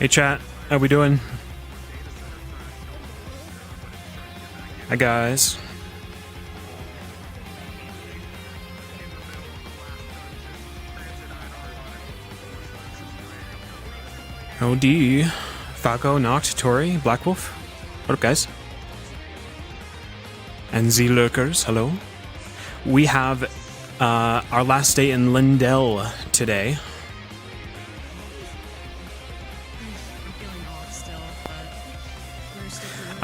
Hey chat, how we doing? Hi guys. OD, Falco, Noct, Tori, Black Wolf. What up guys? And Z Lurkers, hello. We have our last day in Lindell today.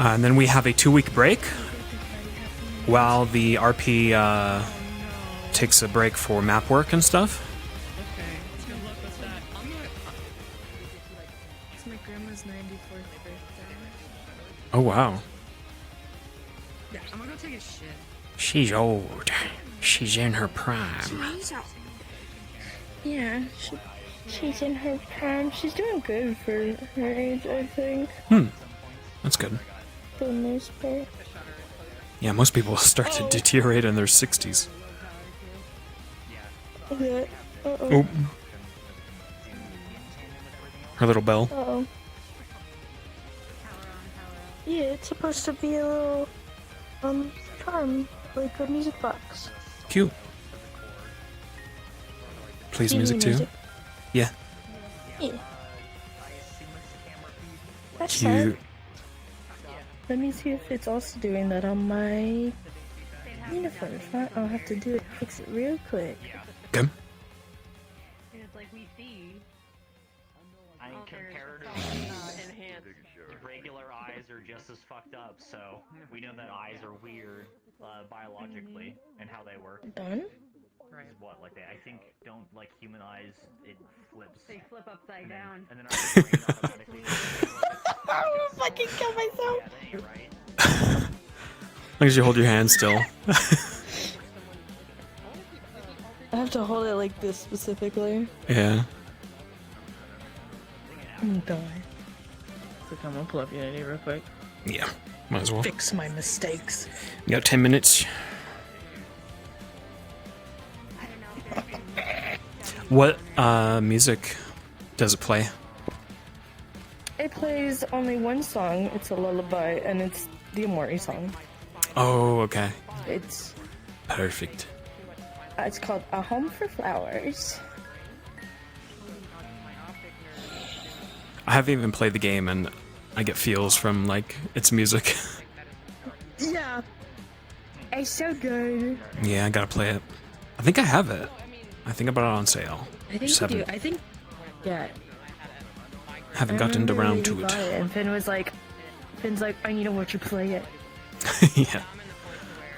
And then we have a 2-week break while the RP takes a break for map work and stuff. It's my grandma's 94th birthday. Oh wow. Yeah, I'm gonna go take a shit. She's old. She's in her prime. Yeah, she's in her prime. She's doing good for her age, I think. That's good. For the most part. Yeah, most people start to deteriorate in their 60s. Yeah. Oh. Her little bell. Uh-oh. Yeah, it's supposed to be a little, charm, like a music box. Cute. Plays music too? Yeah. Yeah. That's Cute. sad. Let me see if it's also doing that on my uniform. If not, I'll have to do it. Fix it real quick. Okay. And it's like we see. I mean, comparatively, regular eyes are just as fucked up, so we know that eyes are weird biologically and how they work. Done? Right. What, like I think, don't like human eyes, it flips. They flip upside down. And then our brain automatically. I will fucking kill myself. Yeah, right? As long as you hold your hand still. I have to hold it like this specifically. Yeah. I'm done. So I'm gonna pull up Unity real quick. Yeah. Might as well. Fix my mistakes. You got 10 minutes. What music does it play? It plays only one song. It's a lullaby, and it's the Amori song. Oh, okay. It's Perfect. called A Home for Flowers. I haven't even played the game and I get feels from like its music. Yeah. It's so good. Yeah, I gotta play it. I think I have it. I think I bought it on sale. I think Just you do. haven't, I think, yeah. haven't I gotten remember around you to bought it. And Finn's like, I need to watch you play it. Yeah.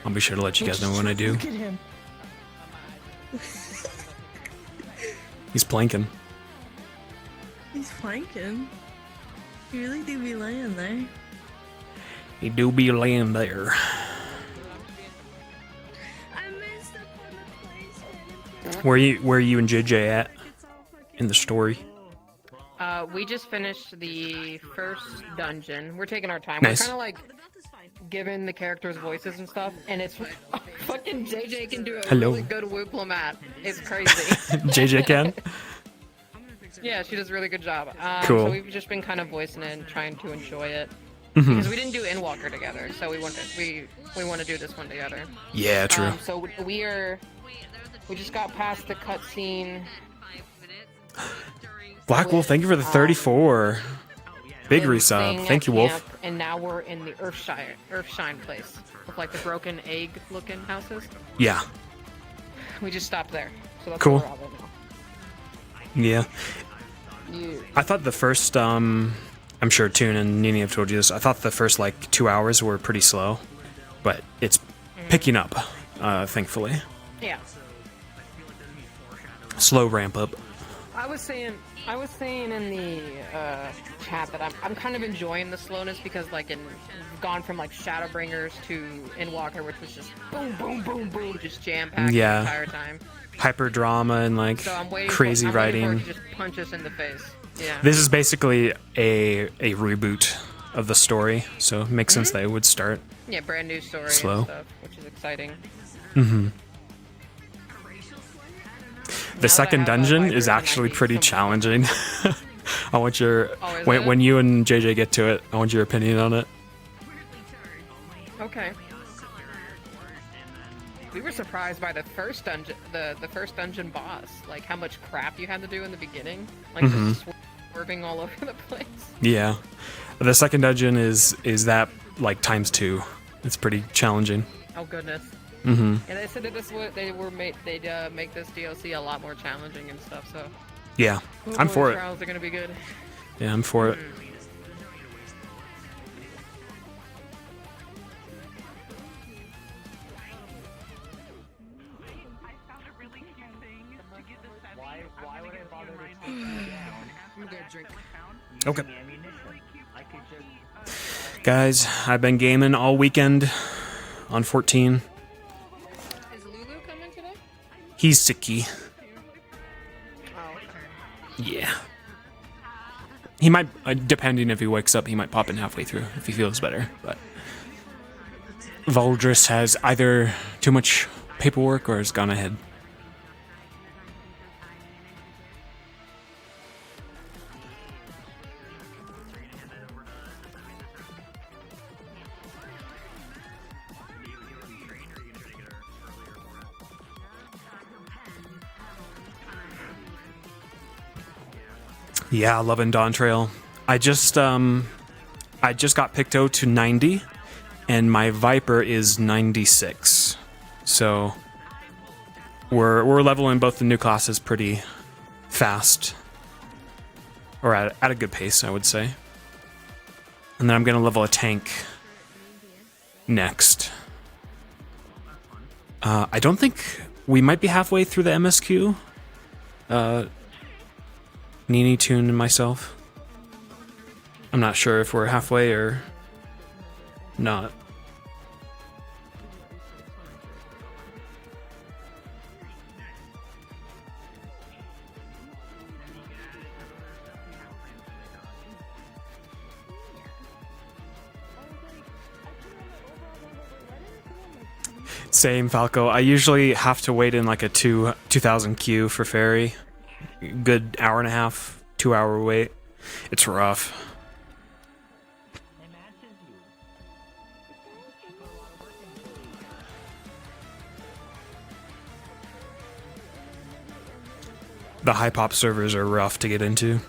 I'll be sure to let you guys know when I do. Look at him. He's planking. He's flanking. You really do be laying there. He do be laying there. I messed up on the place. Where you and JJ at in the story? We just finished the first dungeon. We're taking our time. Nice. We're kind of like giving the characters voices and stuff, and it's fucking JJ can do a Hello. really good Wooplamat. It's crazy. JJ can? Yeah, she does a really good job. Cool. So we've just been kind of voicing it and trying to enjoy it. Mm-hmm. Because we didn't do Endwalker together, so we want to do this one together. Yeah, true. So we just got past the cutscene. Black Wolf, thank you for the 34. Big Then resub. staying Thank at you, Wolf. camp, and now we're in the Earthshine place with like the broken egg-looking houses. Yeah. We just stopped there, so that's Cool. where we're at right Yeah. now. You, I thought the first, I'm sure Toon and Nini have told you this, I thought the first, 2 hours were pretty slow, but it's picking up, thankfully. yeah. Slow ramp up. I was saying in the chat that I'm kind of enjoying the slowness because we've gone from Shadowbringers to Endwalker, which was just boom, boom, boom, boom, just jam packed Yeah. the entire time. Hyper drama and So I'm waiting crazy I'm waiting for writing. it to just punch us in the face. Yeah. This is basically a reboot of the story, so it makes sense that it would start. Yeah, brand new story Slow. and stuff, which is exciting. Mm-hmm. The Now that I second have a dungeon Viper is and I actually need pretty some- challenging. I want your Oh, is when it? when you and JJ get to it, I want your opinion on it. Okay. We were surprised by the first dungeon, the first dungeon boss, like how much crap you had to do in the beginning, like just swerving all over the place. Yeah, the second dungeon is that like times 2. It's pretty challenging. Oh goodness. Mm-hmm. And they said that they'd make this DLC a lot more challenging and stuff. So Yeah, I'm hopefully for the it. trials are gonna be good. Yeah, I'm for it. Why would I bother to take you down? I'm gonna drink. Okay. Ammunition. I could just. Guys, I've been gaming all weekend on 14. Is Lulu coming today? He's sicky. Oh, okay. Yeah. He might, depending if he wakes up, he might pop in halfway through if he feels better. But Valdris has either too much paperwork or has gone ahead. Yeah, loving Dawn Trail. I just got Picto to 90, and my Viper is 96. So we're leveling both the new classes pretty fast, or at a good pace, I would say. And then I'm gonna level a tank next. I don't think we might be halfway through the MSQ. Nini, Toon, and myself. I'm not sure if we're halfway or not. Same, Falco. I usually have to wait in like a 2000 queue for ferry. Good hour and a half, 2 hour wait. It's rough. The high pop servers are rough to get into.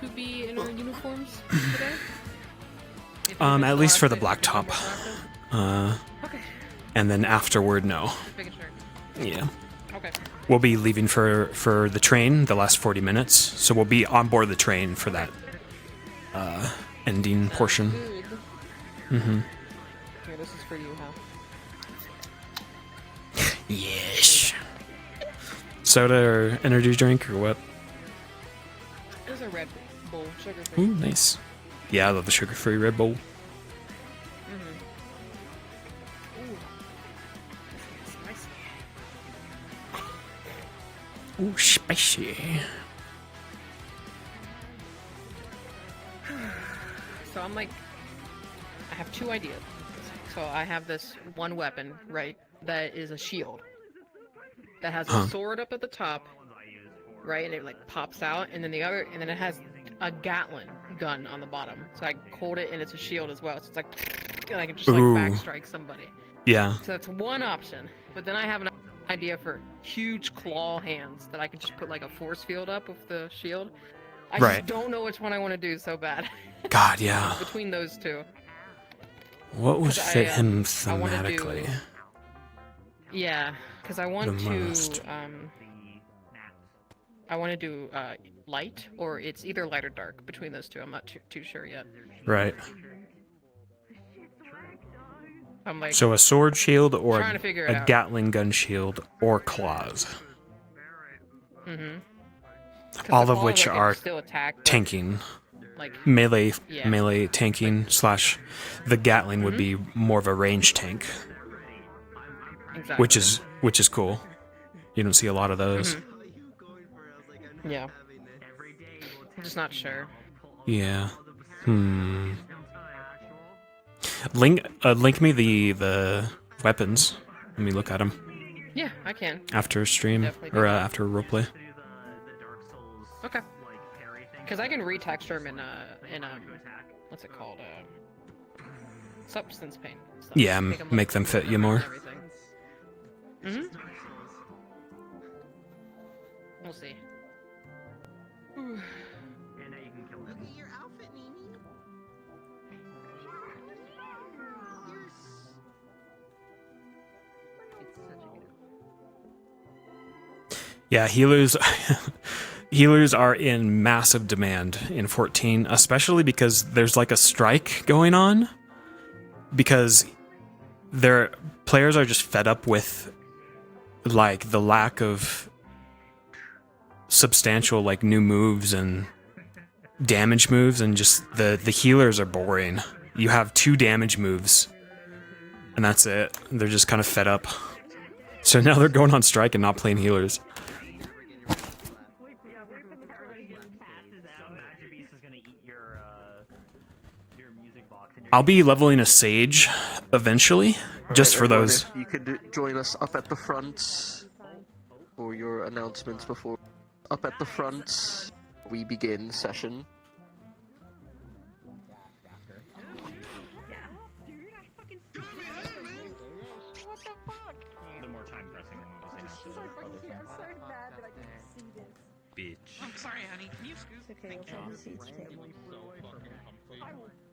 To be in our uniforms today? At least for the blacktop. Okay. And then afterward, no. Just making sure. Yeah. Okay. We'll be leaving for the train the last 40 minutes, so we'll be on board the train for that ending portion. Mm-hmm. Here, this is for you, huh? Yes. Soda or energy drink or what? There's a Red Bull, sugar-free. Ooh, nice. Yeah, I love the sugar-free Red Bull. Ooh, Ooh, spicy. So I'm like, I have two ideas. So I have this one weapon, right, that is a shield. That has a sword up at the top, right, and it like pops out, and then the other, and then it has a Gatling gun on the bottom. So I hold it, and it's a shield as well. So it's like, and I can just like backstrike somebody. Yeah. So that's one option. But then I have an idea for huge claw hands that I can just put like a force field up with the shield. I just don't know which one I want to do so bad. God, yeah. Between those two. What would fit him I wanna thematically? Yeah, because I want The to most. I want to do light, or it's either light or dark. Between those two, I'm not too sure yet. Right. I'm like, So a sword shield or trying to figure it a out. Gatling gun shield or claws. Mm-hmm. All of which are still attack, but, tanking. like Melee tanking slash the Gatling would be more of a range tank. Exactly. which is cool. You don't see a lot of those. Yeah. I'm just not sure. Yeah. Link me the weapons. Let me look at them Yeah, I can. after stream Definitely do or that. after roleplay. Okay. Because I can retexture them in what's it called? Substance paint. Stuff. Yeah, look make them fit you more. Mm-hmm. We'll see. Yeah, healers healers are in massive demand in 14, especially because there's like a strike going on because their players are just fed up with like the lack of substantial like new moves and damage moves, and just the healers are boring. You have 2 damage moves and that's it. They're just kind of fed up. So now they're going on strike and not playing healers. I'll be leveling a sage eventually, just for everyone, those. if you could join us up at the front for your announcements before. Up at the front, we begin session. The more time pressing bitch. I'm sorry, honey. Can you scoot? Okay, Thank I'll you. have the seats table.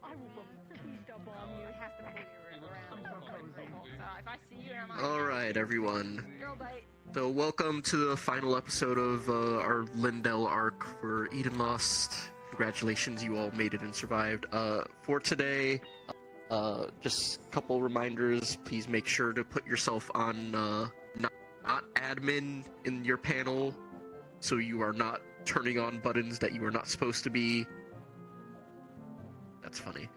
I will please double on you. It has to be around. If I see you and I'm like, Alright, everyone. girl bite. So, welcome to the final episode of our Lindell arc for Eden Lost. Congratulations, you all made it and survived. For today, just a couple reminders. Please make sure to put yourself on not admin in your panel, so you are not turning on buttons that you are not supposed to be. That's funny.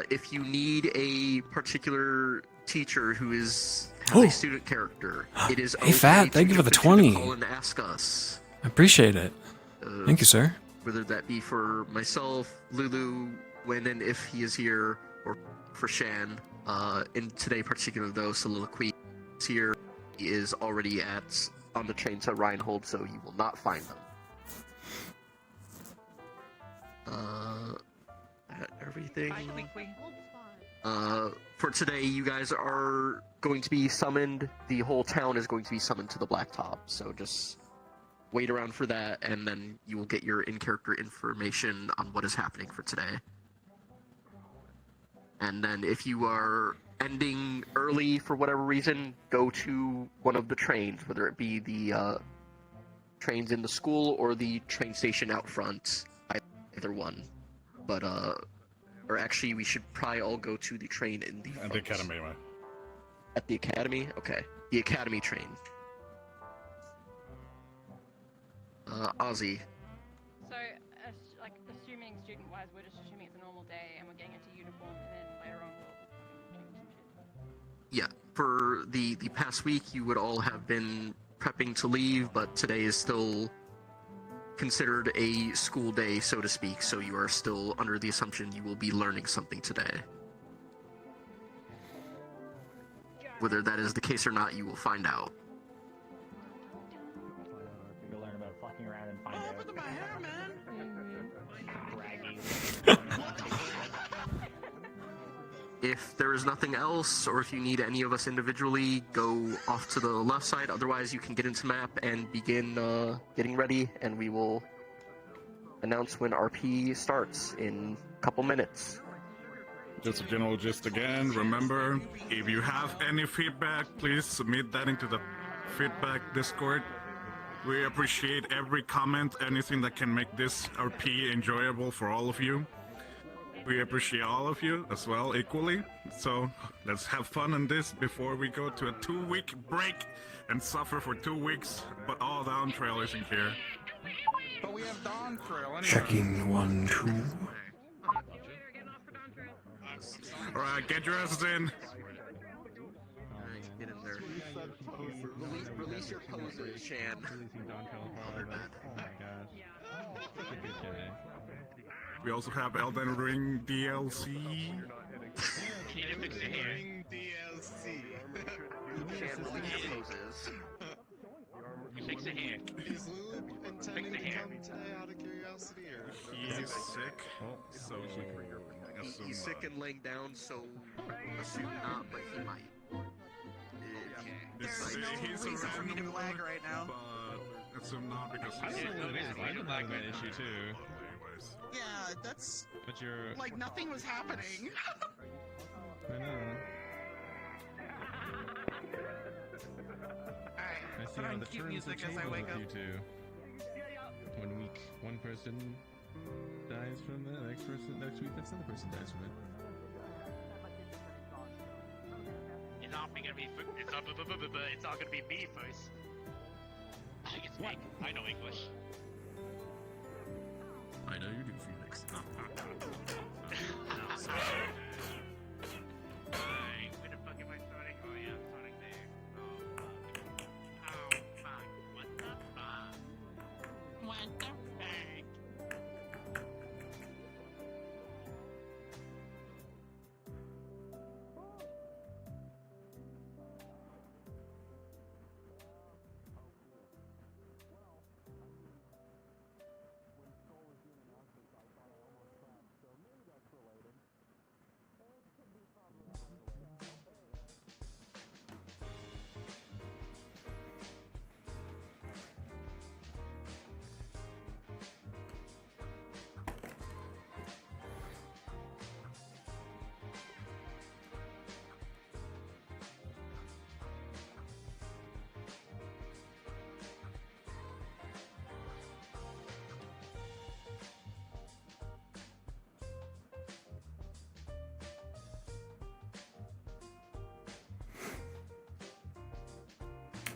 If you need a particular teacher who has a student character, it is Hey, Fat, thank you for the 20. Call and ask us. I appreciate it. Thank you, sir. Whether that be for myself, Lulu, when and if he is here, or for Shan. In today particular, though, Soliloquy is here. He is already on the train to Reinhold, so you will not find them. Everything. For today, you guys are going to be summoned. The whole town is going to be summoned to the Blacktop, so just wait around for that, and then you will get your in-character information on what is happening for today. And then if you are ending early for whatever reason, go to one of the trains, whether it be the trains in the school or the train station out front, either one. But, or actually, we should probably all go to the train in the front. At the academy, right? At the academy? Okay. The academy train. Ozzy. So, like, assuming student-wise, we're just assuming it's a normal day and we're getting into uniform, and then later on we'll change some shit. Yeah, for the past week, you would all have been prepping to leave, but today is still considered a school day, so to speak, so you are still under the assumption you will be learning something today. Whether that is the case or not, you will find out. You'll learn about fucking around and find out. Look at my hair, man. Bragging. If there is nothing else, or if you need any of us individually, go off to the left side. Otherwise, you can get into map and begin getting ready, and we will announce when RP starts in a couple minutes. Just a general gist again. Remember, if you have any feedback, please submit that into the feedback Discord. We appreciate every comment, anything that can make this RP enjoyable for all of you. We appreciate all of you as well, equally. So let's have fun on this before we go to a 2-week break and suffer for 2 weeks. But all down trail isn't here. But we have Dawn Trail anyway. Checking 1, 2. Alright, get your asses in. Release your poses, Shan. We also have Elden Ring DLC. Can you fix your hair? DLC. Shan, release your poses. You fix your hair. Is Lube intending the to hair. come today out of curiosity, or He is sick, so I He's assume sick not. and laying down, so assume not, but he might. There's no He's reason for me to around, lag right now. But assume not because I he's don't know what it is. I don't have that issue too. anyways. Yeah, that's But you're. like nothing was happening. I know. Alright, I see put how on the cute turns music have as I tabled wake with up. you two. One person dies from it, next week that's another person dies from it. It's not gonna be. It's not gonna be me first. I think it's me. I know English. I know you do, Phoenix. Where the fuck am I starting? Oh yeah, I'm starting there. Oh fuck. What the fuck? What the fuck?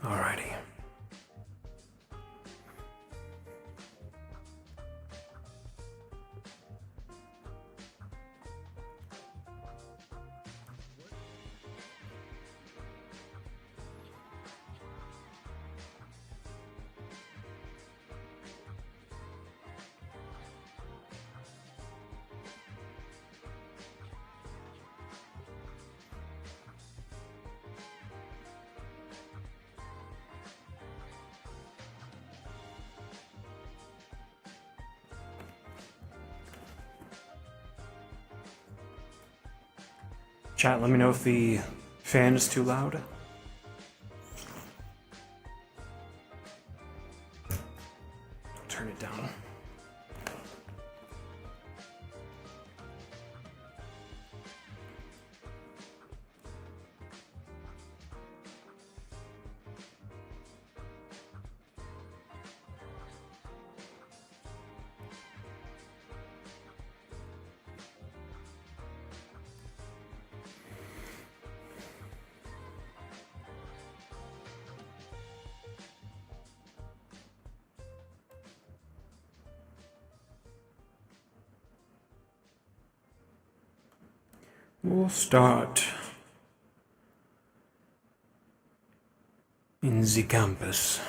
Alrighty. Chat, let me know if the fan is too loud. Turn it down. We'll start in the campus.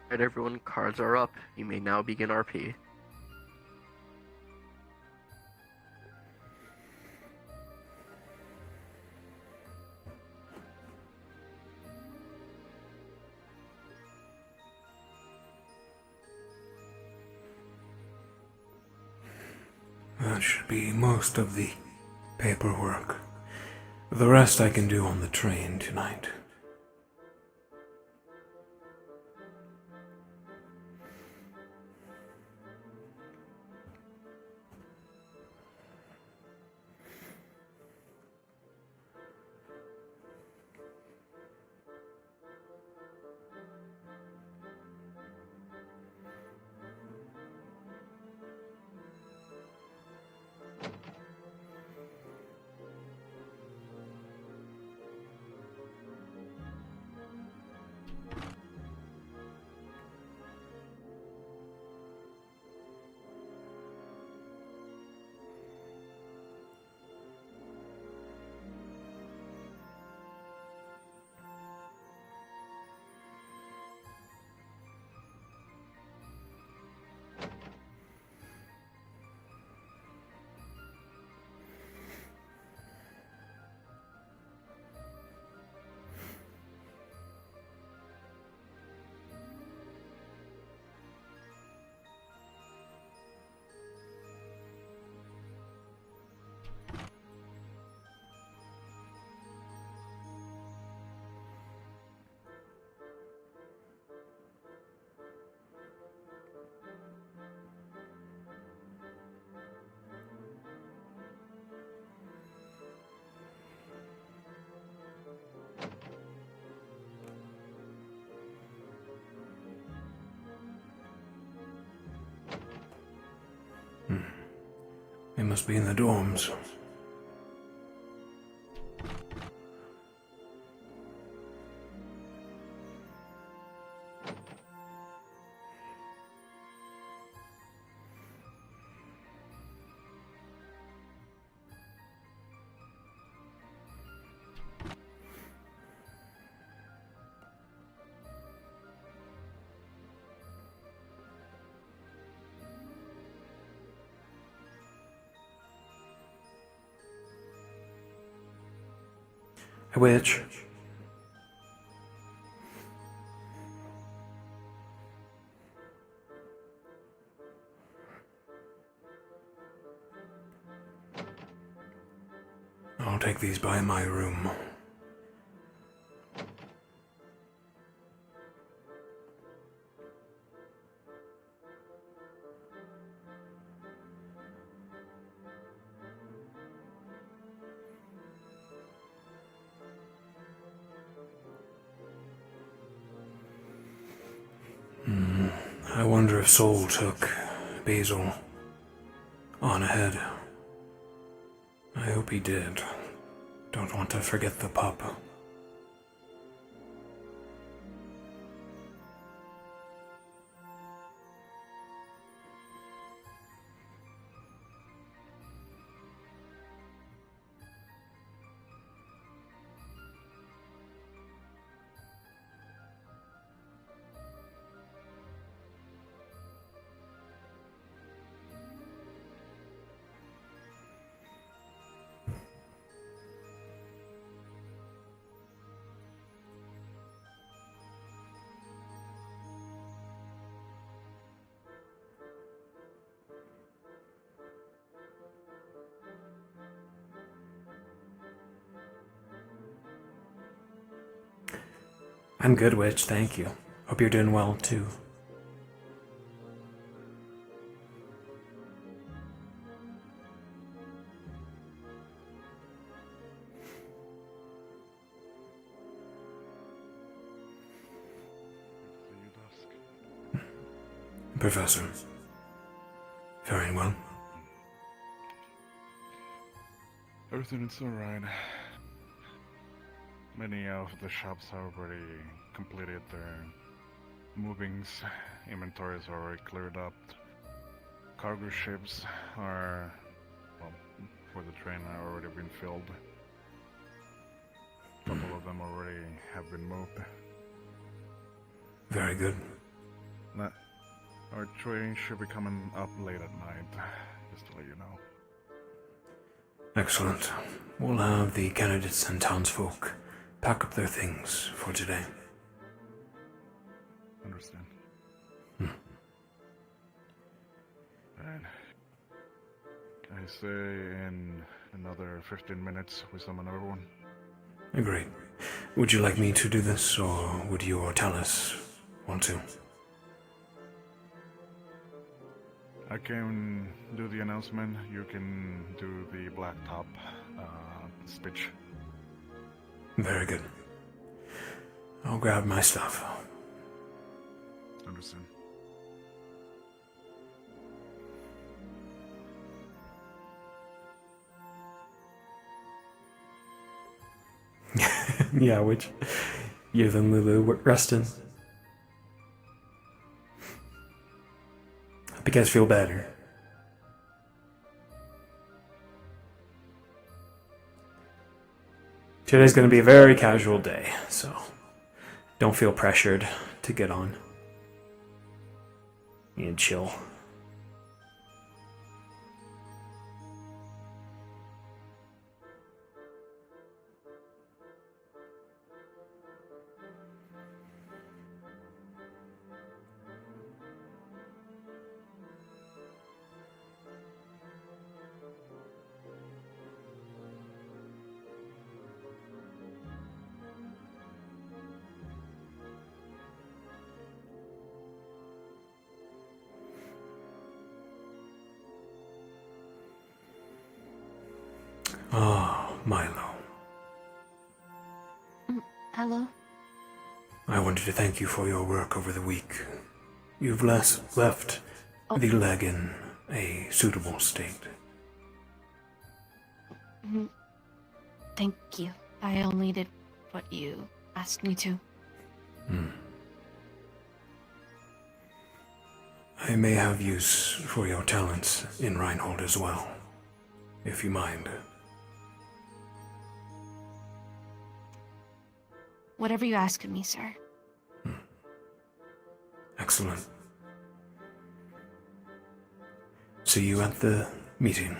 Alright, everyone, cards are up. You may now begin RP. That should be most of the paperwork. The rest I can do on the train tonight. They must be in the dorms. Which? I'll take these by my room. I wonder if Soul took Basil on ahead. I hope he did. Don't want to forget the pup. I'm good, Witch, thank you. Hope you're doing well, too. Professor. Faring well? Everything is alright. Many of the shops have already completed their movings. Inventories are already cleared up. Cargo ships are, well, for the train are already been filled. A couple of them already have been moved. Very good. Our train should be coming up late at night, just to let you know. Excellent. We'll have the candidates and townsfolk pack up their things for today. Understand. And I say in another 15 minutes we summon everyone. Agreed. Would you like me to do this, or would you or Talus want to? I can do the announcement, you can do the blacktop speech. Very good. I'll grab my stuff. Understand. Yeah, which you and Lulu were resting. Hope you guys feel better. Today's going to be a very casual day, so don't feel pressured to get on. And chill. Ah, Milo. Hello? I wanted to thank you for your work over the week. You've left the leg in a suitable state. Thank you. I only did what you asked me to. I may have use for your talents in Reinhold as well, if you mind. Whatever you ask of me, sir. Excellent. See you at the meeting.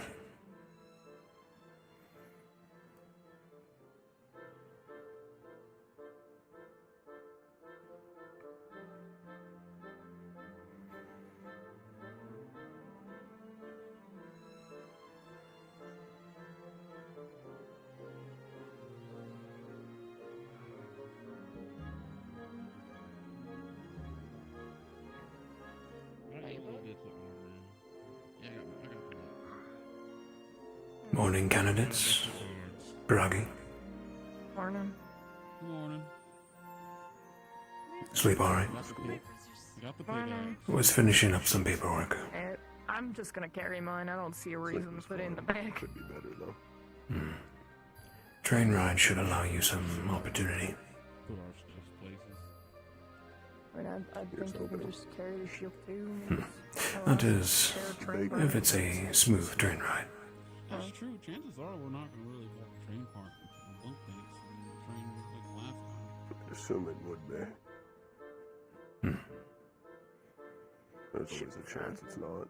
Morning, candidates. Bragi. Morning. Morning. Sleep all right? Morning. Was finishing up some paperwork. I'm just gonna carry mine. I don't see a reason to put it in the bag. Could be better though. Train ride should allow you some opportunity. I mean, I think you can just carry the shield too. That is, if it's a smooth train ride. That's true. Chances are we're not going to really have a train park and bunk things in the train like last time. Assume it would be. There's always a chance it's not.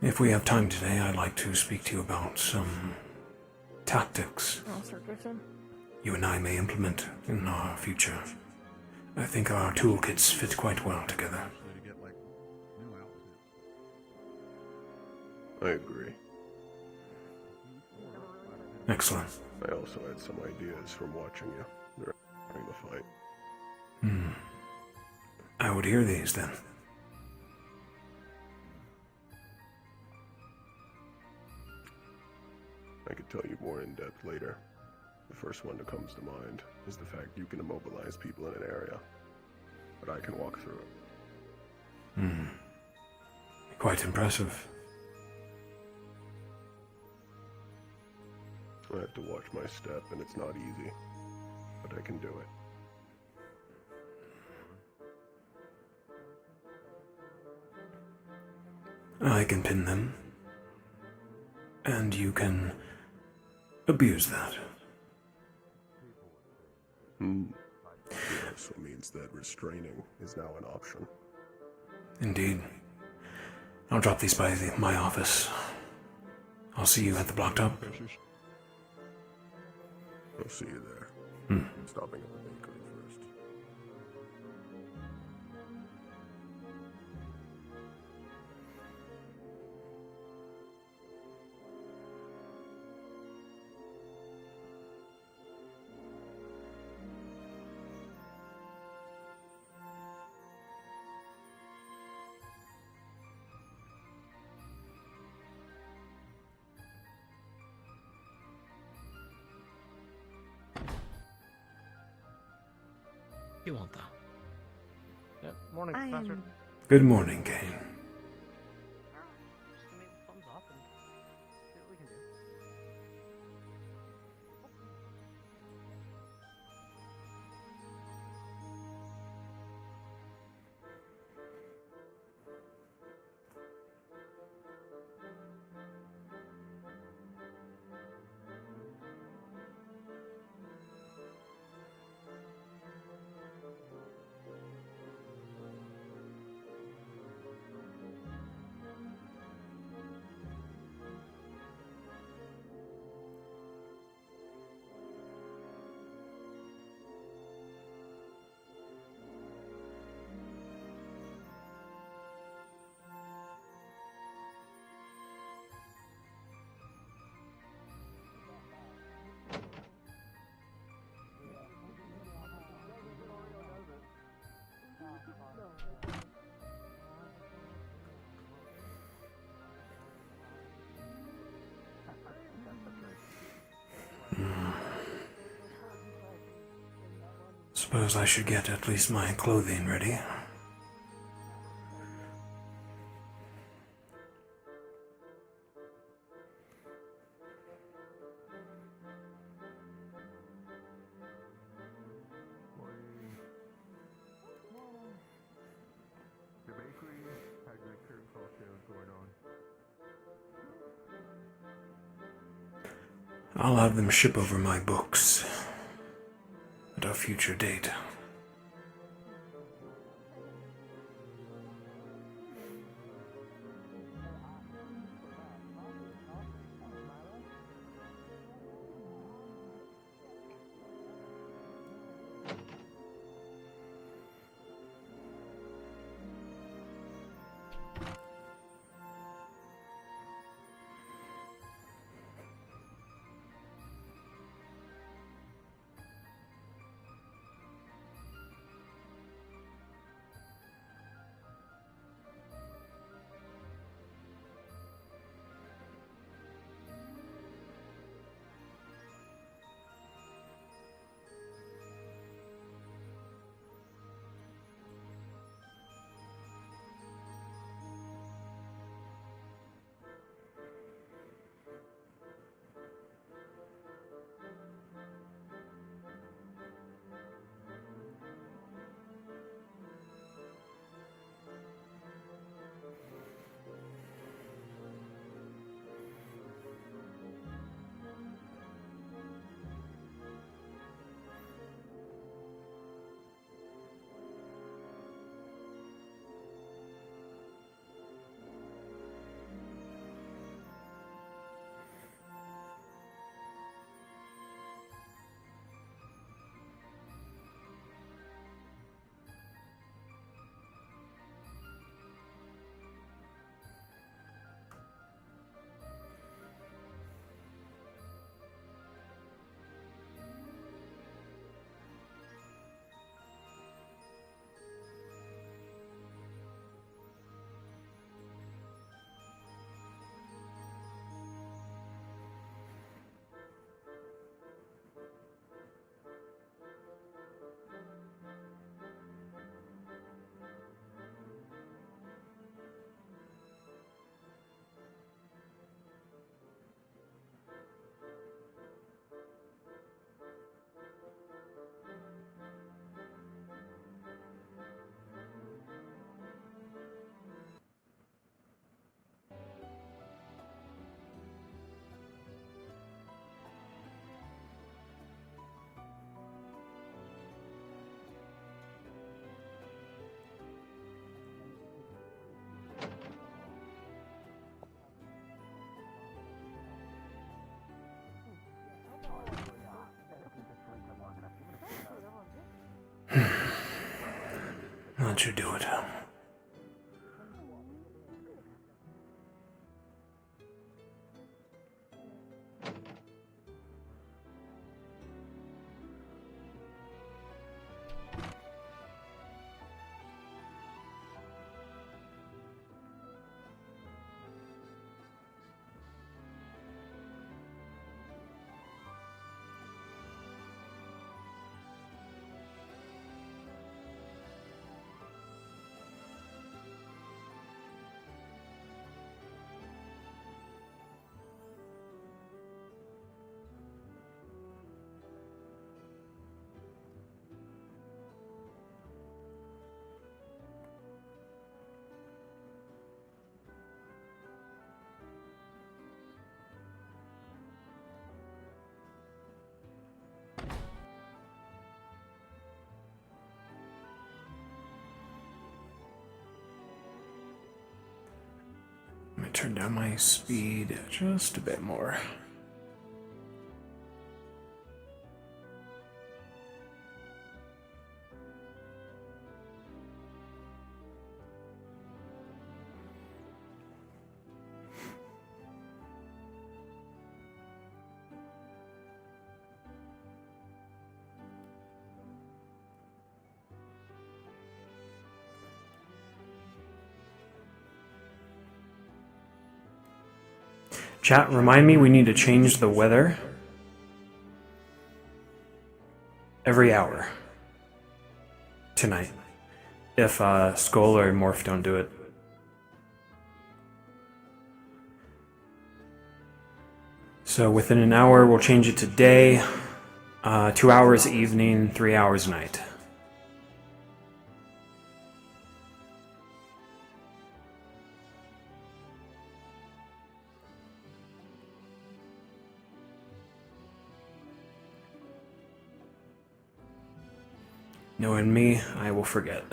If we have time today, I'd like to speak to you about some tactics you and I may implement in our future. I think our toolkits fit quite well together. I agree. Excellent. I also had some ideas from watching you during the fight. I would hear these then. I could tell you more in depth later. The first one that comes to mind is the fact you can immobilize people in an area, but I can walk through it. Quite impressive. I have to watch my step, and it's not easy, but I can do it. I can pin them, and you can abuse that. also means that restraining is now an option. Indeed. I'll drop these by my office. I'll see you at the block top. I'll see you there. Stopping at the bakery first. You want that? Yep. Morning, I Professor. am Good morning, Kane. Just give me a thumbs up and see what we can do. Suppose I should get at least my clothing ready. The bakery has a current sales going on. I'll have them ship over my books at a future date. let you do it. Let me turn down my speed just a bit more. Chat, remind me we need to change the weather every hour tonight if Skull or Morph don't do it. So within an hour we'll change it to day, 2 hours evening, 3 hours night. Knowing me, I will forget.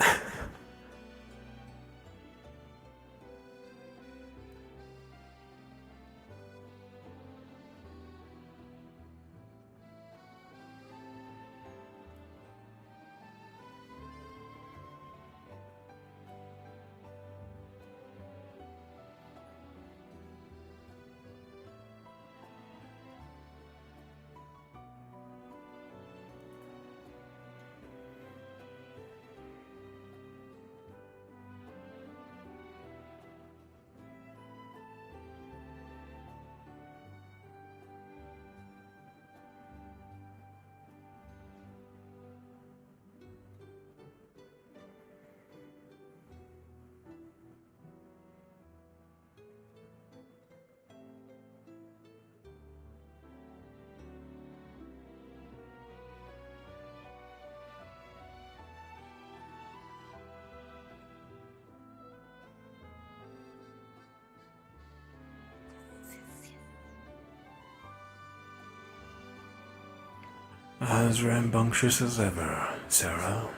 As rambunctious as ever, Sarah.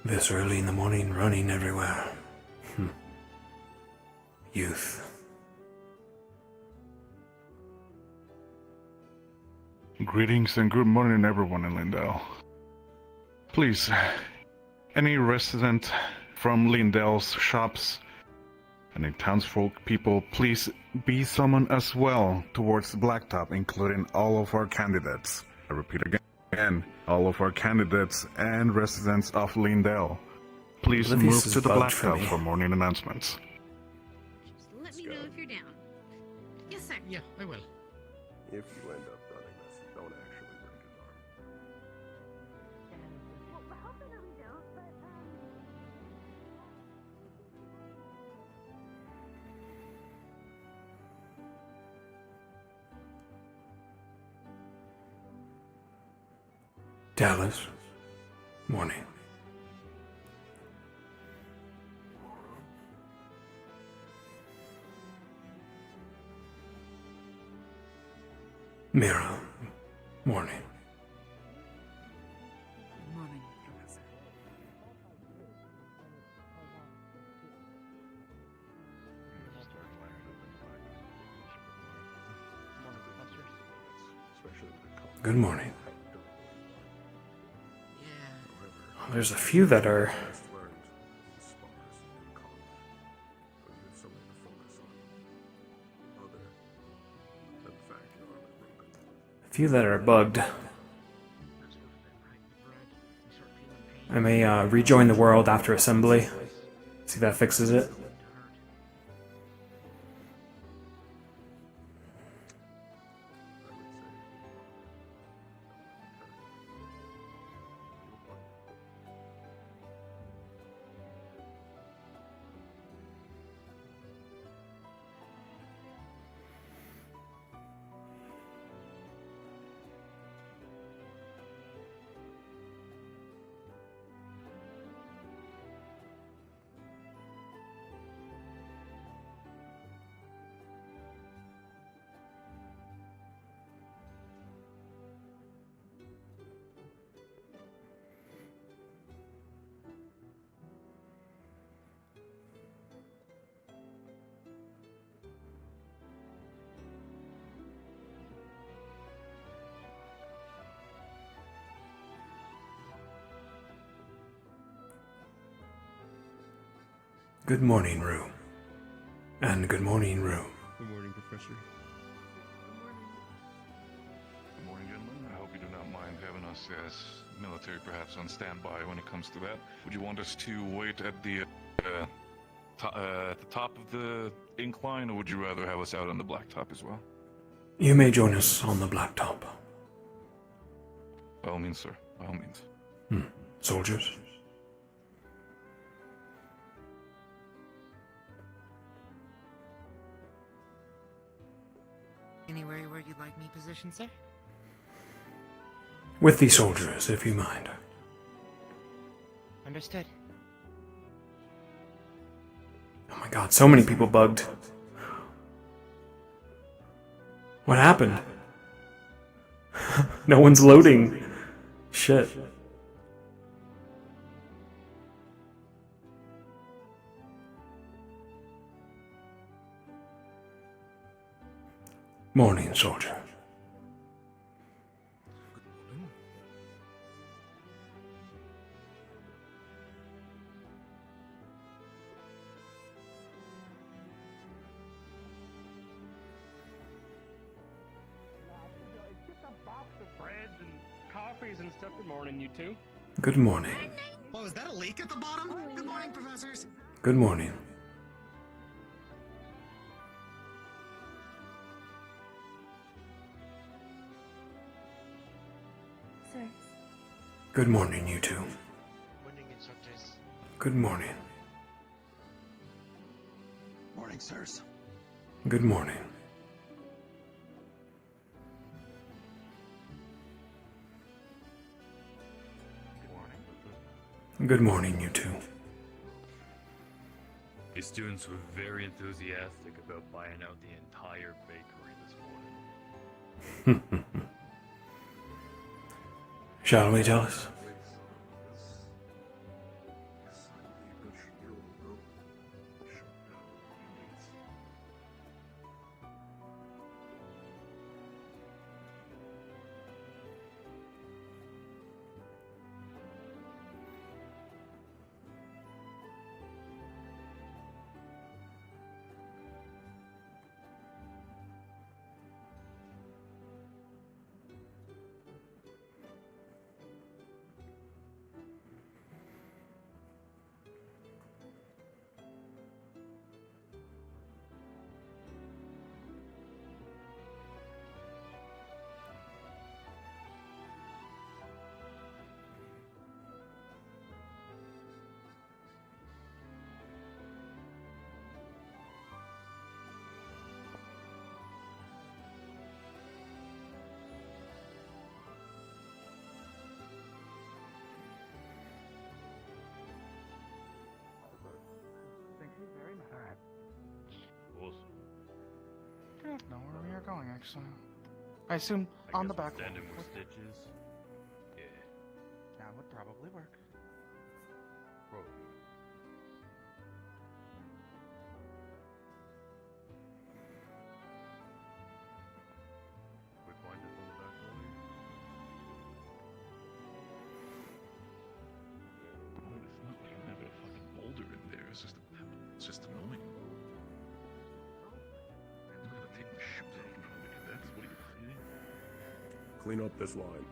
This early in the morning, running everywhere. Youth. Greetings and good morning, everyone in Lindell. Please, any resident from Lindell's shops, any townsfolk people, please be summoned as well towards the Blacktop, including all of our candidates. I repeat again, all of our candidates and residents of Lindell. Please move to the Blacktop for morning announcements. Let me know if you're down. Yes, sir. Yeah, I will. If you end up running this, don't actually break his arm. Dallas. Morning. Mira. Morning. Morning, Professor. Good morning. there's a few that are... A few that are bugged. I may rejoin the world after assembly. See if that fixes it. Good morning, Rue. And good morning, Rue. Good morning, Professor. Good morning, gentlemen. I hope you do not mind having us as military perhaps on standby when it comes to that. Would you want us to wait at the top of the incline, or would you rather have us out on the blacktop as well? You may join us on the blacktop. By all means, sir. By all means. Soldiers? Anywhere where you'd like me positioned, sir? With the soldiers, if you mind. Understood. Oh my god, so many people bugged. What happened? No one's loading. Shit. Morning, soldier. Breads and coffees and stuff. Good morning, you two. Good morning. Oh, is that a leak at the bottom? Good morning, professors. Good morning. Sir. Good morning, you two. Morning, instructors. Good morning. Morning, sirs. Good morning. Good morning, you two. The students were very enthusiastic about buying out the entire bakery this morning. Shall we, Jealous? Thank you very much. Alright. Awesome. I don't know where we are going, actually. I assume on the back. Standing with stitches. Yeah. That would probably work. Probably. We find it on the back wall. Clean up this line.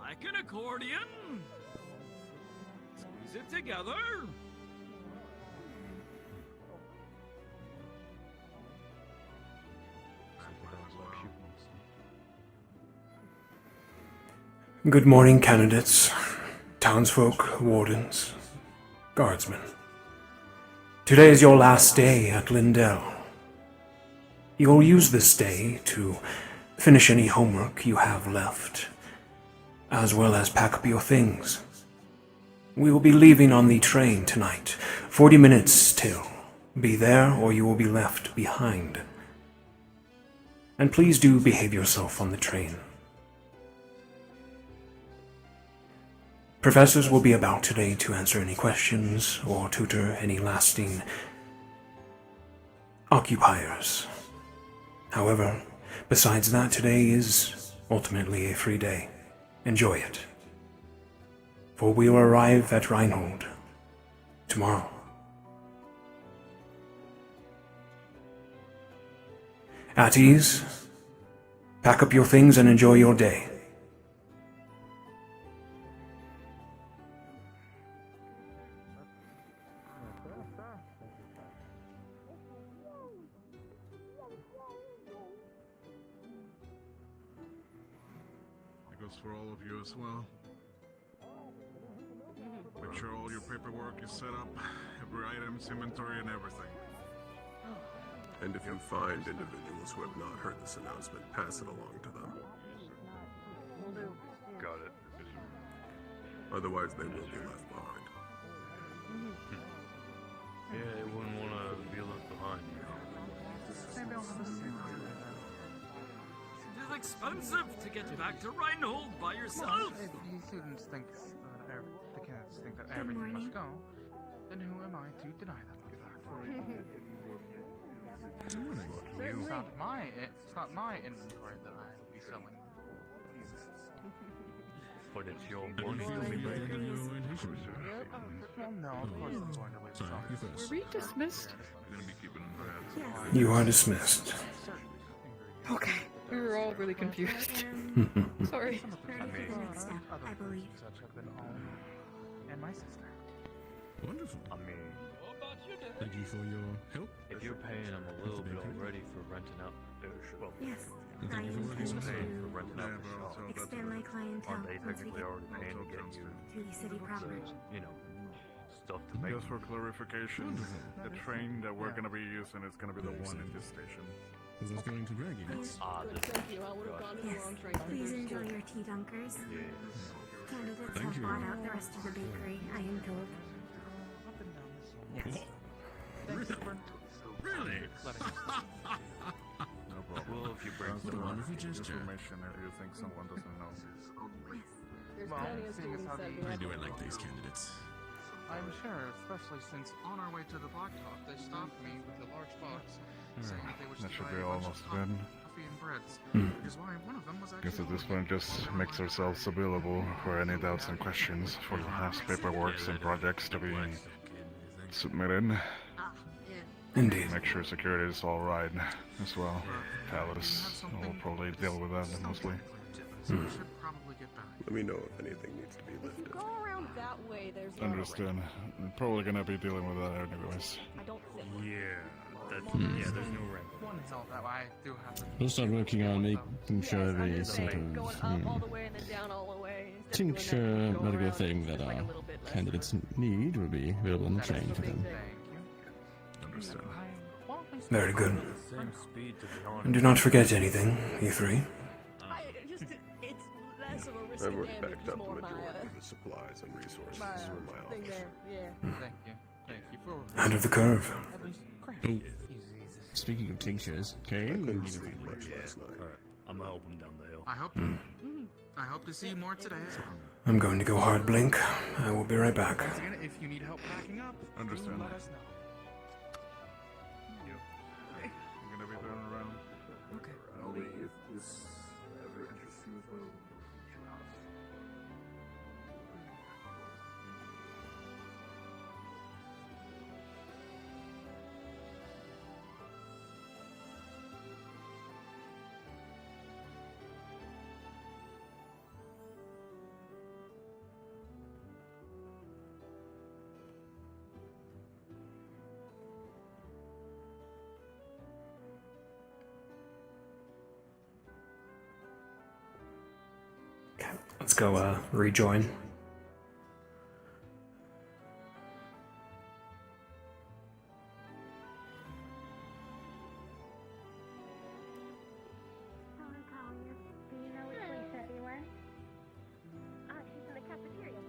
Like an accordion. Squeeze it together. Good morning, candidates, townsfolk, wardens, guardsmen. Today is your last day at Lindell. You'll use this day to finish any homework you have left, as well as pack up your things. We will be leaving on the train tonight. 40 minutes till. Be there or you will be left behind. And please do behave yourself on the train. Professors will be about today to answer any questions or tutor any lasting occupiers. However, besides that, today is ultimately a free day. Enjoy it. For we will arrive at Reinhold tomorrow. At ease, pack up your things and enjoy your day. It goes for all of you as well. Make sure all your paperwork is set up, every item's inventory and everything. And if you find individuals who have not heard this announcement, pass it along to them. Got it. Otherwise, they will be left behind. Yeah, they wouldn't want to be left behind, you know. Maybe I'll have a sandwich. It is expensive to get back to Reinhold by yourself. If the students think the candidates think that everything must go, then who am I to deny them of that? It's not my inventory that I will be selling. But it's your money. Well, no, of course I'm going to leave some. Were we dismissed? You are dismissed. Okay. We were all really confused. Sorry. I believe. And my sister. Wonderful. I mean, Thank you for your help. if you're paying them a little bit already for renting out their shop, Yes, Thank I you for intend what paying for to renting out the shop, expand my clientele aren't they once we technically get already paying to get you to the city proper. you know, stuff to make? Just for clarification, the train that we're gonna be using is gonna be the one in this station. Is this going to drag you? Ah, Yes, please enjoy your tea dunkers. Candidates Thank have you. bought out the rest of the bakery, I am told. Yes. Really? No problem. Well, if you bring What a some wonderful gesture. Information if you think someone doesn't know. Well, seeing as how I do like these candidates. I'm sure, especially since on our way to the blacktop, they stopped me with a large box, saying that they wish That to should buy be a bunch almost of good. coffee and breads, which is why one of them was Guess actually at this point just makes ourselves available for any doubts and questions for the last paperwork and projects to be submitted. Indeed. Make sure security is alright as well. Talos will probably deal with that mostly. So we should probably get back. Let me know if anything needs to be lifted. Go around that way, there's not a Understood. We're probably gonna be dealing with that anyways. I don't think. yeah, there's no ramp. One hell that I do have to. We'll start working on making sure the sort of Going up all the way and then down all the way. instead of doing tincture that, go medical around thing that just like our a little bit less. candidates need will be available on the train for them. Understood. Very good. Same speed to be honest. And do not forget anything, you three. It's less of a risk I've of already damage, backed it's up the more majority my, of the supplies and resources my from my thing office. there, yeah. Thank you. Thank you for. Ahead of the curve. At least, great. Oh, speaking of tinctures, Kane, Couldn't sleep much last night. I'm gonna help him down the hill. I hope to see you more today as well. I'm going to go hard blink. I will be right back. Once again, if you need help packing up, Understand. let us know. I'm gonna be going around. this ever interests you as well, you have. Let's go rejoin. Do you know which way Seti went? She's in the cafeteria.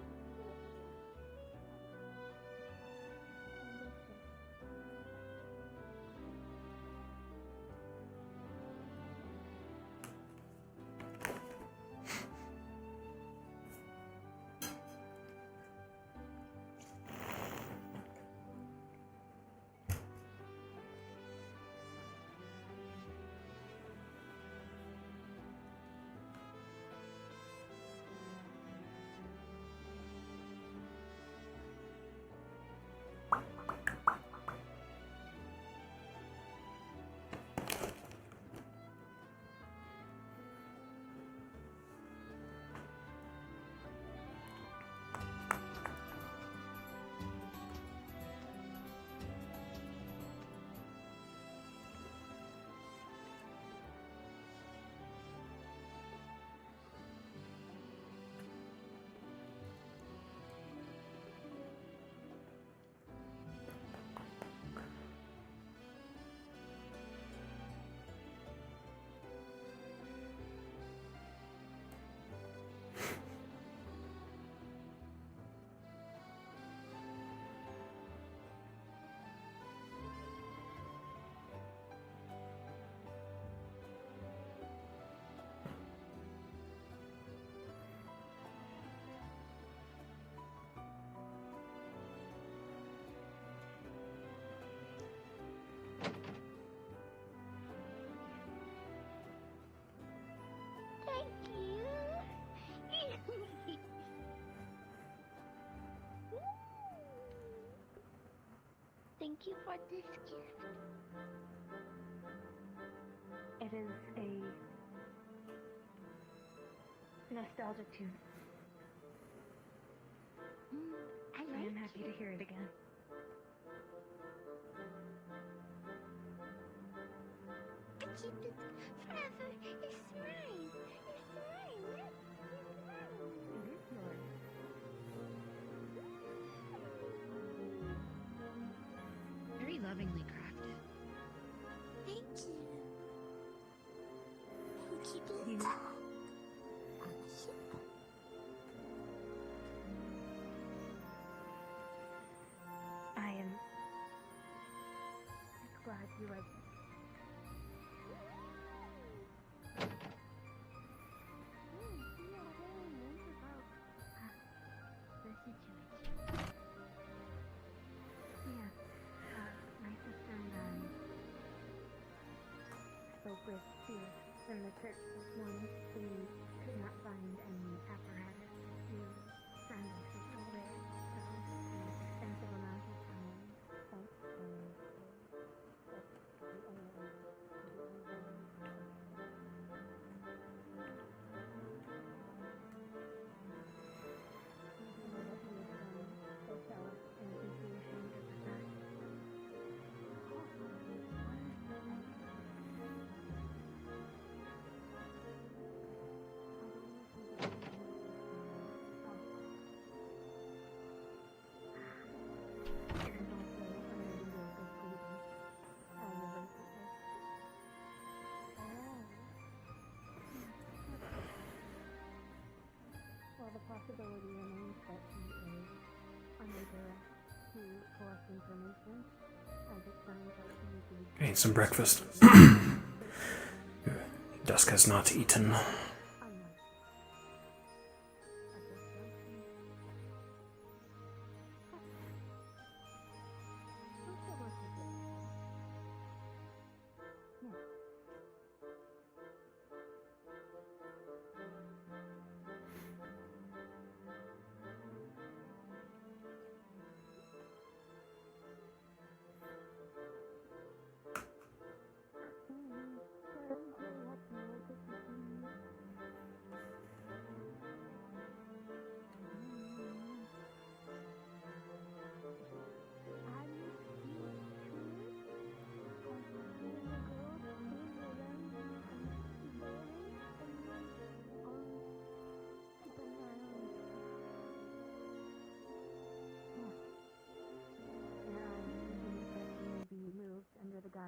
Thank you for this gift. It is a nostalgic tune. I am happy to hear it again. I keep it forever. It's mine. It's mine. It's mine. It is yours. Very lovingly crafted. Thank you. I will keep it You- on the ship. I am glad you like it. The situation. Yes, my sister and I spoke with Tia from the church this morning. We could not find any apparatus to send us away, so the extensive amount of time spent in the only way Well, the possibility remains that he is under duress to collect information, as it sounds like he would be... Need some breakfast. Dusk has not eaten.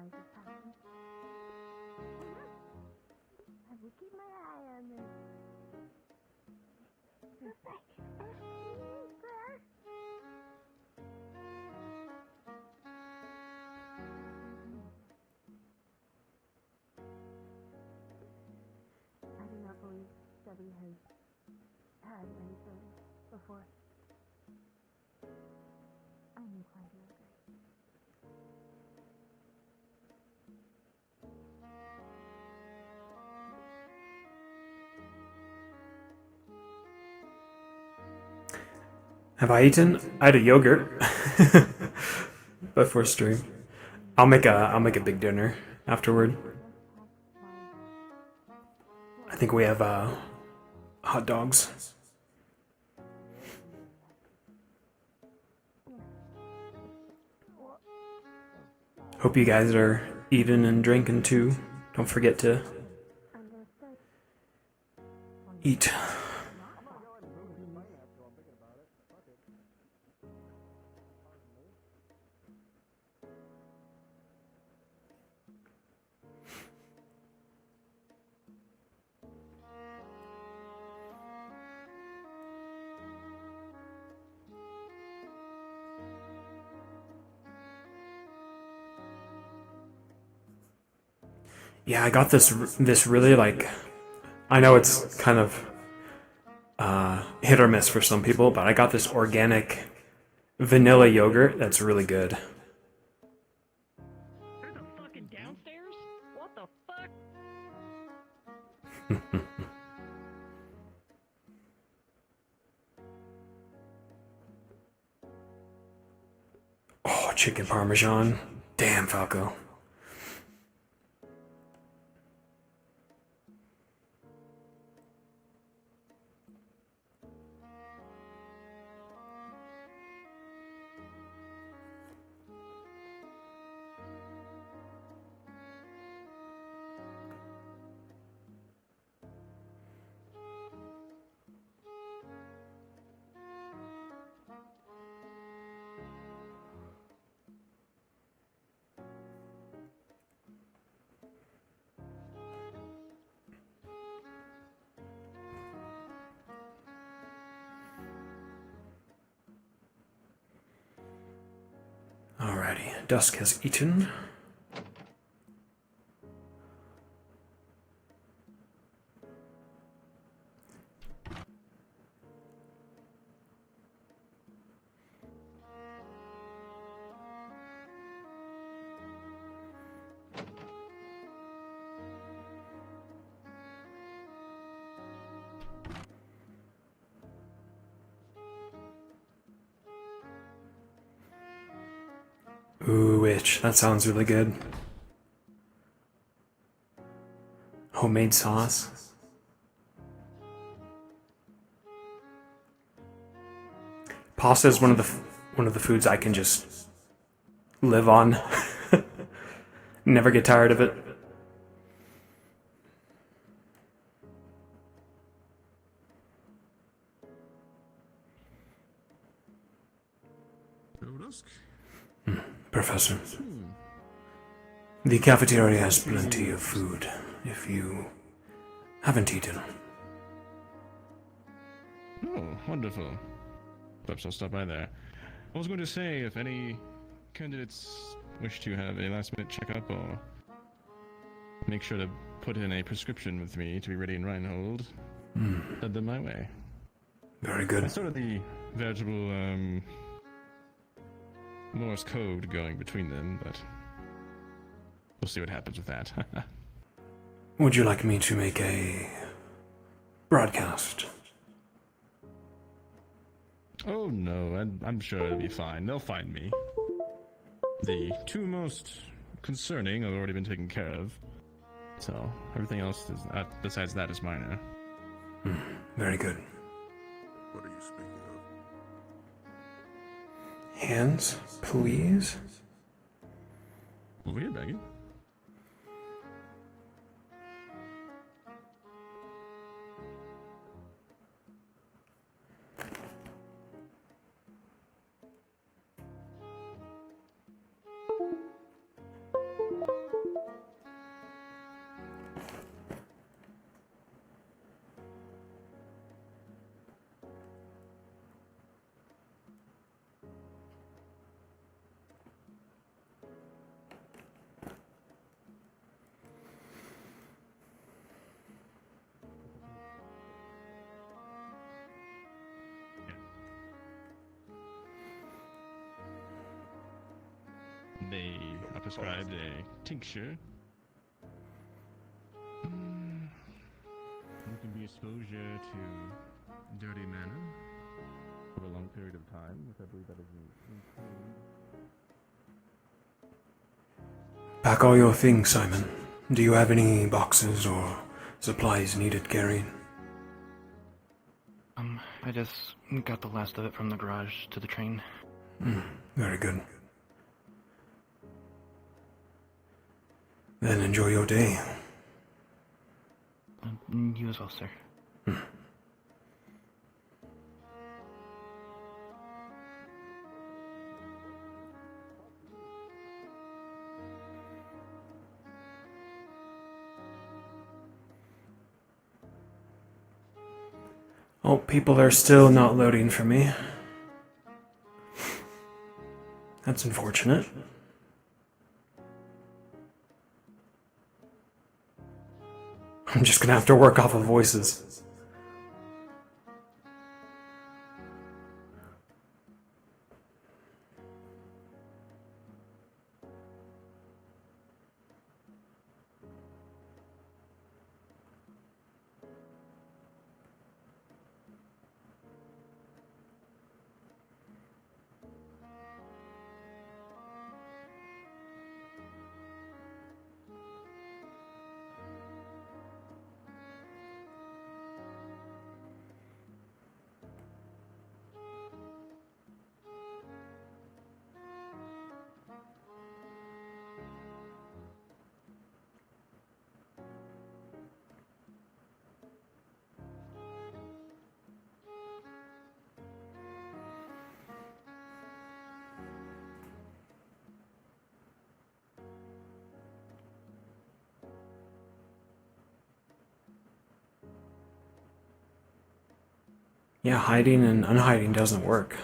rise of passion. I will keep my eye on this. I do not believe Debbie has had any feelings before. I'm inclined to agree. Have I eaten? I had a yogurt before stream. I'll make a big dinner afterward. I think we have hot dogs. Hope you guys are eating and drinking too. Don't forget to eat. Yeah, I got this really like, I know it's kind of hit or miss for some people, but I got this organic vanilla yogurt that's really good. There's a fucking downstairs? What the fuck? Oh, chicken parmesan. Damn, Falco. Alrighty, Dusk has eaten. Ooh, witch. That sounds really good. Homemade sauce. Pasta is one of the foods I can just live on. Never get tired of it. Dusk? Professor. The cafeteria has plenty of food if you haven't eaten. Oh, wonderful. Perhaps I'll stop by there. I was going to say, if any candidates wish to have a last-minute checkup or make sure to put in a prescription with me to be ready in Reinhold, send them my way. Very good. I started the veritable, Morse code going between them, but we'll see what happens with that. Would you like me to make a broadcast? Oh no, I'm sure it'll be fine. They'll find me. The two most concerning have already been taken care of, so everything else is, besides that is minor. Very good. What are you speaking of? Hands, please. Over here, Maggie. they are prescribed a tincture. It can be exposure to dirty mana for a long period of time, which I believe that is included. Pack all your things, Simon. Do you have any boxes or supplies needed carrying? I just got the last of it from the garage to the train. Very good. Then enjoy your day. You as well, sir. Oh, people are still not loading for me. That's unfortunate. I'm just gonna have to work off of voices. Yeah, hiding and unhiding doesn't work.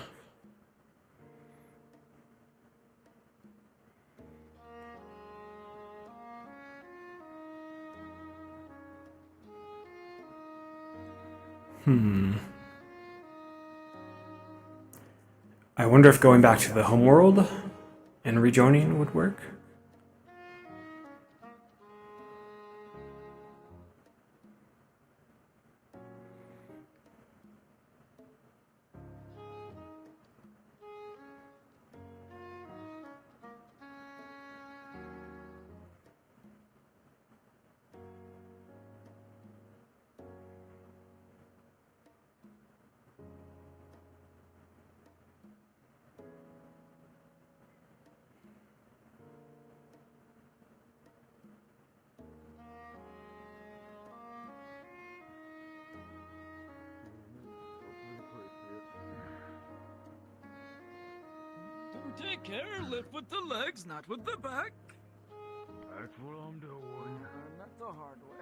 I wonder if going back to the homeworld and rejoining would work. Take care, lift with the legs, not with the back. That's what I'm doing. Not the hard way.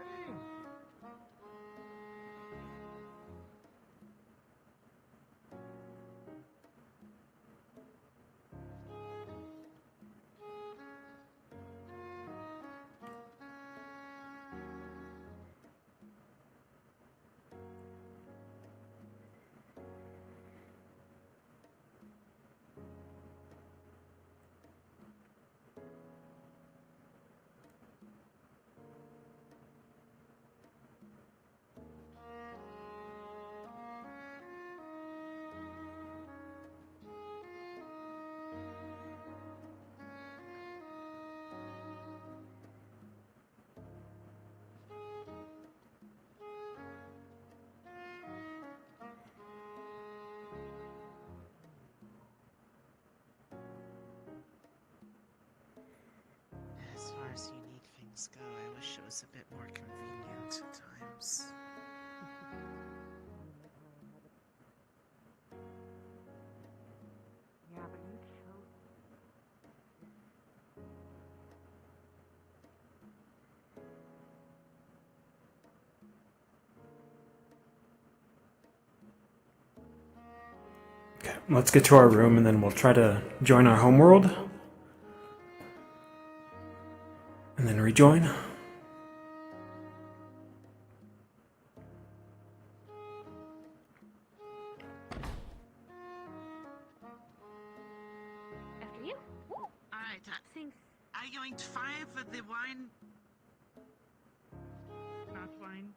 As far as unique things go, I wish it was a bit more convenient at times. Yeah, but you chose. Okay, let's get to our room and then we'll try to join our homeworld. And then rejoin. After you. Alright. Alright, are you going to fire for the wine? Not wine.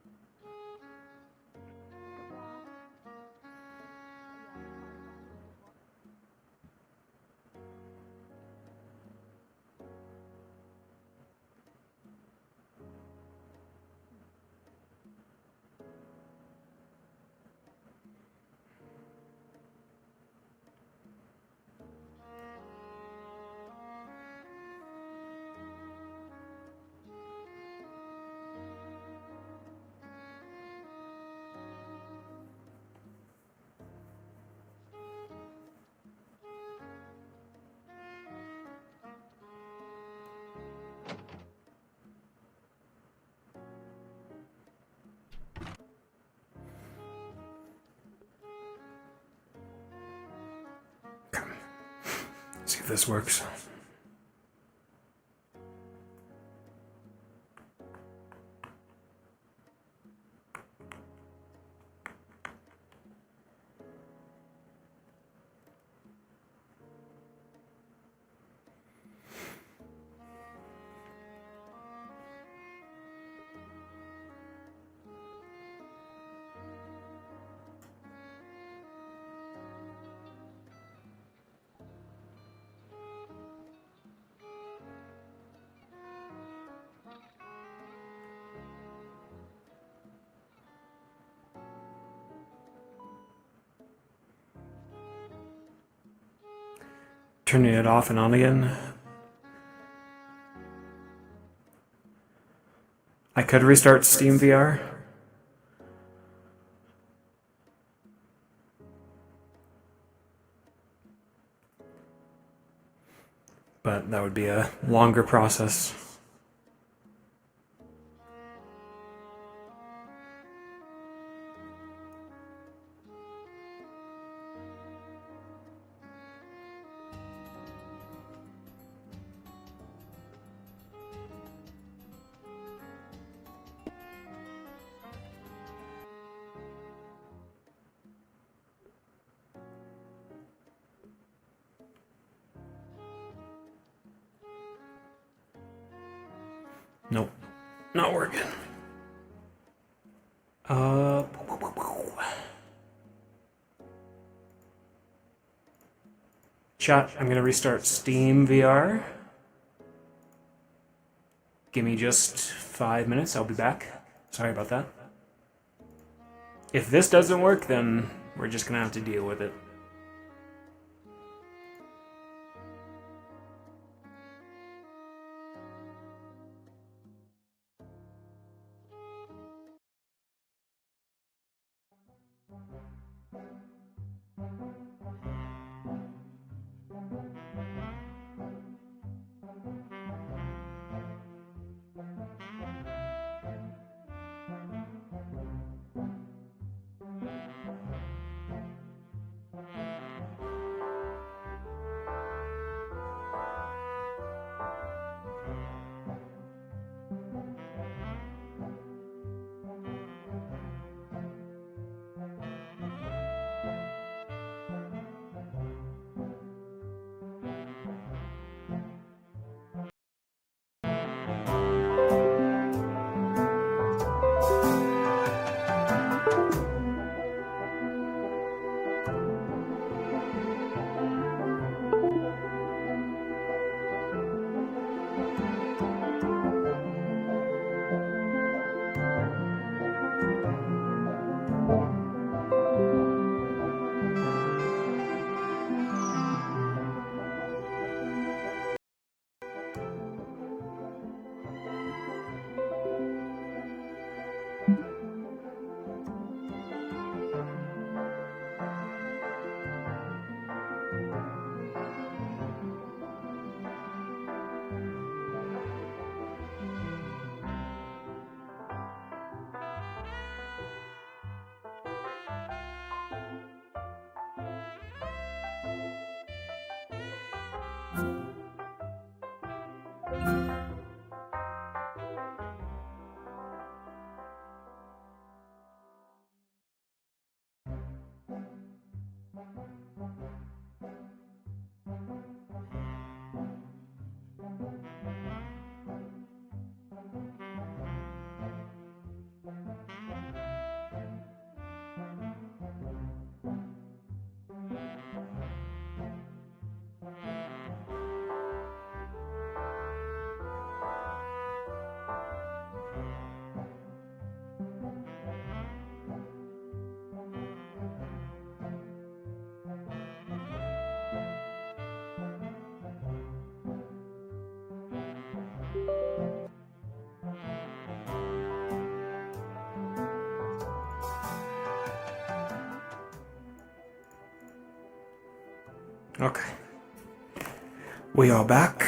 See if this works. Turning it off and on again. I could restart Steam VR. But that would be a longer process. Nope, not working. Chat, I'm gonna restart Steam VR. Give me just 5 minutes, I'll be back. Sorry about that. If this doesn't work, then we're just gonna have to deal with it. Okay. We are back.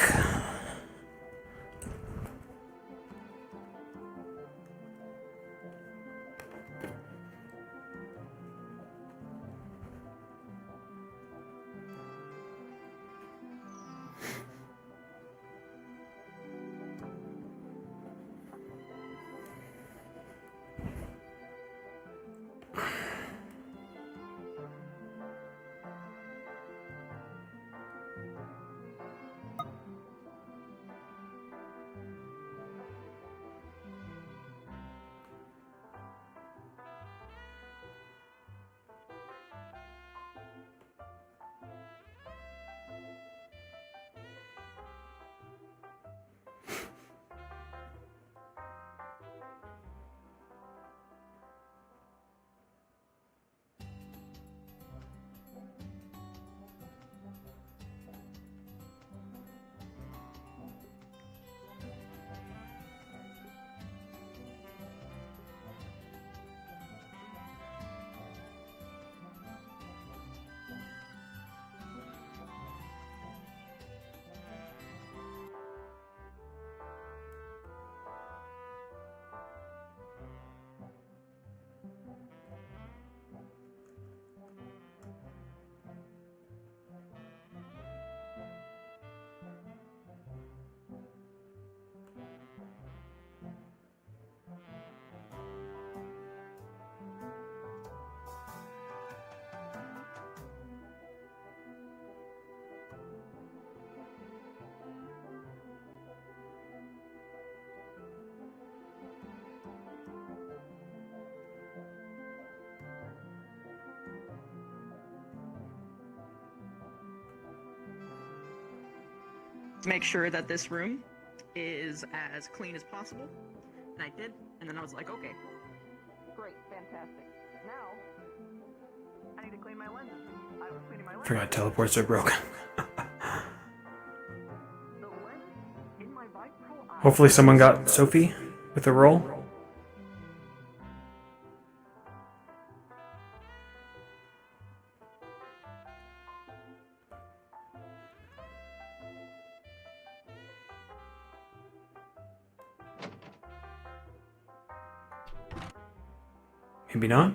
Make sure that this room is as clean as possible. And I did, and then I was like, okay. Great, fantastic. Now, I need to clean my lenses. I was cleaning my lenses. Forgot teleports are broken. Hopefully someone got Sophie with a roll. Maybe not.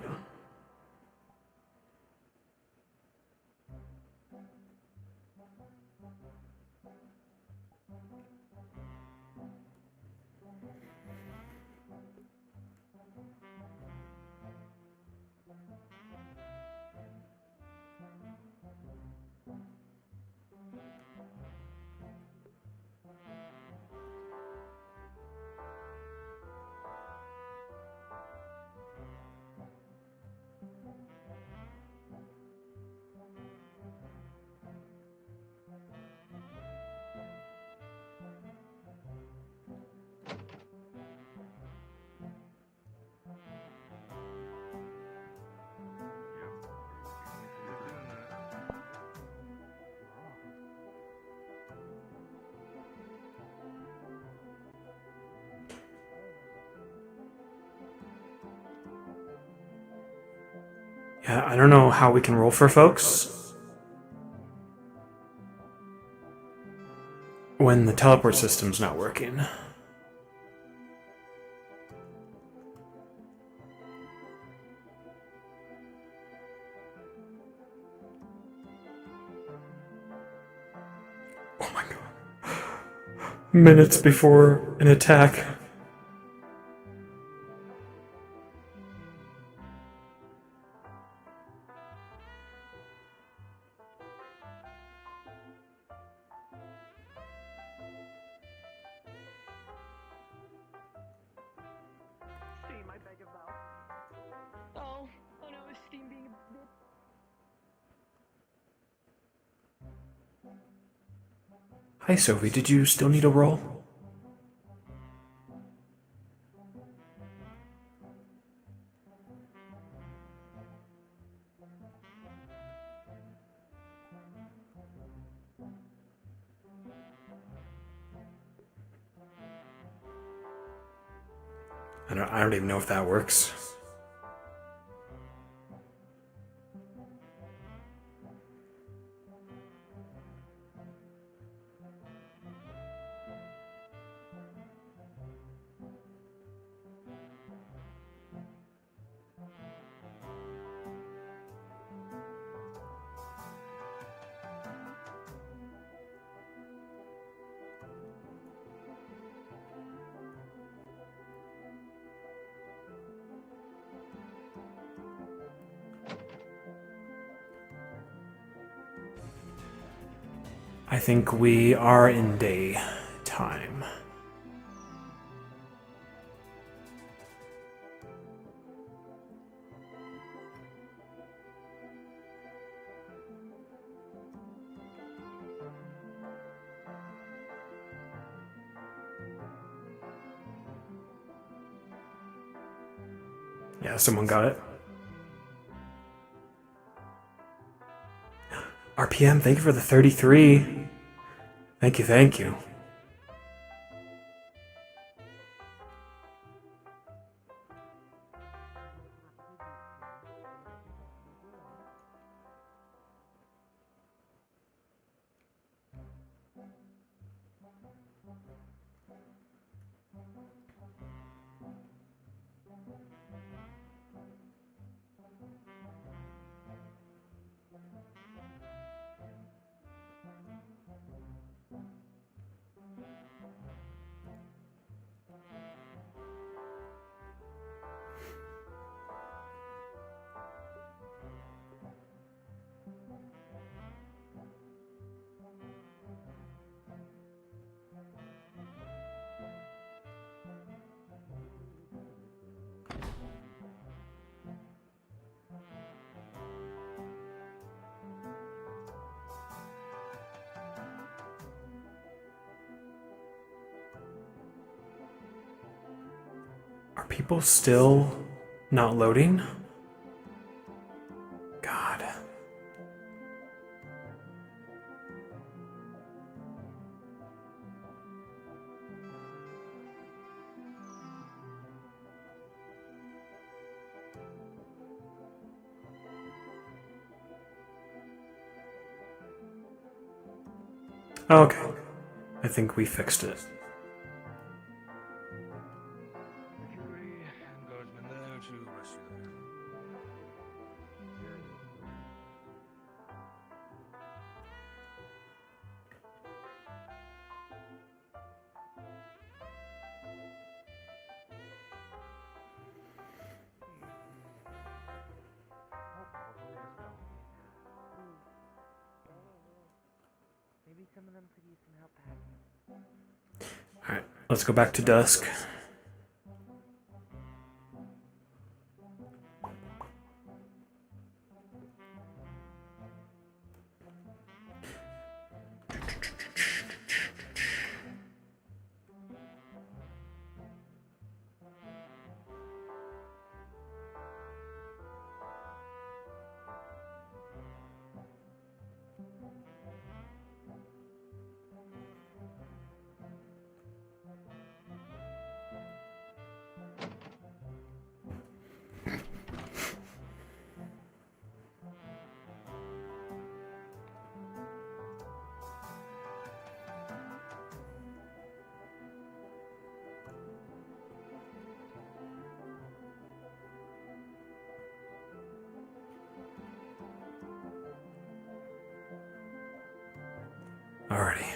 Yeah, I don't know how we can roll for folks when the teleport system's not working. Oh my god. Minutes before an attack. Oh no, is Steam being a bitch? Hi Sophie, did you still need a roll? I don't even know if that works. I think we are in daytime. Yeah, someone got it. RPM, thank you for the 33. Thank you, thank you. Are people still not loading? God. Okay. I think we fixed it. Maybe some of them could use some help packing. Alright, let's go back to Dusk. Alrighty.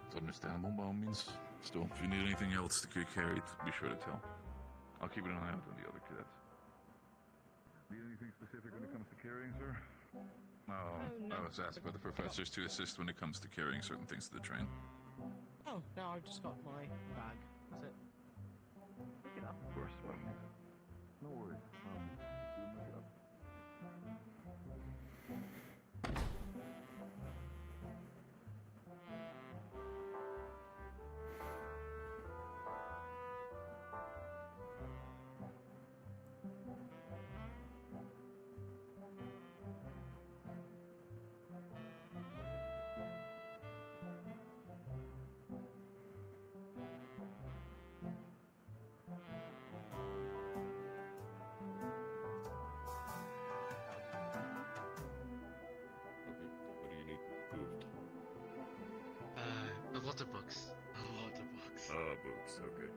It's understandable by all means. Still, if you need anything else to get carried, be sure to tell. I'll keep an eye out on the other cadets. Need anything specific when it comes to carrying, sir? No, I was asked by the professors to assist when it comes to carrying certain things to the train. Oh, no, I just got my bag. That's it. Pick it up. Of course, by all means. No worries. Doing my job. food, so good.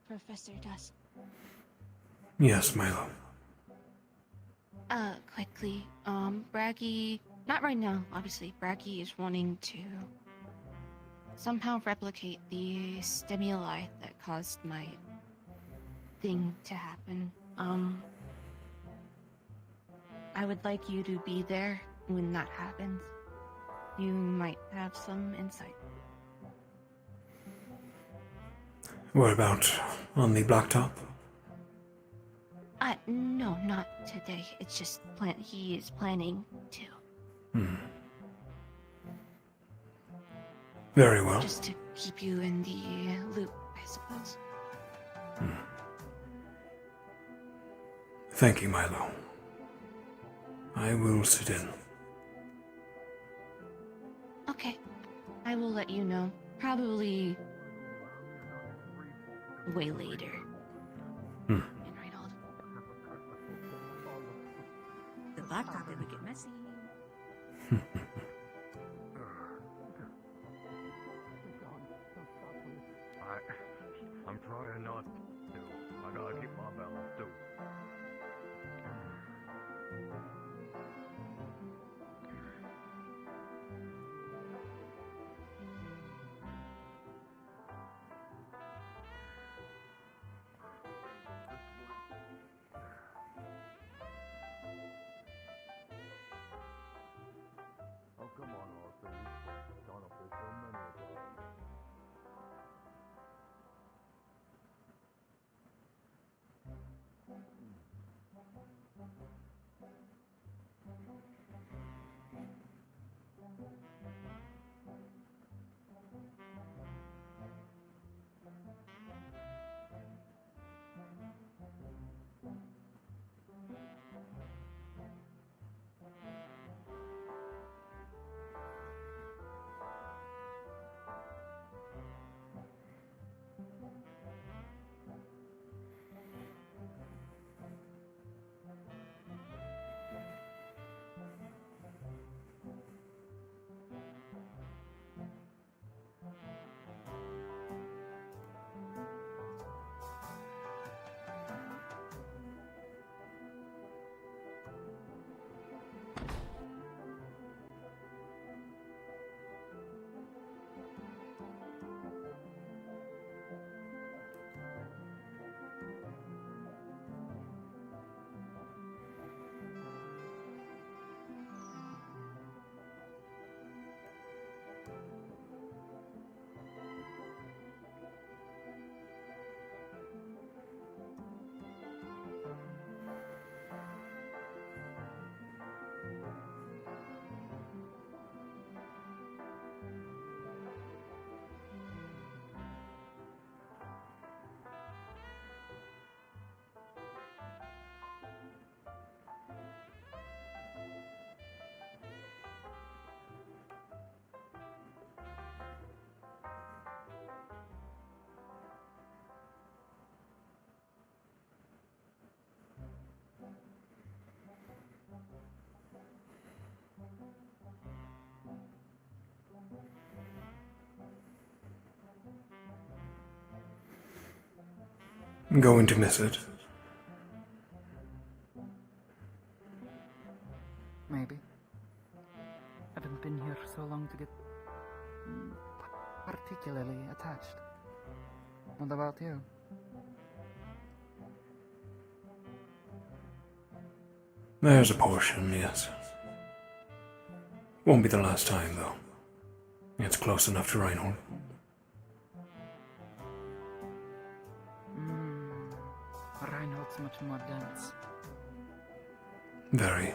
Professor Dusk. Yes, Milo. Quickly, Braggy, not right now, obviously. Braggy is wanting to somehow replicate the stimuli that caused my thing to happen. I would like you to be there when that happens. You might have some insight. What about on the blacktop? No, not today. It's just he is planning to. Hmm. Very well. Just to keep you in the loop, I suppose. Thank you, Milo. I will sit in. Okay. I will let you know. Probably way later. Hmm. And Reynold. The blacktop it would get messy. I'm trying not to. I gotta keep my balance too. Oh, come on, Austin. Gone up there so many times. I'm going to miss it. Maybe. Haven't been here so long to get particularly attached. What about you? There's a portion, yes. Won't be the last time, though. It's close enough to Reinhold. Reinhold's much more dense. Very.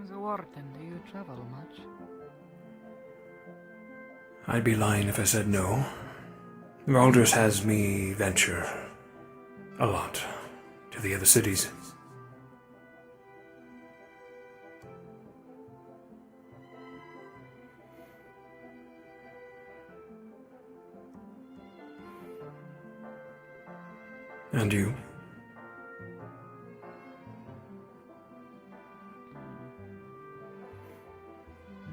As a warden, do you travel much? I'd be lying if I said no. Valdres has me venture a lot to the other cities. And you?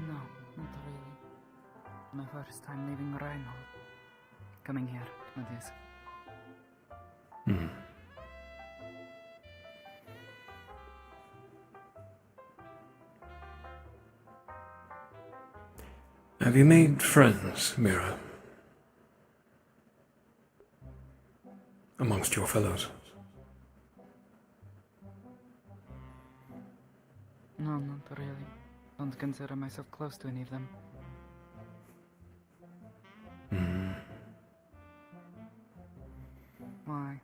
No, not really. My first time leaving Reinhold. Coming here, with this. Have you made friends, Mira? Amongst your fellows? No, not really. Don't consider myself close to any of them. Why?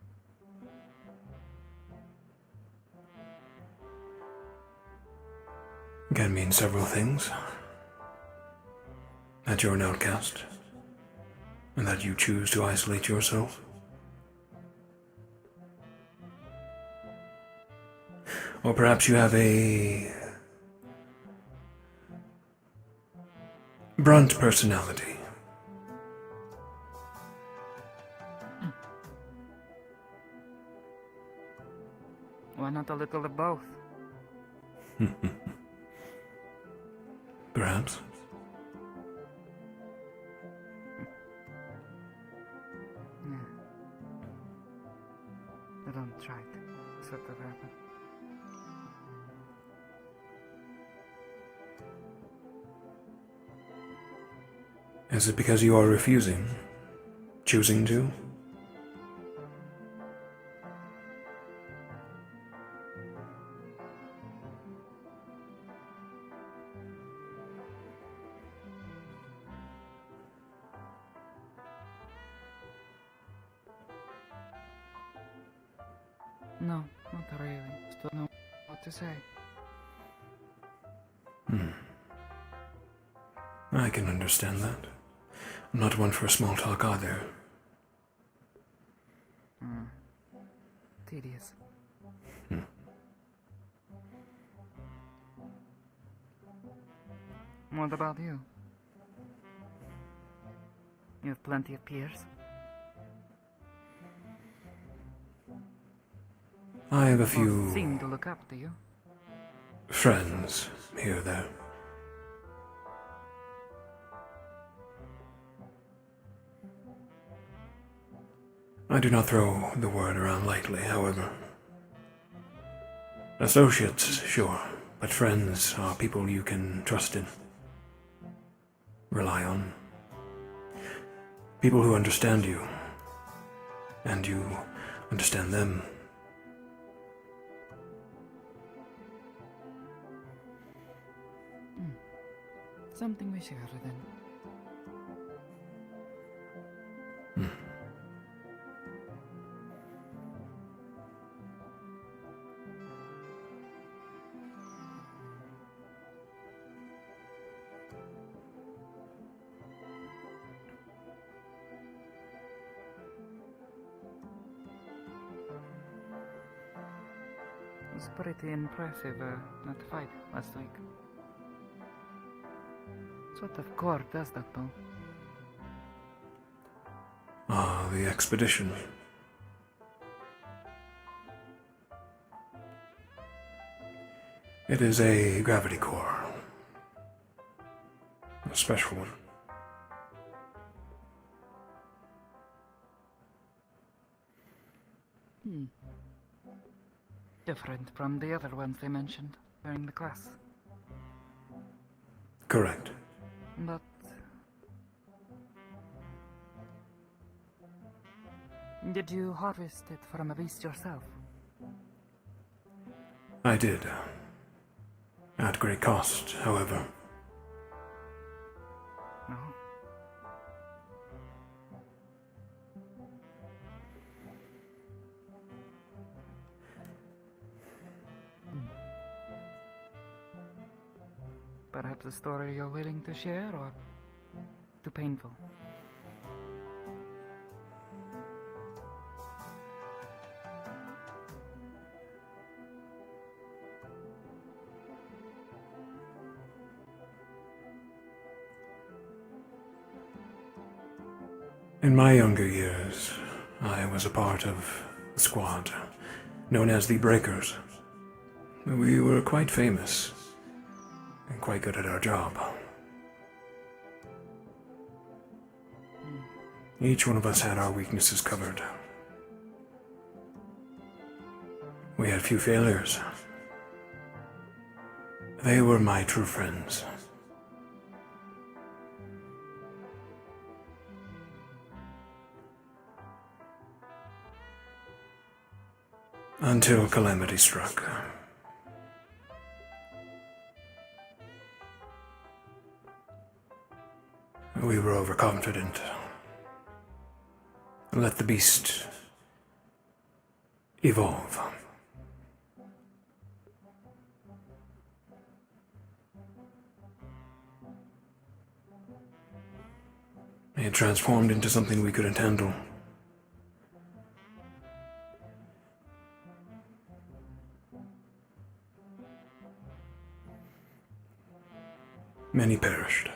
Can mean several things. That you're an outcast, and that you choose to isolate yourself. Or perhaps you have a blunt personality. Why not a little of both? Perhaps. Yeah. I don't try it. Sort of happen. Is it because you are refusing? Choosing to? No, not really. Still know what to say. I can understand that. I'm not one for small talk either. Tedious. What about you? You have plenty of peers? I have a Both few seem to look up to you. friends here or there. I do not throw the word around lightly, however. Associates, sure, but friends are people you can trust in, rely on. People who understand you, and you understand them. Something we share then. It was pretty impressive, that fight last week. What sort of core does that though? Ah, the expedition. It is a gravity core. A special one. Different from the other ones they mentioned during the class. Correct. But did you harvest it from a beast yourself? I did. At great cost, however. No. Perhaps a story you're willing to share, or too painful? In my younger years, I was a part of a squad known as the Breakers. We were quite famous and quite good at our job. Each one of us had our weaknesses covered. We had few failures. They were my true friends. Until calamity struck. We were overconfident. Let the beast evolve. It transformed into something we couldn't handle. Many perished.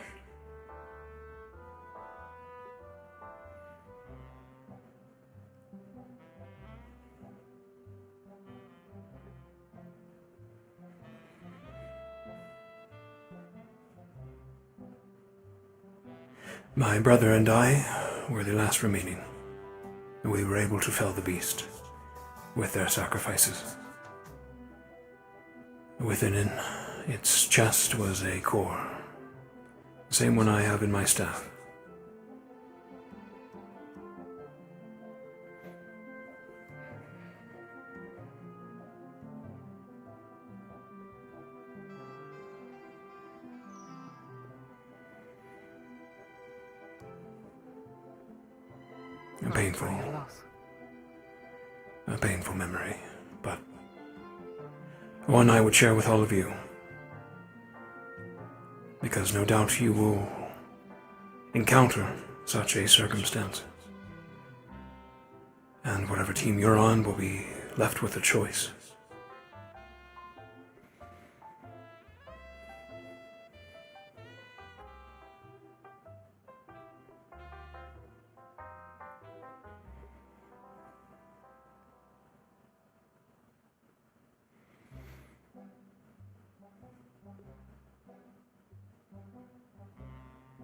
My brother and I were the last remaining. We were able to fell the beast with their sacrifices. Within its chest was a core, the same one I have in my staff. A painful memory, but one I would share with all of you, because no doubt you will encounter such a circumstance, and whatever team you're on will be left with a choice.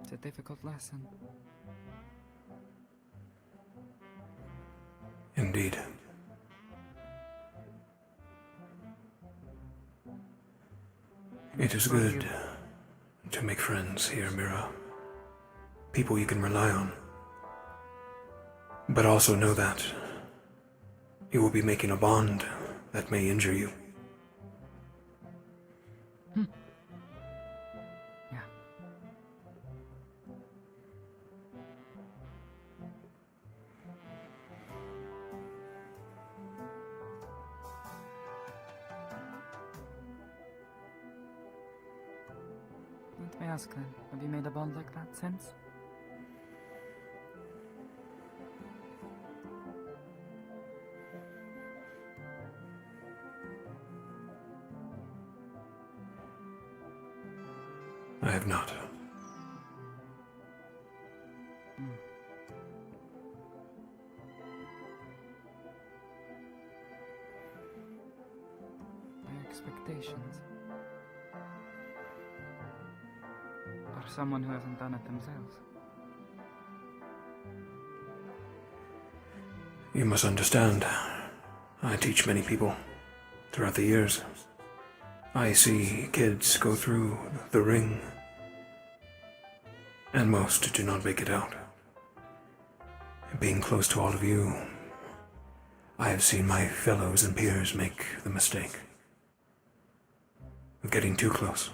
It's a difficult lesson. Indeed. It is good to make friends here, Mira. People you can rely on. But also know that you will be making a bond that may injure you. Let me ask then, have you made a bond like that since? I have not. My expectations. For someone who hasn't done it themselves. You must understand, I teach many people throughout the years. I see kids go through the ring, and most do not make it out. Being close to all of you, I have seen my fellows and peers make the mistake. of getting too close.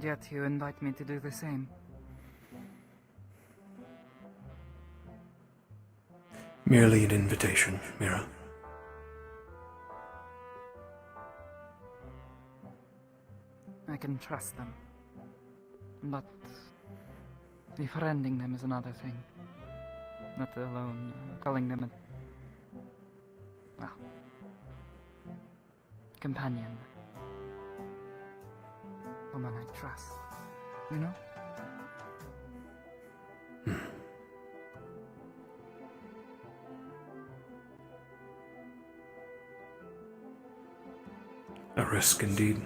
Yet you invite me to do the same. Merely an invitation, Mira. I can trust them. But befriending them is another thing. Let alone calling them a companion. Woman I trust. You know? A risk indeed.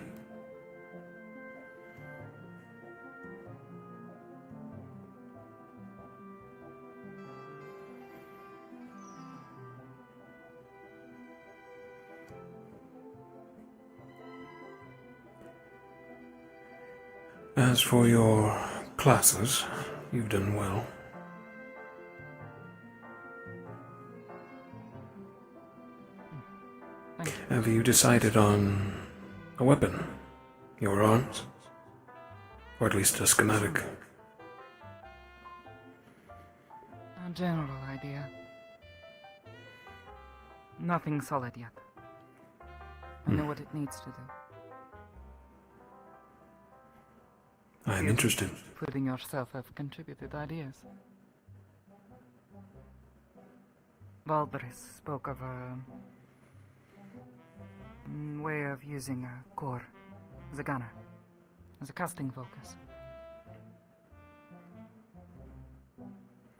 As for your classes, you've done well. Have you decided on a weapon? Your arms? Or at least a schematic? A general idea. Nothing solid yet. I know what it needs to do. I am interested. Putting yourself have contributed ideas. Valdris spoke of a way of using a core as a gunner, as a casting focus.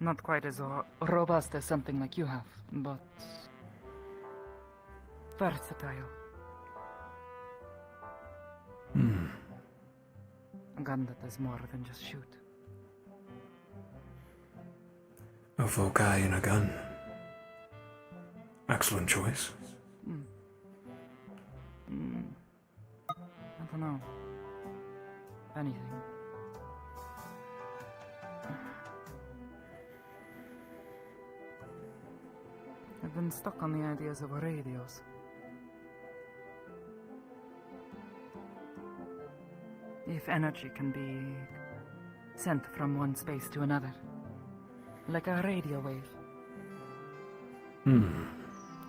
Not quite as robust as something like you have, but versatile. A gun that does more than just shoot. A foci in a gun. Excellent choice. I don't know. Anything. I've been stuck on the ideas of radios. If energy can be sent from one space to another, like a radio wave.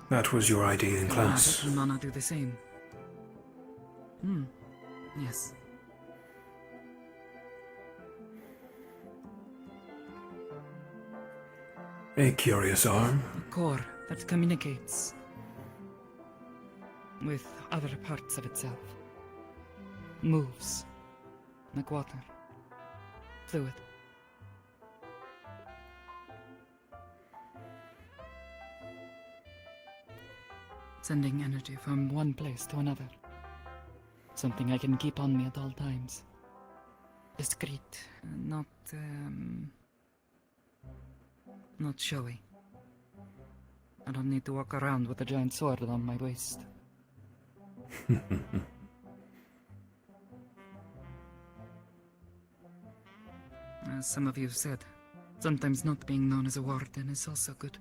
That was your idea in class. Can Mana do the same? Yes. A curious arm. A core that communicates with other parts of itself. Moves. Like water. Fluid. Sending energy from one place to another. Something I can keep on me at all times. Discreet. Not showy. I don't need to walk around with a giant sword on my waist. As some of you have said, sometimes not being known as a warden is also good.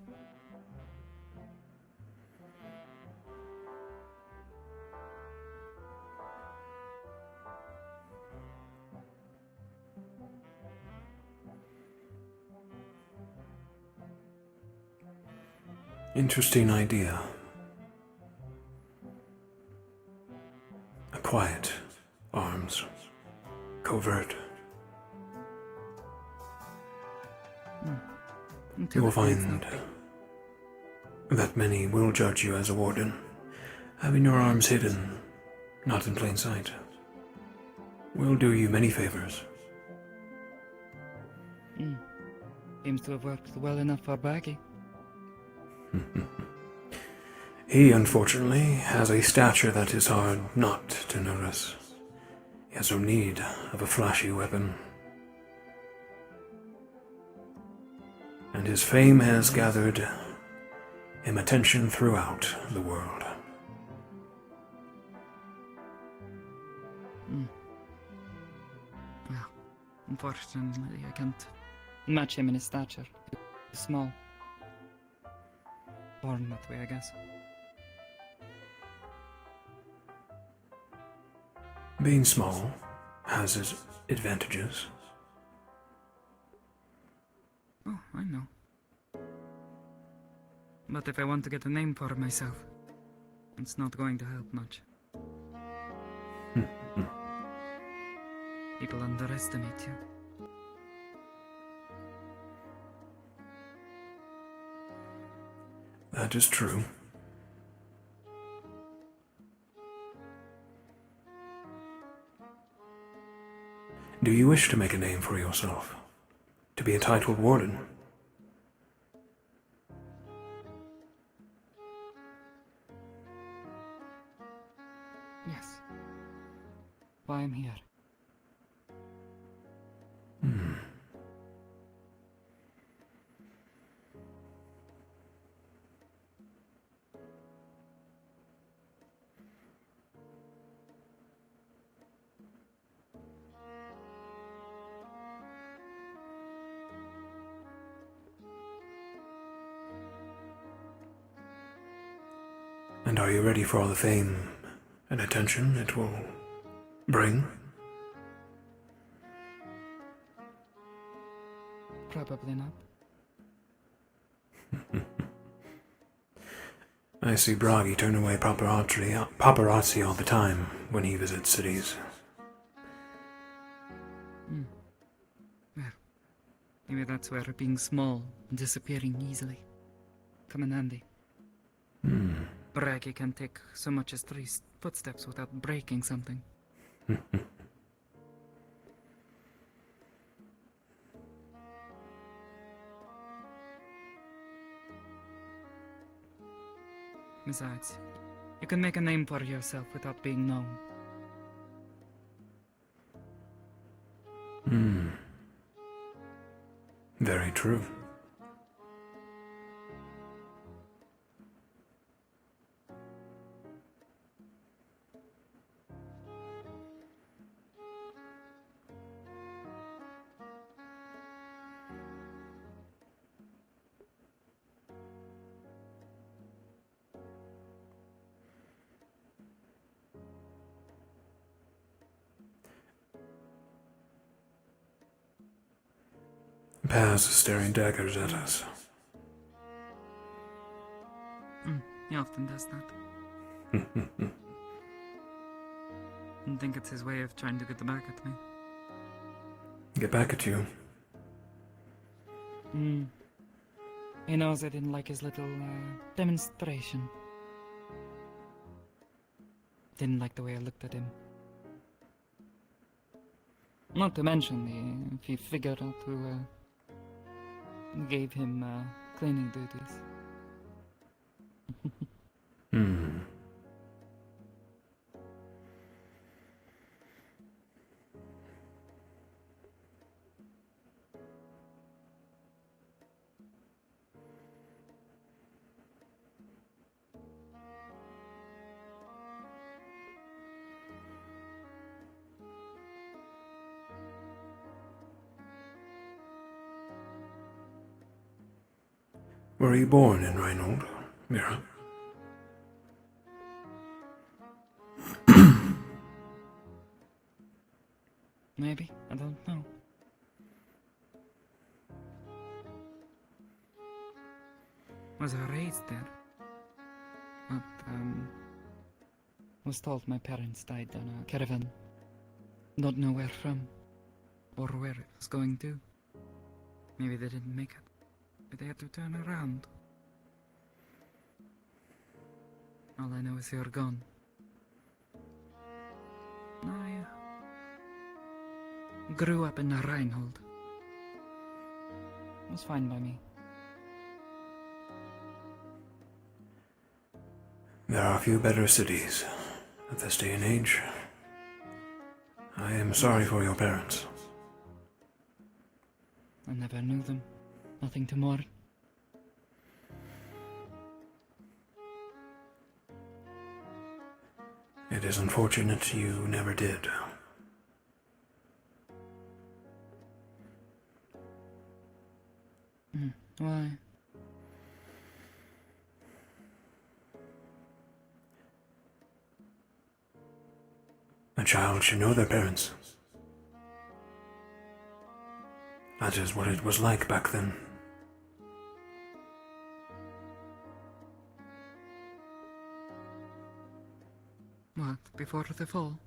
Interesting idea. A quiet arms. Covert. You will find that many will judge you as a warden, having your arms hidden, not in plain sight. Will do you many favors. Seems to have worked well enough for Baggy. He, unfortunately, has a stature that is hard not to notice. He has no need of a flashy weapon. And his fame has gathered him attention throughout the world. Well, Unfortunately, I can't match him in his stature. He's small. Born that way, I guess. Being small has its advantages. Oh, I know. But if I want to get a name for myself, it's not going to help much. People underestimate you. That is true. Do you wish to make a name for yourself? To be a titled warden? Yes. Why I'm here. And are you ready for all the fame and attention it will bring? Probably not. I see Bragi turn away paparazzi all the time when he visits cities. Well, maybe that's where being small and disappearing easily come in handy. Bragi can take so much as 3 footsteps without breaking something. Besides, you can make a name for yourself without being known. Very true. Paz is staring daggers at us. He often does that. I think it's his way of trying to get back at me. Get back at you. He knows I didn't like his little demonstration. Didn't like the way I looked at him. Not to mention he figured out who gave him cleaning duties. Were you born in Reinhold, Mira? Maybe, I don't know. Was raised there, but was told my parents died on a caravan. Don't know where from, or where it was going to. Maybe they didn't make it, but they had to turn around. All I know is you're gone. I grew up in Reinhold. It was fine by me. There are few better cities at this day and age. I am sorry for your parents. I never knew them. Nothing to mourn. It is unfortunate you never did. Why? A child should know their parents. That is what it was like back then. What, before the fall?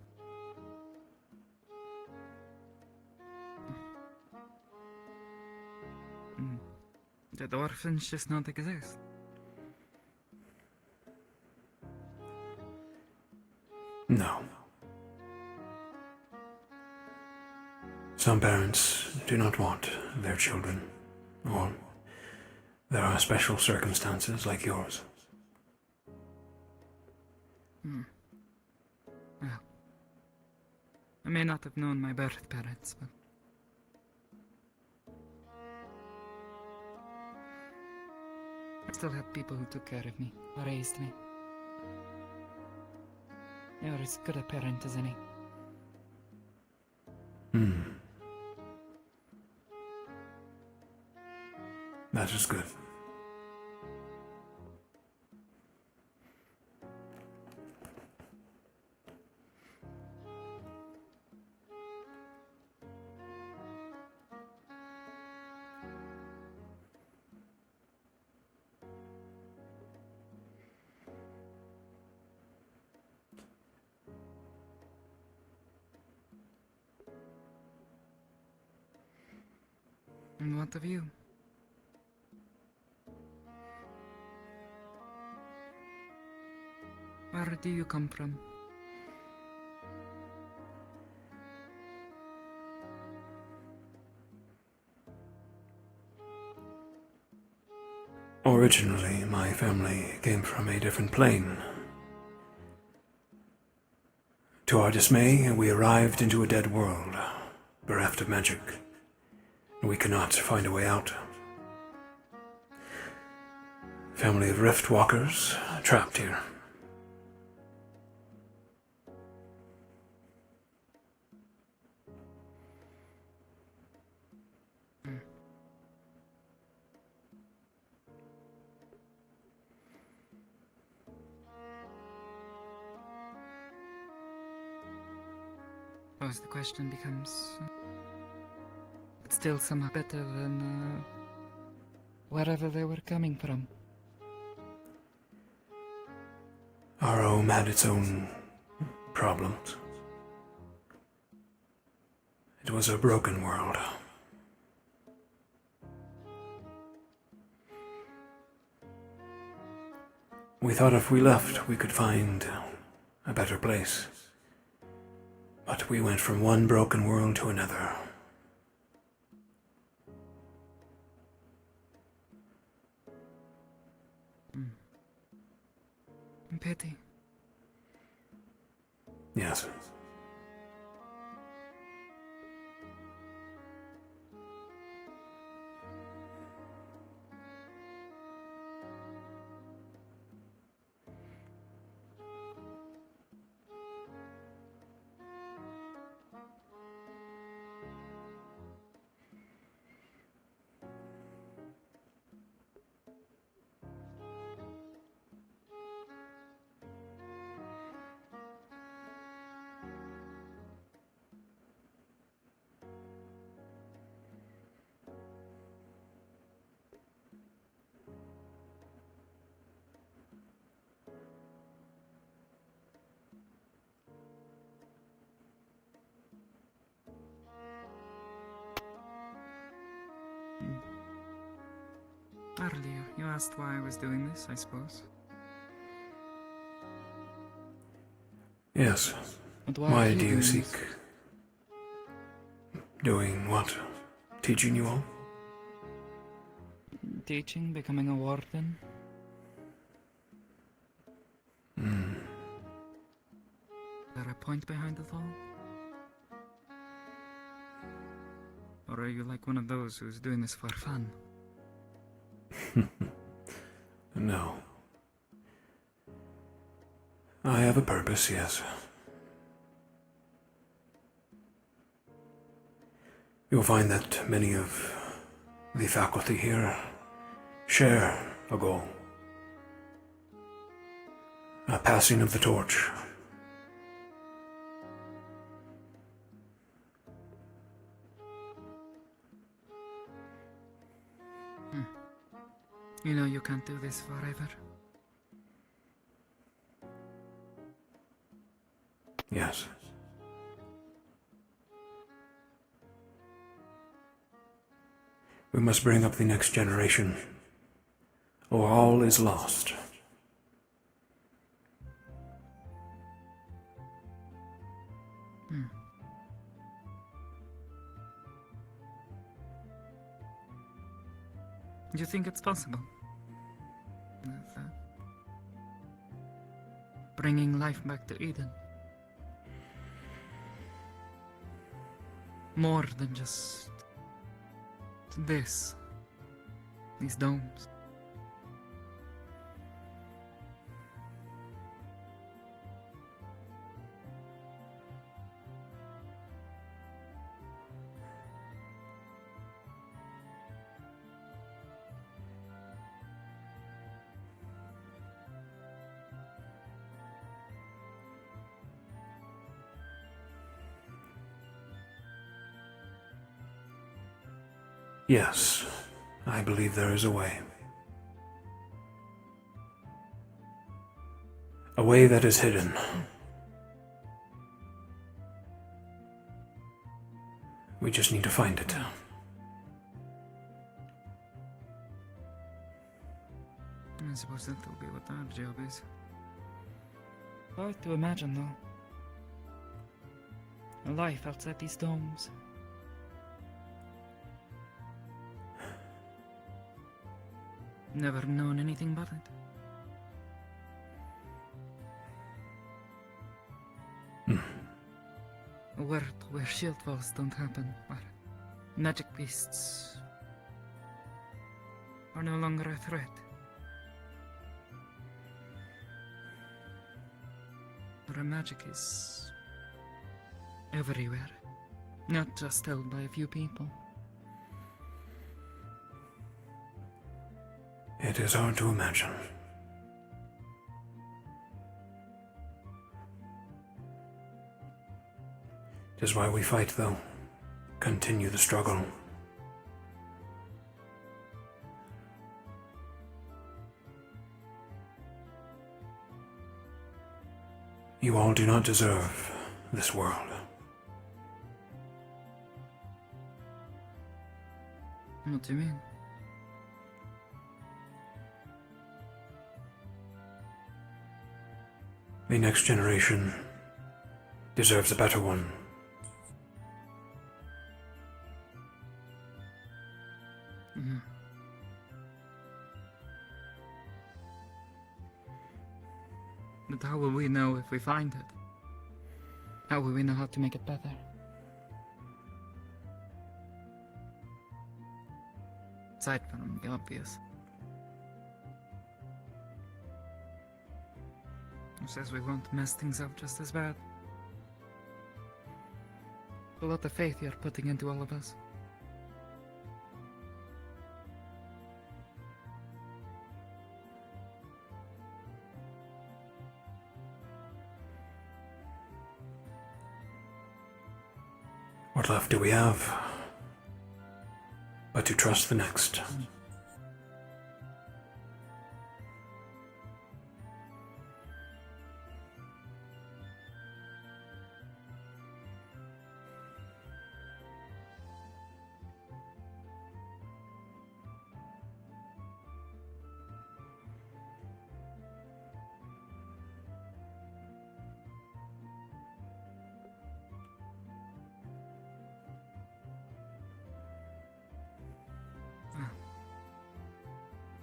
Did the orphans just not exist? No. Some parents do not want their children, or there are special circumstances like yours. Well, I may not have known my birth parents, but I still had people who took care of me, raised me. They were as good a parent as any. That is good. And what of you? Where do you come from? Originally, my family came from a different plane. To our dismay, we arrived into a dead world, bereft of magic. We could not find a way out. Family of rift walkers, trapped here. Suppose the question becomes, but still somehow better than wherever they were coming from. Our home had its own problems. It was a broken world. We thought if we left, we could find a better place. But we went from one broken world to another. Pity. Yes. Earlier, you asked why I was doing this, I suppose. Yes. But Why do you doing seek? this? Doing what? Teaching you all? Teaching, becoming a warden. Is there a point behind it all? Or are you like one of those who's doing this for fun? No. I have a purpose, yes. You'll find that many of the faculty here share a goal. A passing of the torch. You know you can't do this forever. Yes. We must bring up the next generation, or all is lost. Do you think it's possible? Bringing life back to Eden? More than just this. These domes. Yes, I believe there is a way. A way that is hidden. We just need to find it. I suppose that will be what our job is. Hard to imagine, though. A life outside these domes. Never known anything but it. A world where shield walls don't happen, where magic beasts are no longer a threat. Where magic is everywhere, not just held by a few people. It is hard to imagine. It is why we fight, though. Continue the struggle. You all do not deserve this world. What do you mean? The next generation deserves a better one. But how will we know if we find it? How will we know how to make it better? Aside from the obvious. Who says we won't mess things up just as bad? A lot of faith you're putting into all of us. What left do we have but to trust the next?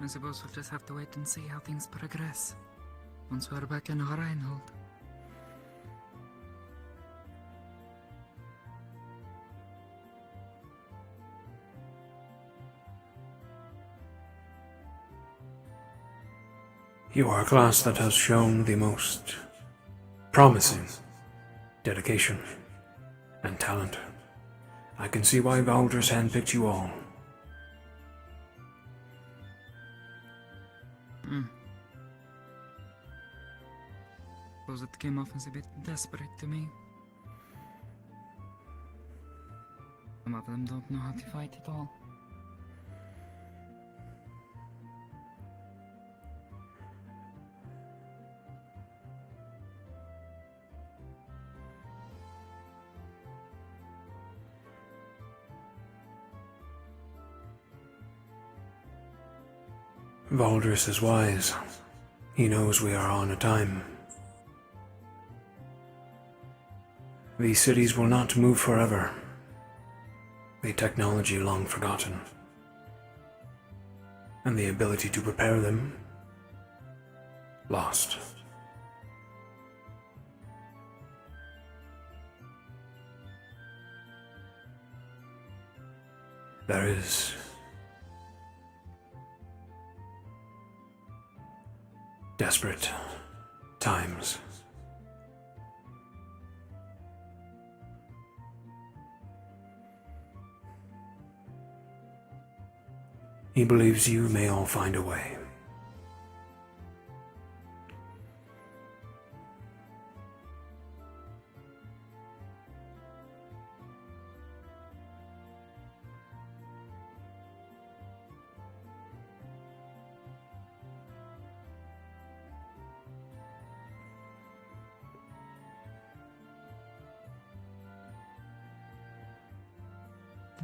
I suppose we'll just have to wait and see how things progress once we're back in Reinhold. You are a class that has shown the most promising dedication and talent. I can see why Valdres handpicked you all. Suppose it came off as a bit desperate to me. Some of them don't know how to fight at all. Valdris is wise. He knows we are on a time. These cities will not move forever. The technology long forgotten. And the ability to prepare them lost. There is desperate times. He believes you may all find a way.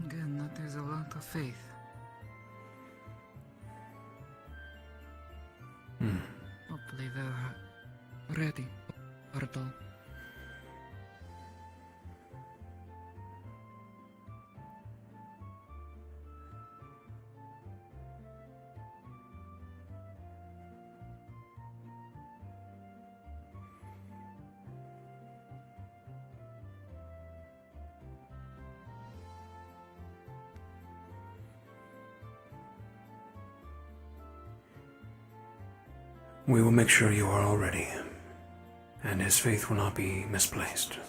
Again, that is a lot of faith. Hopefully they're ready for it all. We will make sure you are all ready, and his faith will not be misplaced.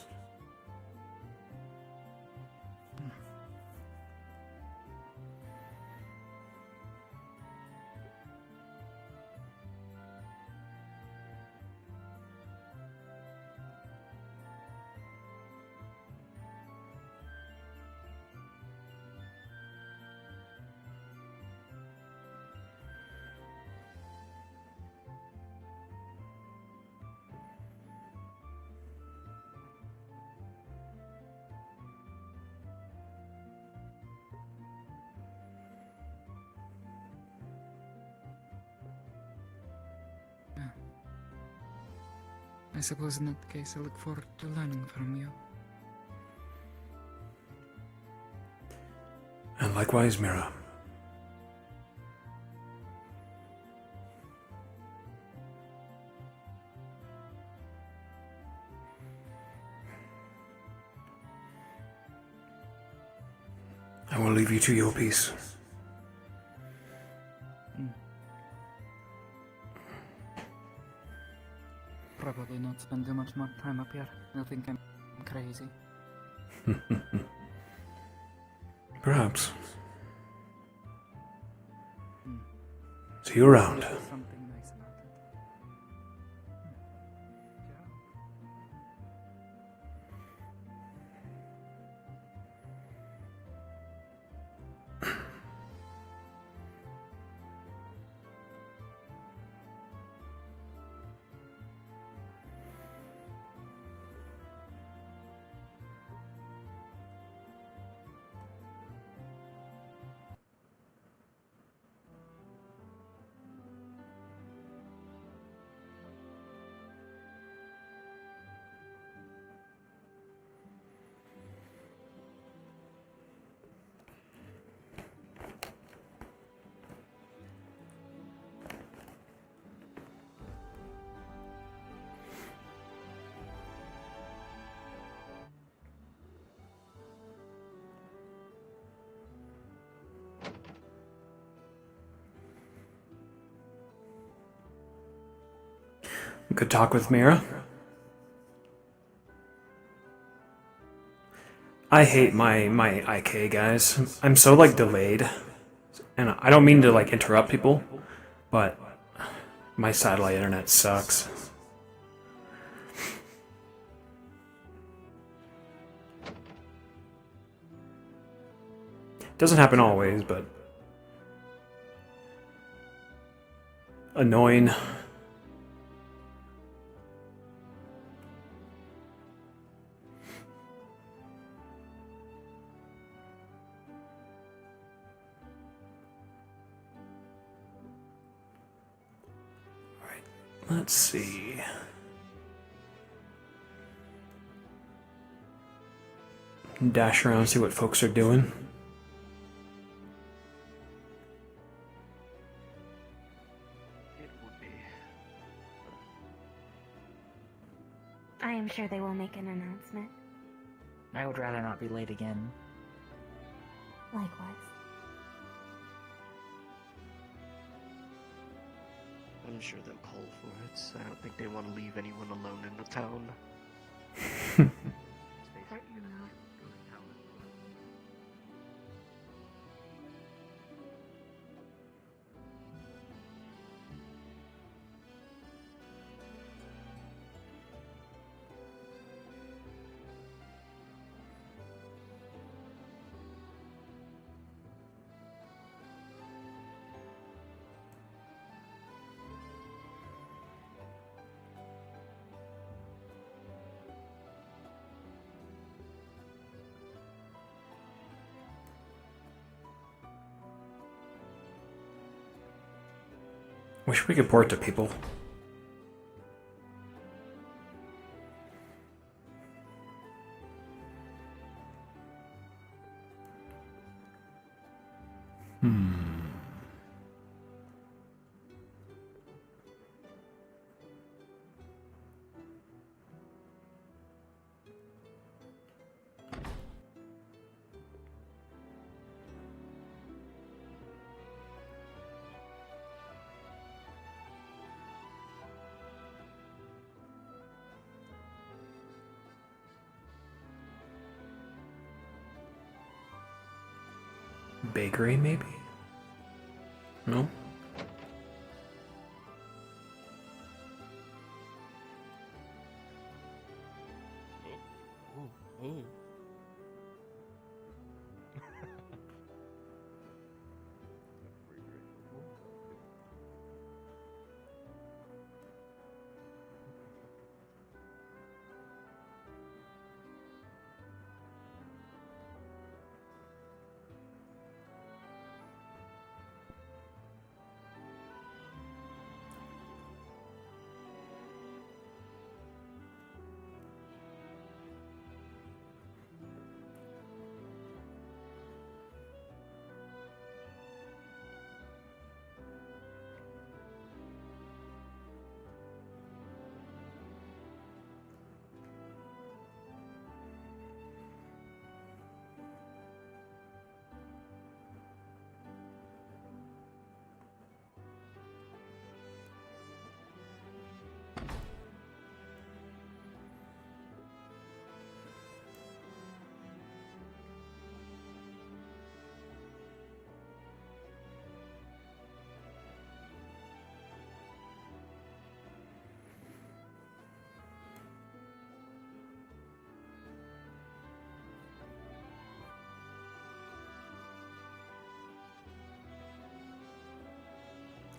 I suppose in that case I look forward to learning from you. And likewise, Mira. I will leave you to your peace. Probably not spend too much more time up here. They'll think I'm crazy. Perhaps. See you around. Something nice about it. Good talk with Mira. I hate my IK guys. I'm so like delayed. And I don't mean to like interrupt people, but My satellite internet sucks. Doesn't happen always, but annoying. Let's see. Dash around, see what folks are doing. I am sure they will make an announcement. I would rather not be late again. Likewise. I'm sure they'll call for it. I don't think they want to leave anyone alone in the town. Wish we could port to people. Bakery, maybe? No? Oh.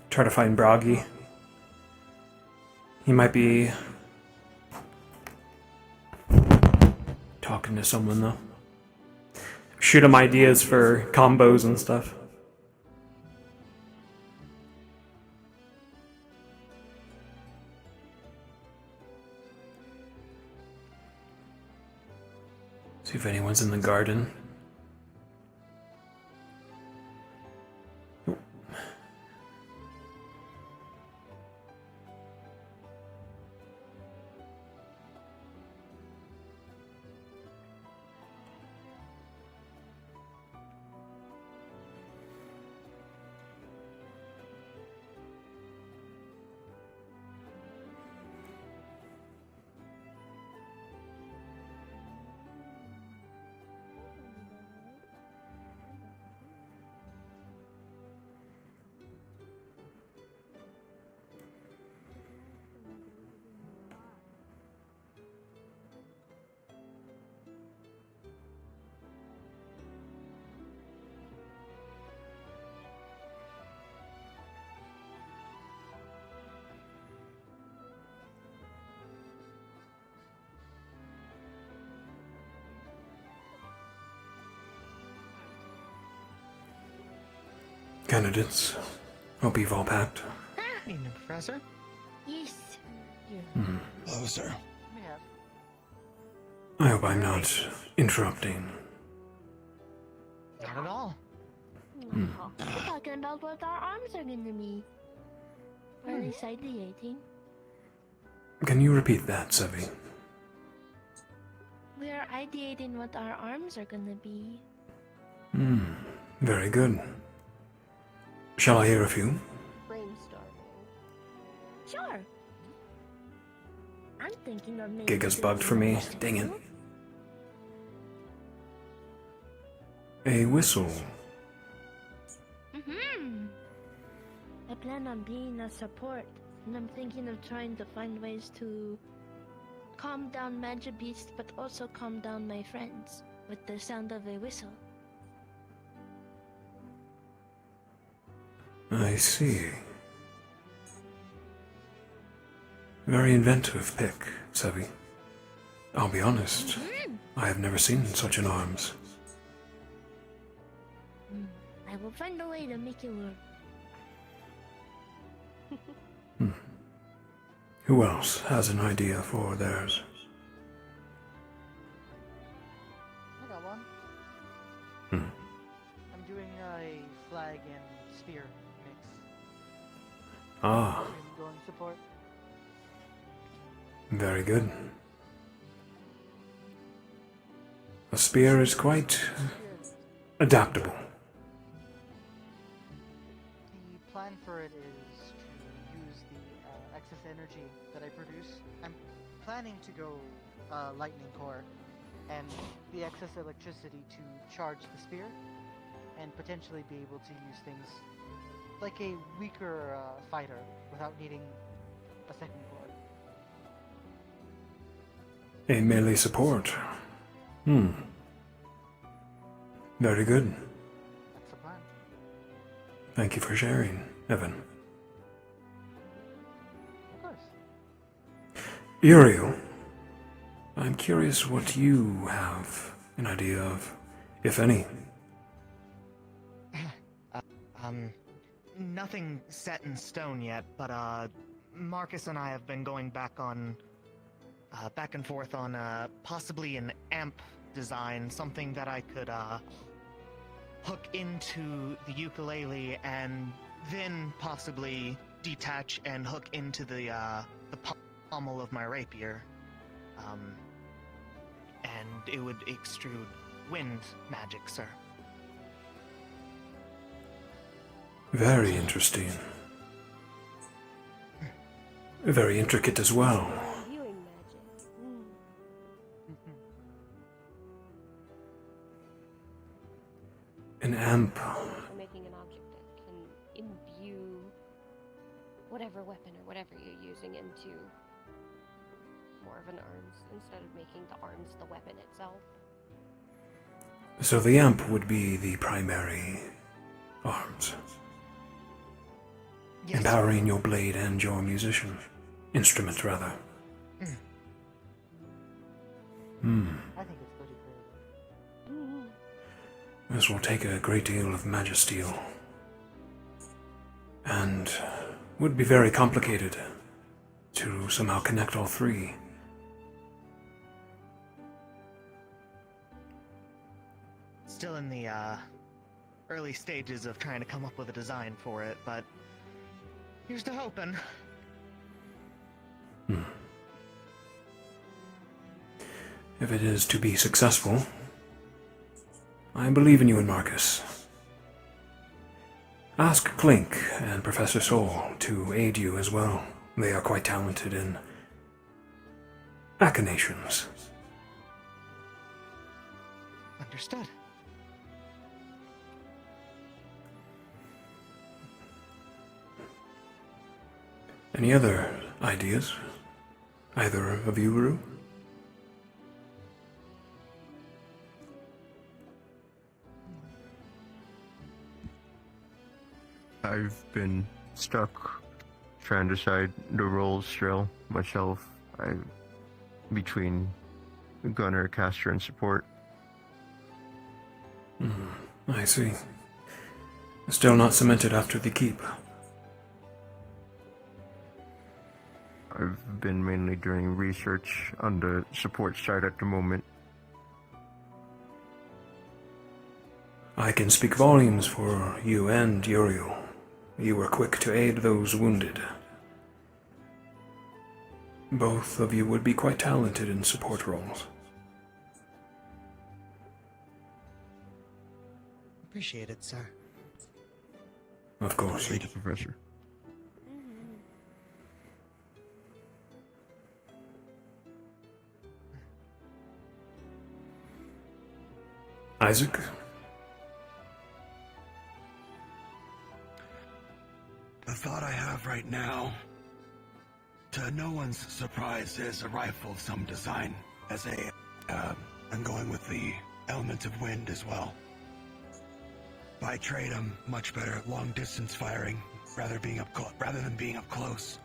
Try to find Broggy. He might be talking to someone though. Shoot him ideas for combos and stuff. See if anyone's in the garden. Candidates, hope you've all packed. Evening, Professor. Yes. Hello, sir. I hope I'm not interrupting. Not at all. Hmm. We're talking about what our arms are gonna be. Are they ideating? Can you repeat that, Sevi? We are ideating what our arms are gonna be. Very good. Shall I hear a few? Brainstorming. Sure. I'm thinking of making Giga's bugged for me. Dang it. A whistle. I plan on being a support, and I'm thinking of trying to find ways to calm down magic beasts, but also calm down my friends with the sound of a whistle. I see. Very inventive pick, Sevi. I'll be honest, I have never seen such an arms. I will find a way to make it work. Who else has an idea for theirs? I got one. Hmm. I'm doing a flag and spear mix. Ah, I'm going support. very good. A spear is quite adaptable. The plan for it is to use the excess energy that I produce. I'm planning to go lightning core and the excess electricity to charge the spear and potentially be able to use things like a weaker fighter without needing a second core. A melee support. Very good. That's the plan. Thank you for sharing, Evan. Of course. Uriel, I'm curious what you have an idea of, if any. Nothing set in stone yet, but Marcus and I have been going back and forth on possibly an amp design, something that I could hook into the ukulele and then possibly detach and hook into the pommel of my rapier, and it would extrude wind magic, sir. Very interesting. Very intricate as well. Viewing magic. An amp. Or making an object that can imbue whatever weapon or whatever you're using into more of an arms instead of making the arms the weapon itself. So the amp would be the primary arms. Yes. Empowering your blade and your musician. Instrument, rather. I think it's pretty cool. This will take a great deal of magisteel. And would be very complicated to somehow connect all three. Still in the early stages of trying to come up with a design for it, but here's to hoping. If it is to be successful, I believe in you and Marcus. Ask Clink and Professor Soul to aid you as well. They are quite talented in machinations. Understood. Any other ideas? Either of you, Rue? I've been stuck trying to decide the roles still myself. Between gunner, caster, and support. I see. Still not cemented after the keep. I've been mainly doing research on the support side at the moment. I can speak volumes for you and Uriel. You were quick to aid those wounded. Both of you would be quite talented in support roles. Appreciate it, sir. Of course. Thank you, Professor. Isaac? The thought I have right now, to no one's surprise, is a rifle of some design. I'm going with the element of wind as well. By trade, I'm much better at long-distance firing, rather than being up close.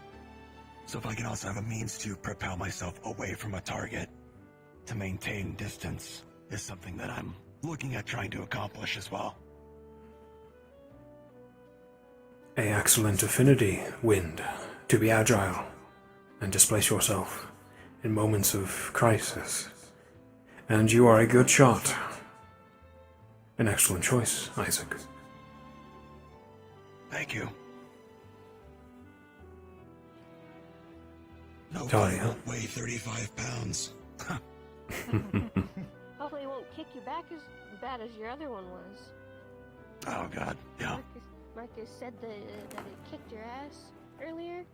So if I can also have a means to propel myself away from a target to maintain distance, is something that I'm looking at trying to accomplish as well. An excellent affinity, wind, to be agile and displace yourself in moments of crisis. And you are a good shot. An excellent choice, Isaac. Thank you. No, Talia. I won't weigh 35 pounds. Hopefully it won't kick you back as bad as your other one was. Oh god, yeah. Marcus said that it kicked your ass earlier.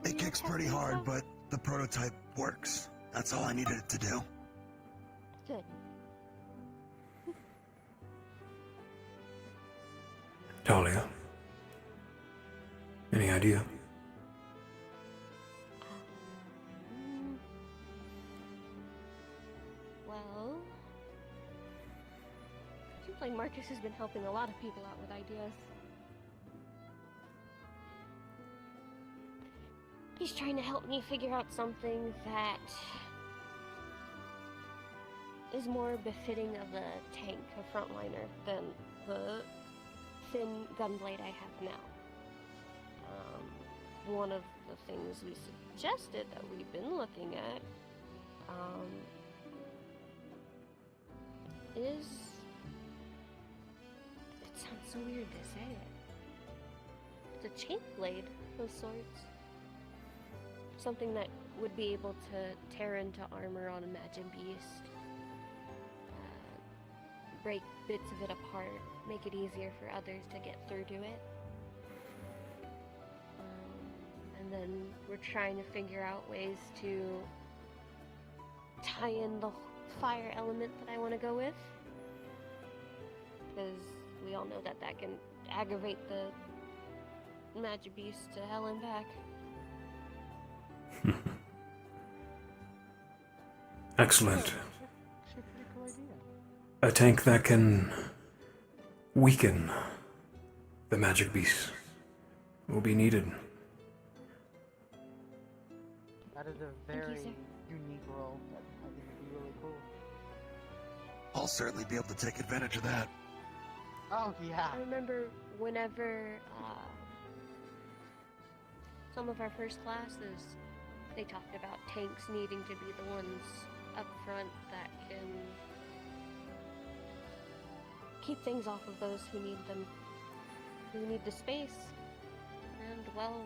It kicks pretty hard, but the prototype works. That's all I needed it to do. Good. Talia. Any idea? Well, seems like Marcus has been helping a lot of people out with ideas. He's trying to help me figure out something that is more befitting of a tank, a frontliner, than the thin gunblade I have now. One of the things we suggested that we've been looking at is, it sounds so weird to say it, it's a chain blade of sorts. Something that would be able to tear into armor on a Imagine Beast, break bits of it apart, make it easier for others to get through to it. And then we're trying to figure out ways to tie in the fire element that I want to go with. Because we all know that that can aggravate the Magic Beast to hell and back. Excellent. A tank that can weaken the magic beast will be needed. That is a very unique role that I think would be really cool. I'll certainly be able to take advantage of that. Oh, yeah. I remember whenever some of our first classes, they talked about tanks needing to be the ones up front that can keep things off of those who need them, who need the space, and, well,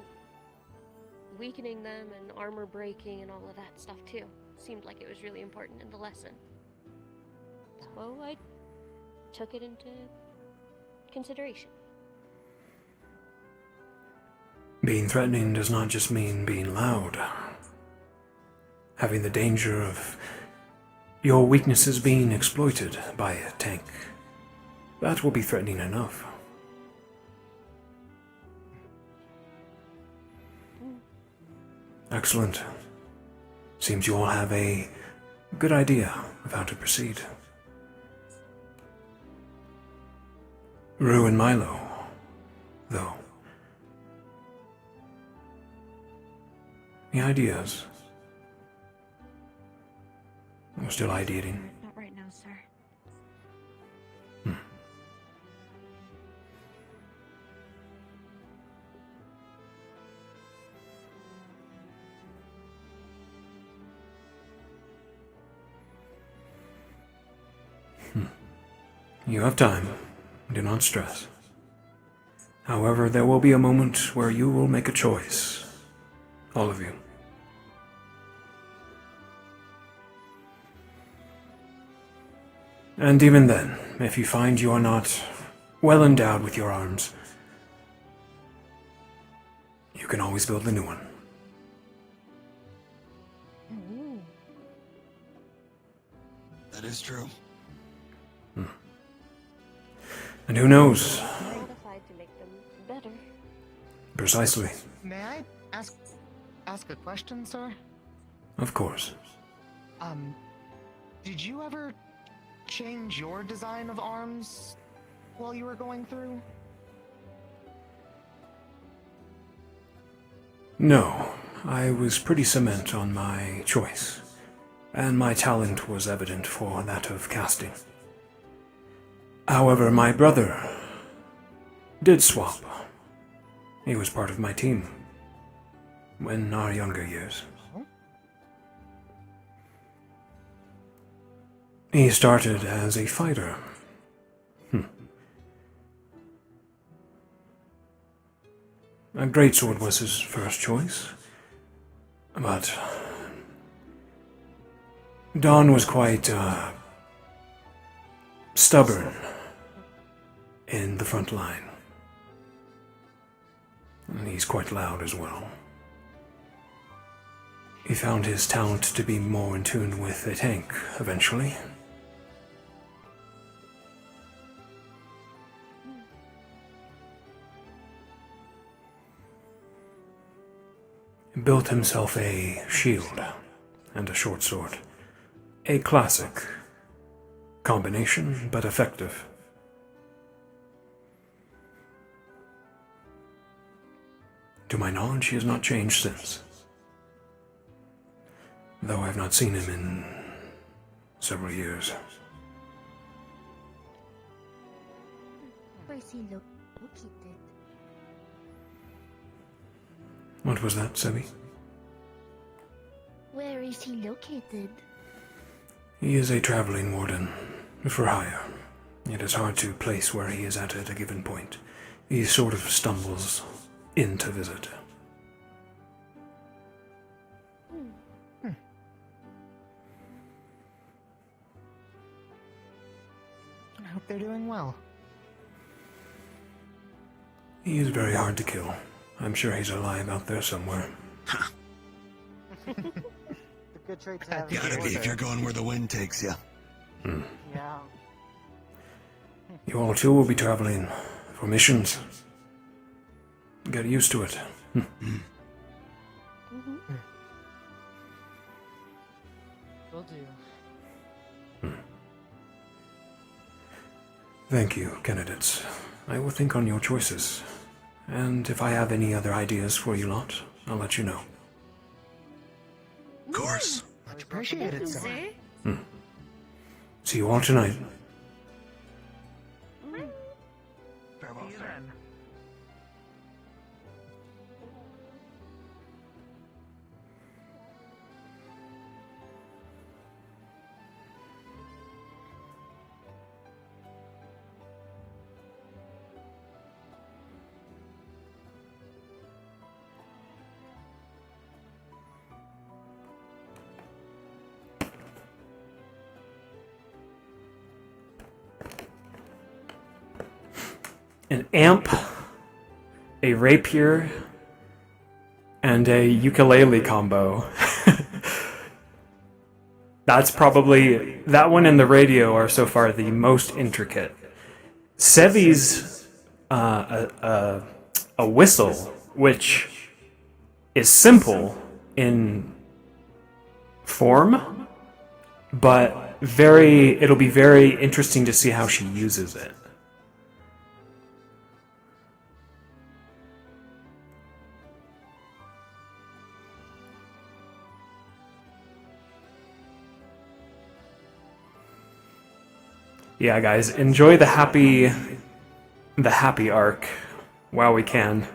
weakening them and armor breaking and all of that stuff too. Seemed like it was really important in the lesson. So I took it into consideration. Being threatening does not just mean being loud. Having the danger of your weaknesses being exploited by a tank. That will be threatening enough. Excellent. Seems you all have a good idea of how to proceed. Rue and Milo, though. Any ideas? We're still ideating. Not right now, sir. You have time. Do not stress. However, there will be a moment where you will make a choice. All of you. And even then, if you find you are not well endowed with your arms, you can always build a new one. That is true. And who knows? Modify to make them better. Precisely. May I ask a question, sir? Of course. Did you ever change your design of arms while you were going through? No, I was pretty cement on my choice, and my talent was evident for that of casting. However, my brother did swap. He was part of my team in our younger years. He started as a fighter. A greatsword was his first choice, but Don was quite stubborn in the front line. And he's quite loud as well. He found his talent to be more in tune with a tank eventually. He built himself a shield and a short sword. A classic combination, but effective. To my knowledge, he has not changed since. Though I have not seen him in several years. Where is he located? What was that, Sebi? Where is he located? He is a traveling warden, for hire. It is hard to place where he is at a given point. He sort of stumbles in to visit. I hope they're doing well. He is very hard to kill. I'm sure he's alive out there somewhere. The good trait to have. Gotta be if you're going where the wind takes you. Yeah. You all too will be traveling for missions. Get used to it. Will do. Thank you, candidates. I will think on your choices. And if I have any other ideas for you lot, I'll let you know. Of course. Much appreciated, sir. See you all tonight. Farewell, sir. An amp, a rapier, and a ukulele combo. That's probably, that one and the radio are so far the most intricate. Sevi's a whistle, which is simple in form, but it'll be very interesting to see how she uses it. Yeah, guys, enjoy the happy arc while we can.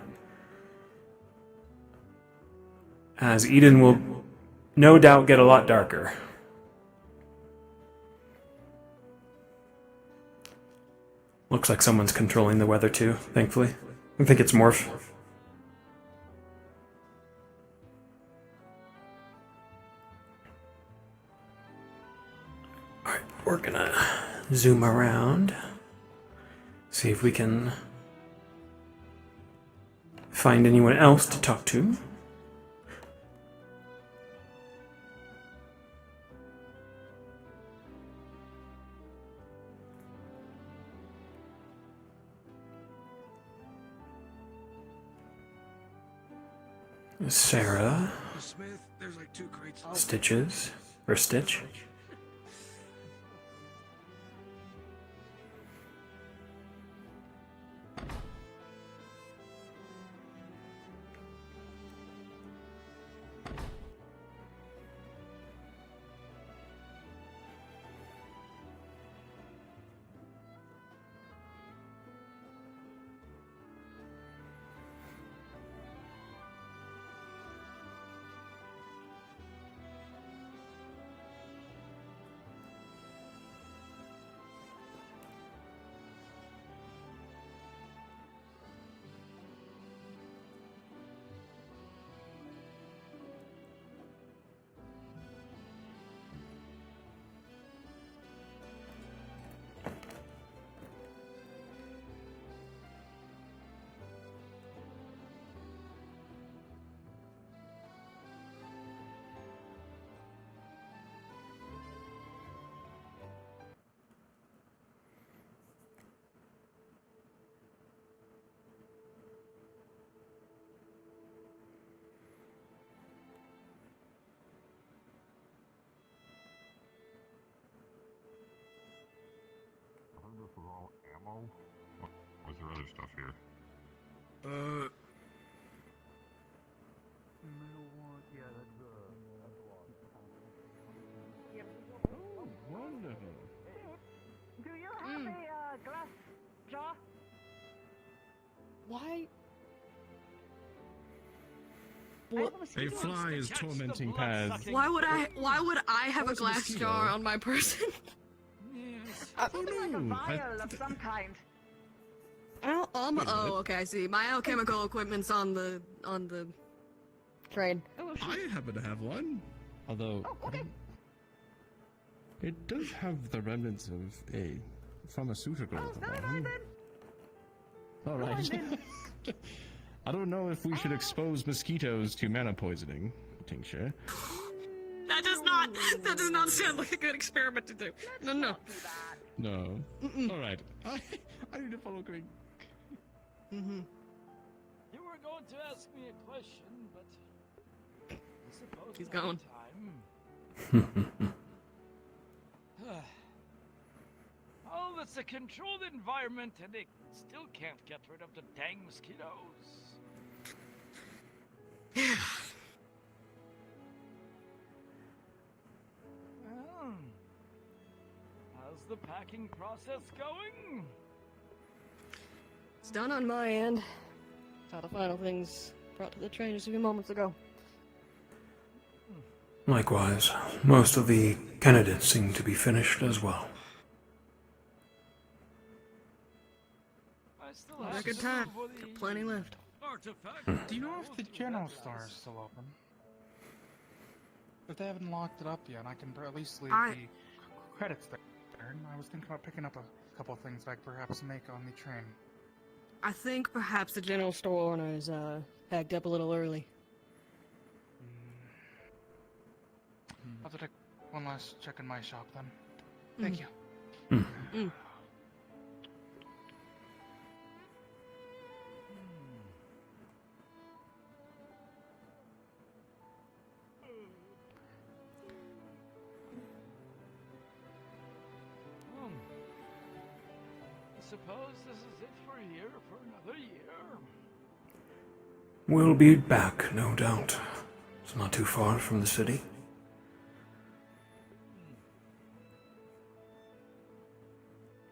As Eden will no doubt get a lot darker. Looks like someone's controlling the weather too, thankfully. I think it's Morph. Alright, we're gonna zoom around. See if we can find anyone else to talk to. Sarah. Smith, there's like 2 crates. Stitches. Or Stitch. This was all ammo? Was there other stuff here? Yeah, that's a lot. Oh, wonderful. Do you have a glass jar? Why? A fly is tormenting Paz. Why would I have a glass jar on my person? Something like a vial of some kind. Oh, okay, I see. My alchemical equipment's on the train. I happen to have one. Although, it does have the remnants of a pharmaceutical at the bottom. Alright. I don't know if we should expose mosquitoes to mana poisoning tincture. That does not sound like a good experiment to do. No. No. Alright. I need to follow Greg. You were going to ask me a question, but I suppose He's another gone. time. Oh, it's a controlled environment, and they still can't get rid of the dang mosquitoes. Well, how's the packing process going? It's done on my end. Saw the final things brought to the train just a few moments ago. Likewise, most of the candidates seem to be finished as well. Had a good time. Got plenty left. Do you know if the general store is still open? If they haven't locked it up yet, I can at least leave the credits there. I was thinking about picking up a couple of things I could perhaps make on the train. I think perhaps the general store owner is packed up a little early. I'll have to take one last check in my shop then. Thank you. I suppose this is it for here for another year. We'll be back, no doubt. It's not too far from the city.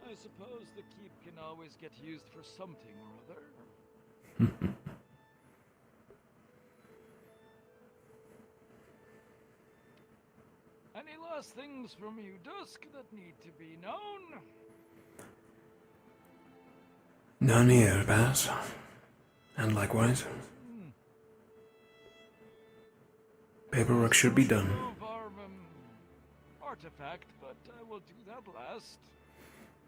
I suppose the keep can always get used for something or other. Any last things from you, Dusk, that need to be known? None here, Bass. And likewise. Paperwork should be done. Of our artifact, but I will do that last.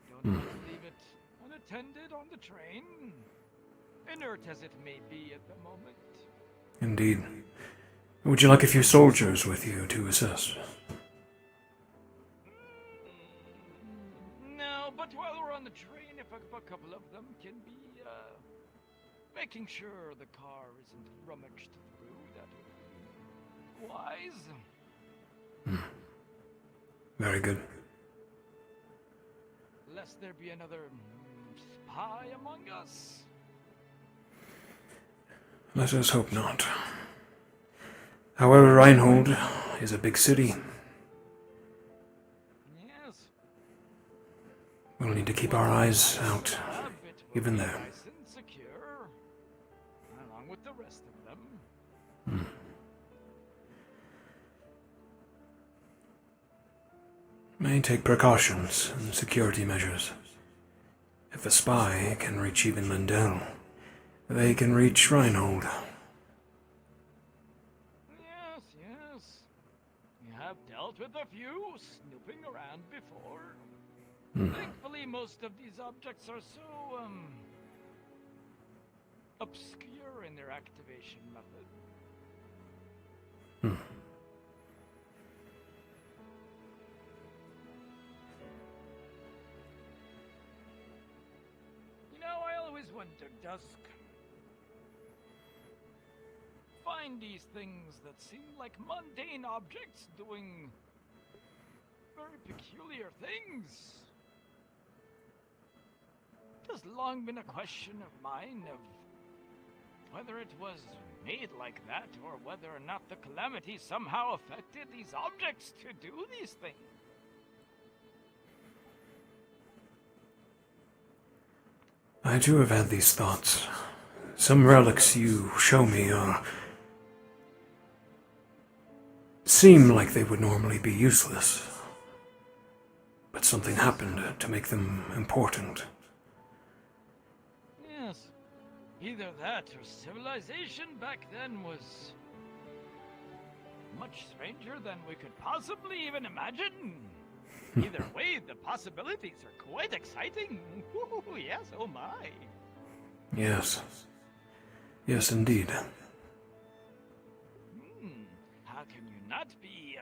Don't want to leave it unattended on the train, inert as it may be at the moment. Indeed. Would you like a few soldiers with you to assist? No, but while we're on the train, if a couple of them can be, making sure the car isn't rummaged through, that would be wise. Very good. Lest there be another spy among us. Let us hope not. However, Reinhold is a big city. Yes. We'll need to keep our eyes out, even there. Nice and secure, along with the rest of them. May take precautions and security measures. If a spy can reach even Lindell, they can reach Reinhold. Yes, yes. You have dealt with a few snooping around before. Thankfully, most of these objects are so, obscure in their activation method. You know, I always wondered, Dusk. Find these things that seem like mundane objects doing very peculiar things. It has long been a question of mine of whether it was made like that or whether or not the calamity somehow affected these objects to do these things. I too have had these thoughts. Some relics you show me seem like they would normally be useless. But something happened to make them important. Yes. Either that or civilization back then was much stranger than we could possibly even imagine. Either way, the possibilities are quite exciting. Ooh, yes, oh my. Yes. Yes, indeed. How can you not be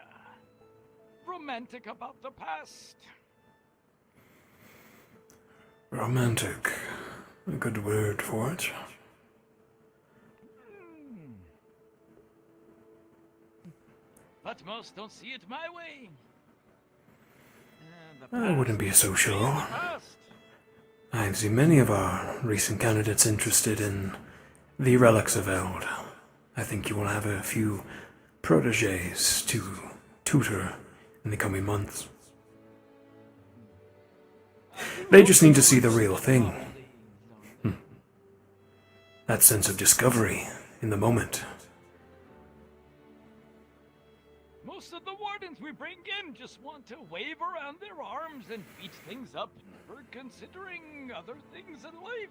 romantic about the past? Romantic. A good word for it. But most don't see it my way. I wouldn't be so sure. I've seen many of our recent candidates interested in the relics of Eld. I think you will have a few protégés to tutor in the coming months. They just need to see the real thing. That sense of discovery in the moment. Most of the wardens we bring in just want to wave around their arms and beat things up, never considering other things in life.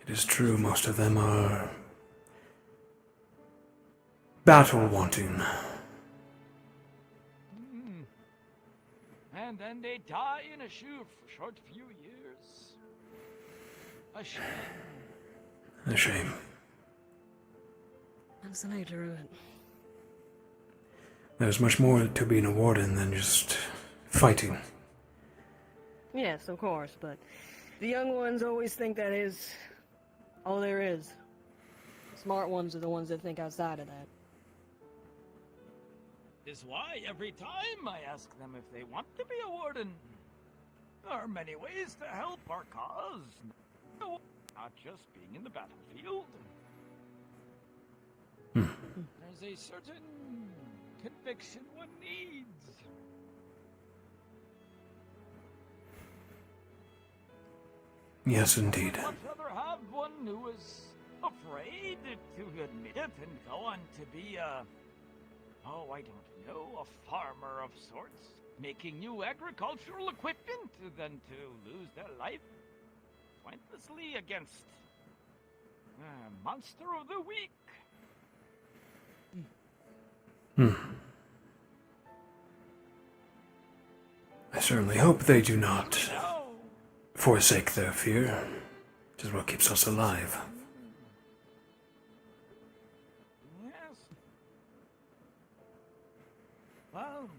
It is true, most of them are battle-wanting. And then they die in a short few years. A shame. A shame. That's the nature of it. There's much more to being a warden than just fighting. Yes, of course, but the young ones always think that is all there is. Smart ones are the ones that think outside of that. Is why every time I ask them if they want to be a warden. There are many ways to help our cause. Not just being in the battlefield. There's a certain conviction one needs. Yes, indeed. I'd much rather have one who is afraid to admit it and go on to be a... oh, I don't know, a farmer of sorts, making new agricultural equipment than to lose their life pointlessly against Monster of the Week. I certainly hope they do not forsake their fear, which is what keeps us alive. Yes. Well.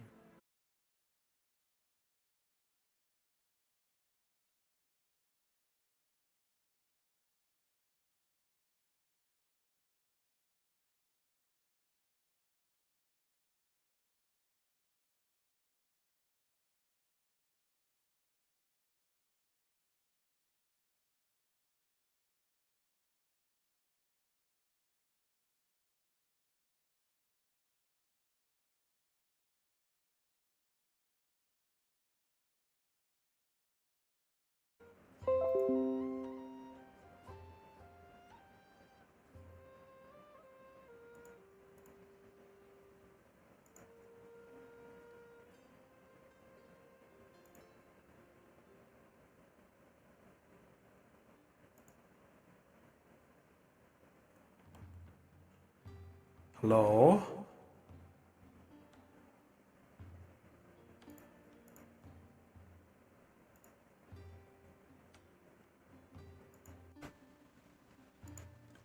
Hello?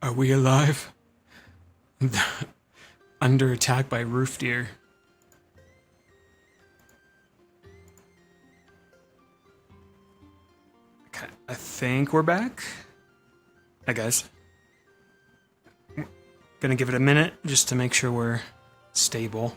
Are we alive? Under attack by roof deer. Okay, I think we're back. Hi guys. Gonna give it a minute just to make sure we're stable.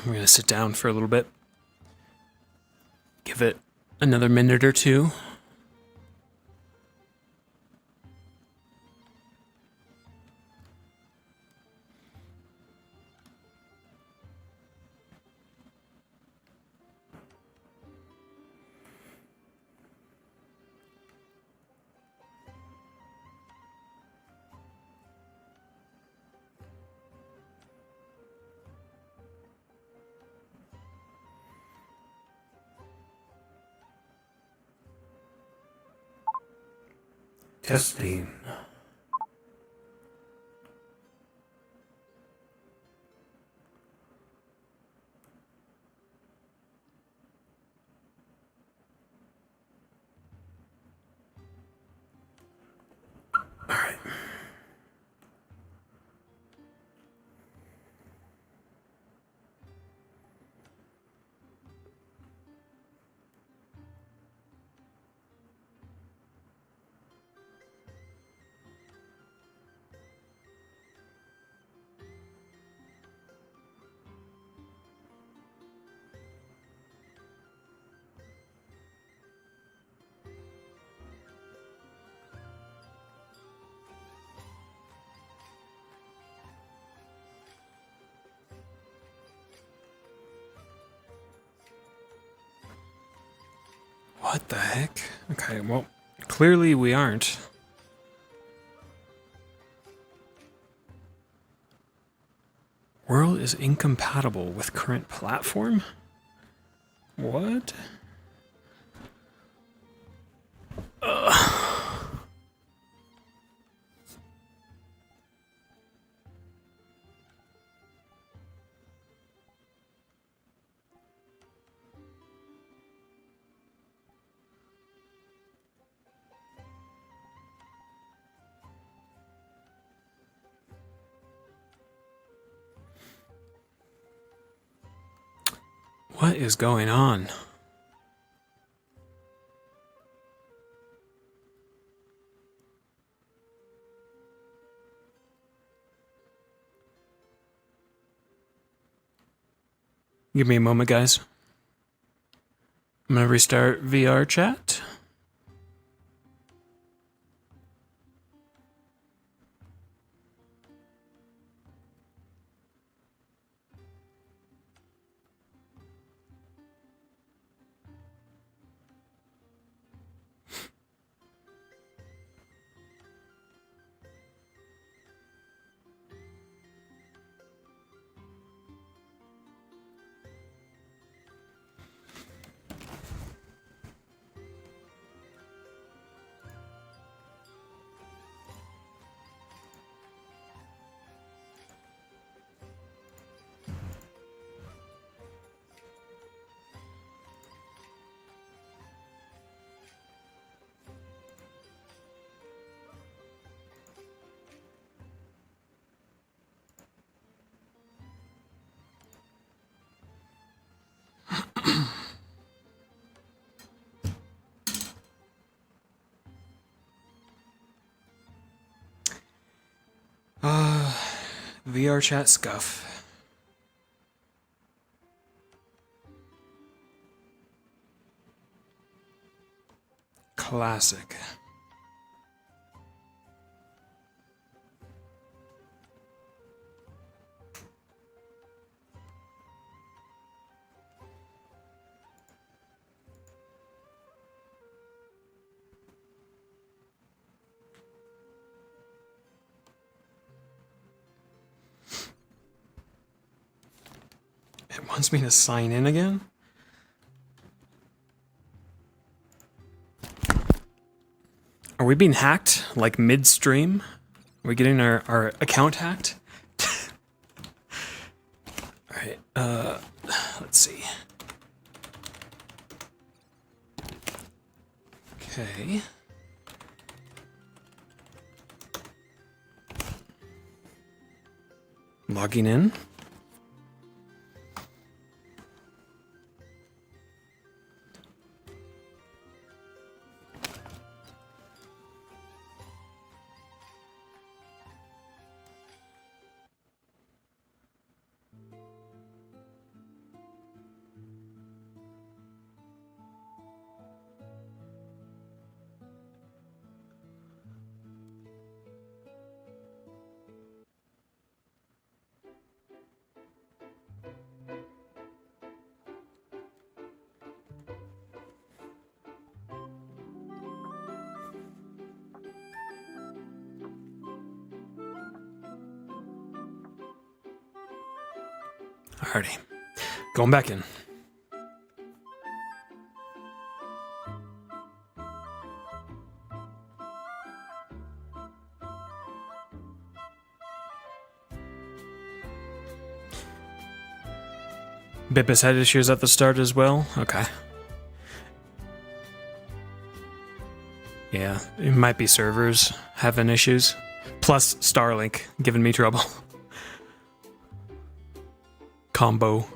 We're gonna sit down for a little bit. Give it another minute or two. Testing. What the heck? Okay, well, clearly we aren't. World is incompatible with current platform? What? What is going on? Give me a moment, guys. I'm gonna restart VR chat. VR chat scuff. Classic. It wants me to sign in again? Are we being hacked, like midstream? Are we getting our account hacked? Alright, let's see. Okay. Logging in. Alrighty. Going back in. Bippus had issues at the start as well? Okay. Yeah, it might be servers having issues. Plus Starlink giving me trouble. Combo.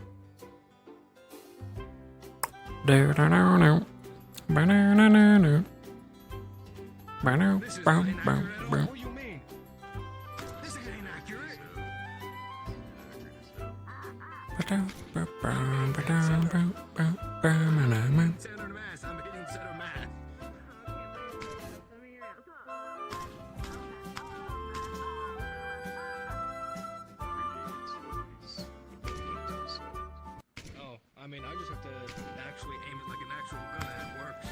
Oh, I mean, I just have to actually aim it like an actual gun and it works.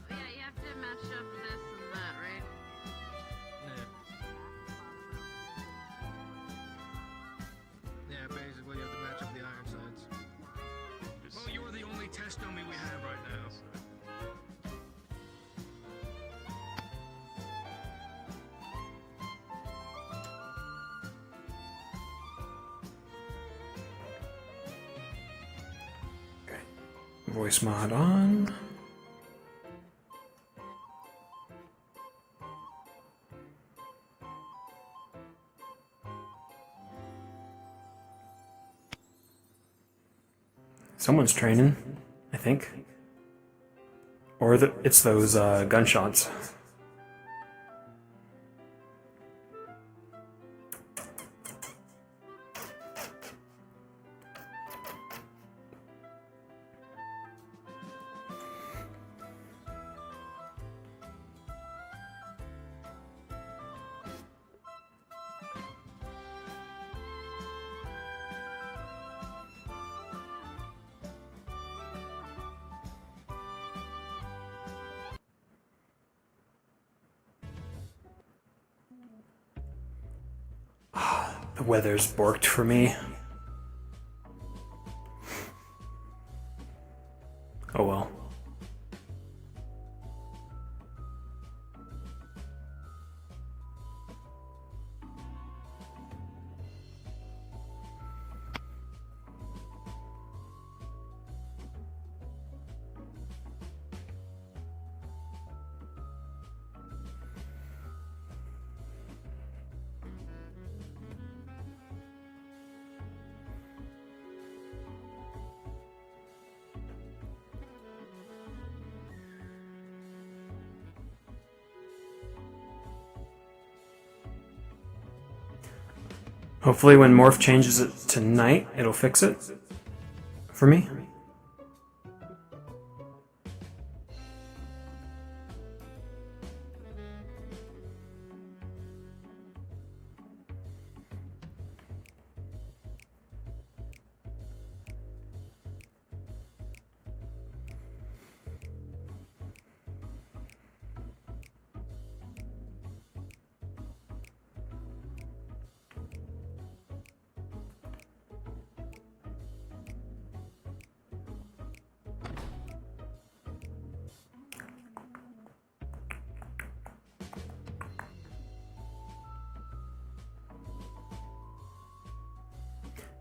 Yeah, you have to match up this and that, right? Yeah, basically you have to match up the iron sights. Well, you're the only test dummy we have right now. Voice mod on. Someone's training, I think. Or it's those gunshots. The weather's borked for me. Oh well. Hopefully when Morph changes it to night, it'll fix it for me.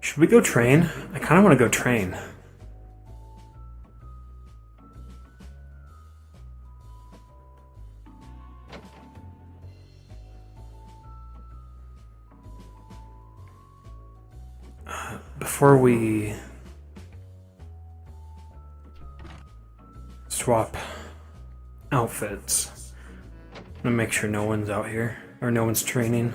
Should we go train? I kind of want to go train. Before we swap outfits, I'm gonna make sure no one's out here, or no one's training.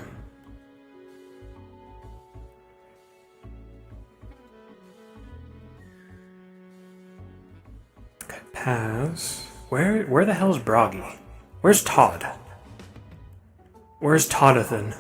Okay, Paz. Where the hell's Broggy? Where's Todd? Where's Toddathan?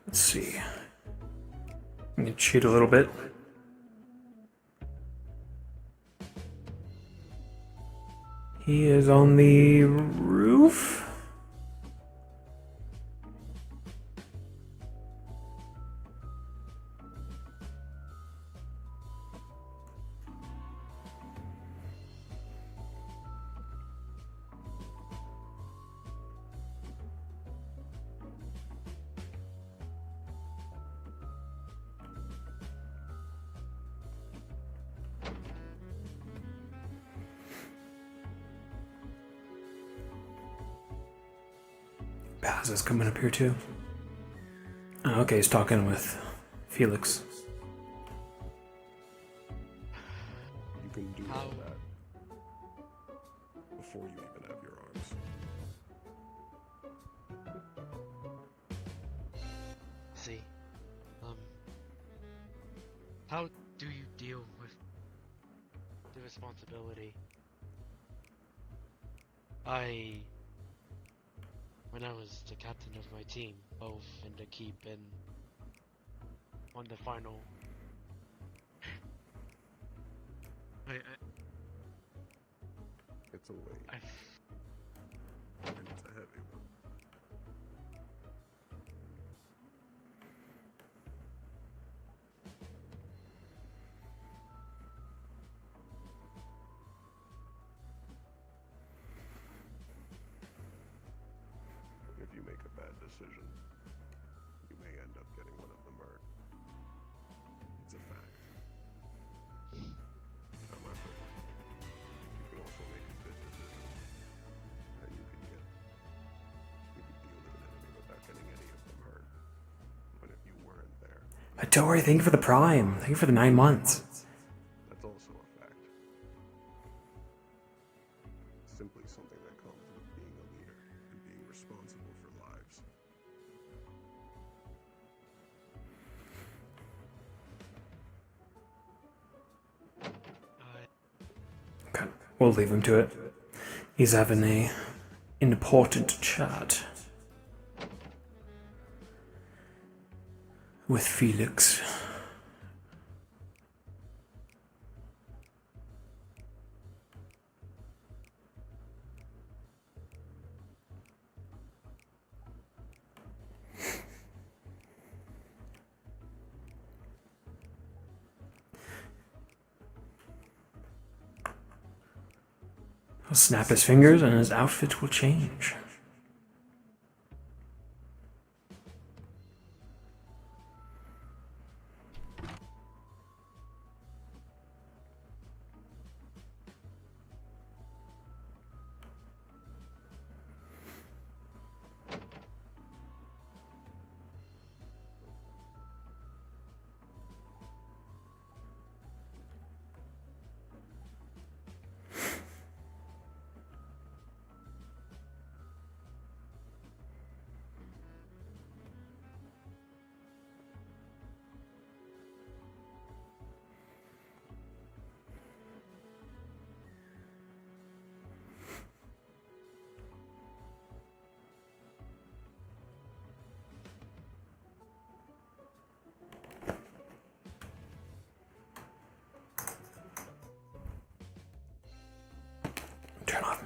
Let's see. I'm gonna cheat a little bit. He is on the roof. Paz is coming up here too. Oh, okay, he's talking with Felix. You can do all that before you even have your arms. See, how do you deal with the responsibility? When I was the captain of my team, both in the keep and on the final, It's a weight. And it's a heavy one. If you make a bad decision, you may end up getting one of them hurt. It's a fact. However, you can also make a good decision, and you can deal with an enemy without getting any of them hurt. But if you weren't there, Tori, thank you for the Prime. Thank you for the 9 months. that's also a fact. Simply something that comes with being a leader and being responsible for lives. Okay, we'll leave him to it. He's having an important chat with Felix. He'll snap his fingers and his outfit will change.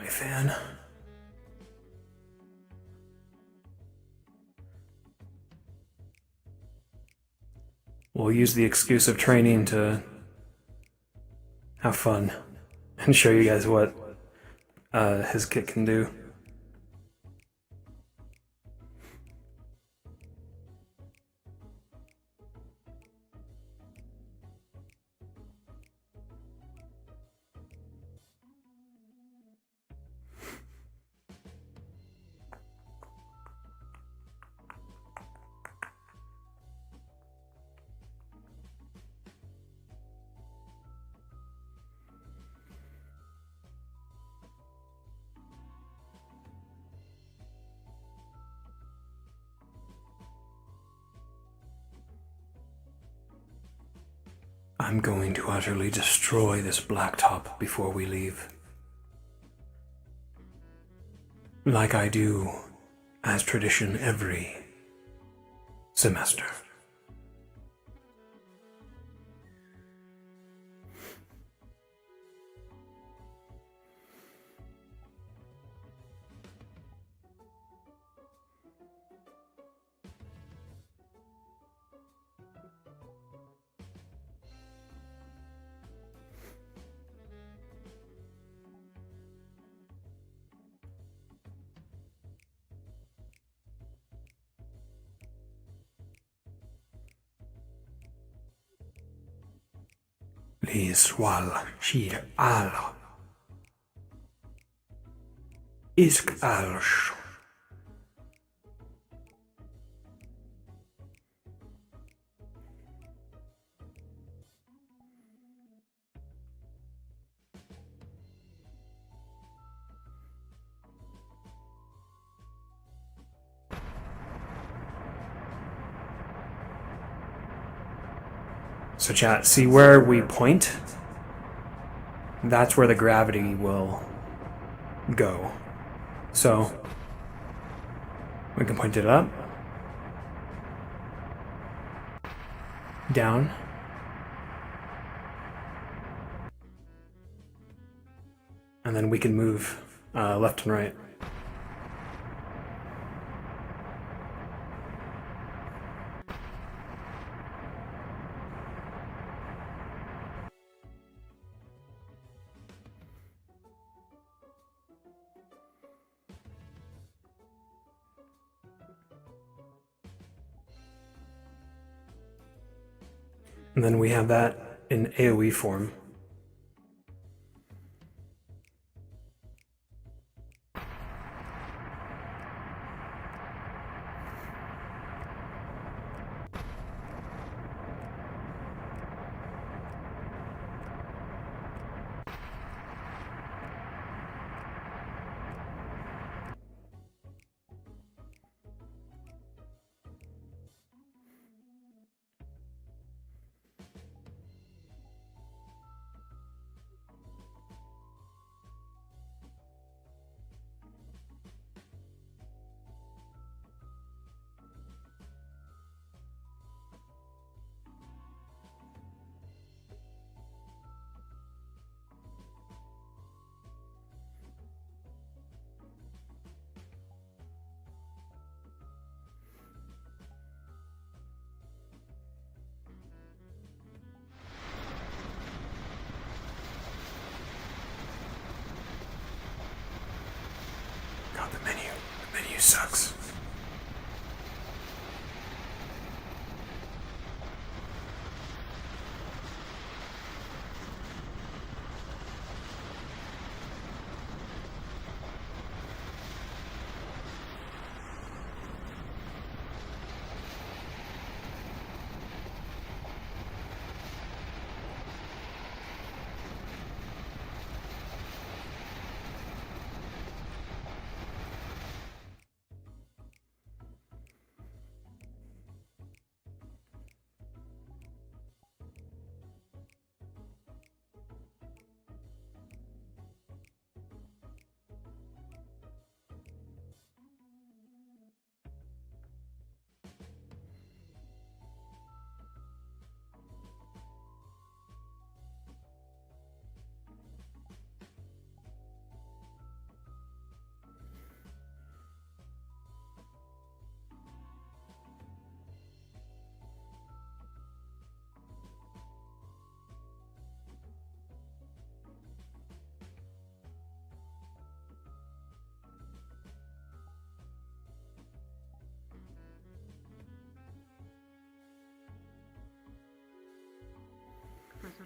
my fan. We'll use the excuse of training to have fun and show you guys what his kit can do. I'm going to utterly destroy this blacktop before we leave. Like I do, as tradition, every semester. Liswal shir al isk al. So chat, see where we point? That's where the gravity will go. So we can point it up, down, and then we can move left and right. And then we have that in AoE form. God, the menu sucks.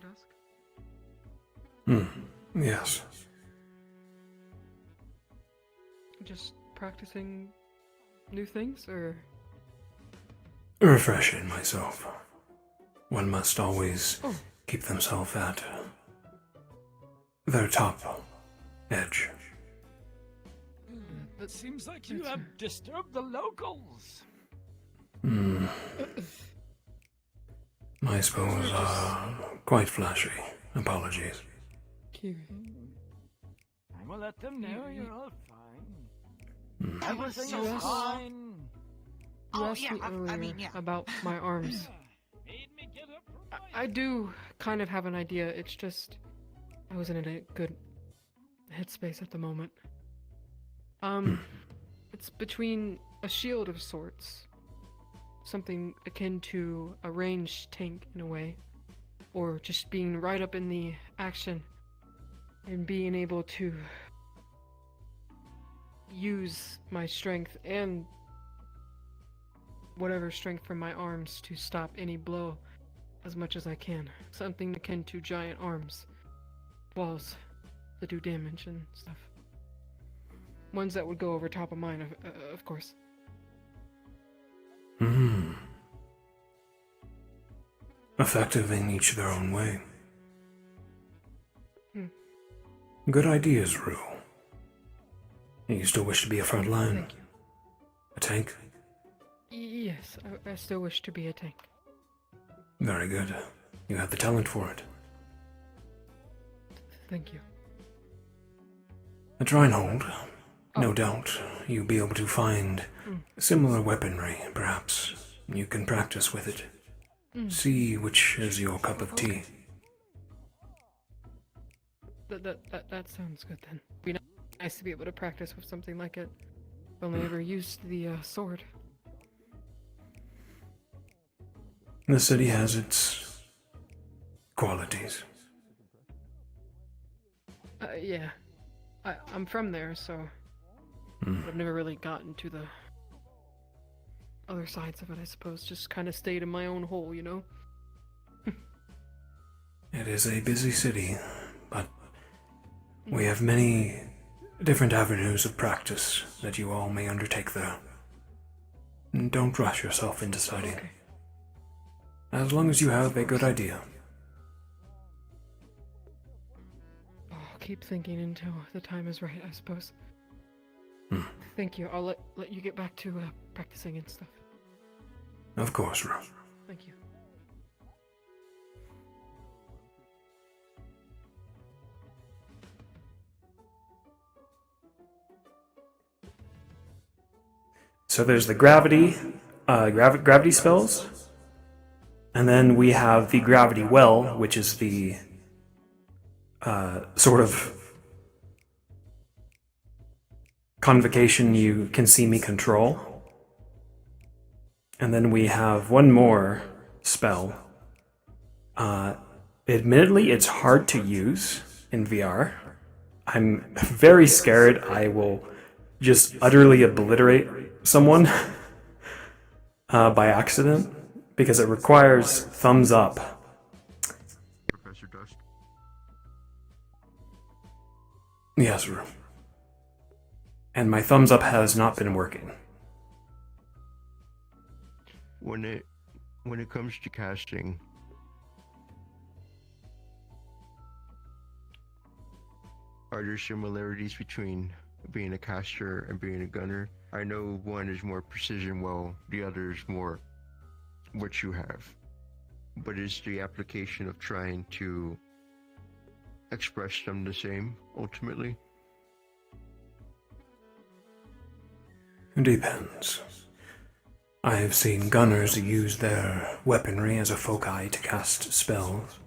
Dusk? Yes. Just practicing new things, or? Refreshing myself. One must always keep themselves at their top edge. It seems like you have disturbed the locals. I suppose, quite flashy. Apologies. I will let them know you're all fine. I was Everything is fine. You asked me earlier about my arms. I do kind of have an idea. It's just I wasn't in a good headspace at the moment. It's between a shield of sorts, something akin to a ranged tank in a way, or just being right up in the action and being able to use my strength and whatever strength from my arms to stop any blow as much as I can. Something akin to giant arms, walls that do damage and stuff. Ones that would go over top of mine, of course. Effective in each their own way. Good ideas, Rue. You still wish to be a front line? Thank you. A tank? Yes, I still wish to be a tank. Very good. You have the talent for it. Thank you. At Reinhold, no doubt you'll be able to find similar weaponry, perhaps. You can practice with it. See which is your cup of tea. That sounds good then. It'd be nice to be able to practice with something like it. I've only ever used the sword. The city has its qualities. Yeah. I'm from there, so I've never really gotten to the other sides of it, I suppose. Just kind of stayed in my own hole, you know? It is a busy city, but we have many different avenues of practice that you all may undertake there. Don't rush yourself into studying. Okay. As long as you have a good idea. I'll keep thinking until the time is right, I suppose. Thank you. I'll let you get back to practicing and stuff. Of course, Rose. Thank you. So there's the gravity spells, and then we have the gravity well, which is the sort of convocation you can see me control. And then we have one more spell. Admittedly, it's hard to use in VR. I'm very scared I will just utterly obliterate someone by accident, because it requires thumbs up. Professor Dusk? Yes, Rue. And my thumbs up has not been working. When it comes to casting, are there similarities between being a caster and being a gunner? I know one is more precision, while the other is more what you have. But is the application of trying to express them the same, ultimately? It depends. I have seen gunners use their weaponry as a foci to cast spells.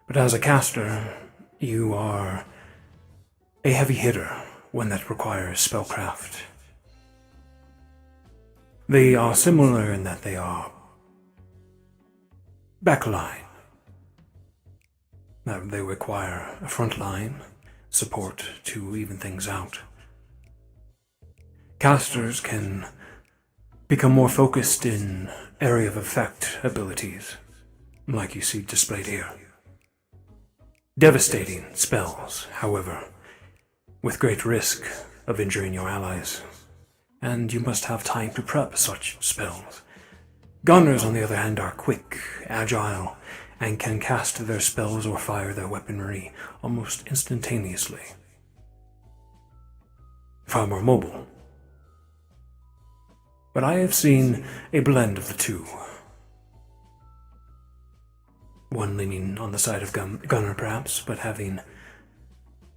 But as a caster, you are a heavy hitter, one that requires spellcraft. They are similar in that they are backline. That they require a frontline support to even things out. Casters can become more focused in area of effect abilities, like you see displayed here. devastating spells, however, with great risk of injuring your allies, and you must have time to prep such spells. Gunners, on the other hand, are quick, agile, and can cast their spells or fire their weaponry almost instantaneously. Far more mobile. But I have seen a blend of the two. One leaning on the side of gunner, perhaps, but having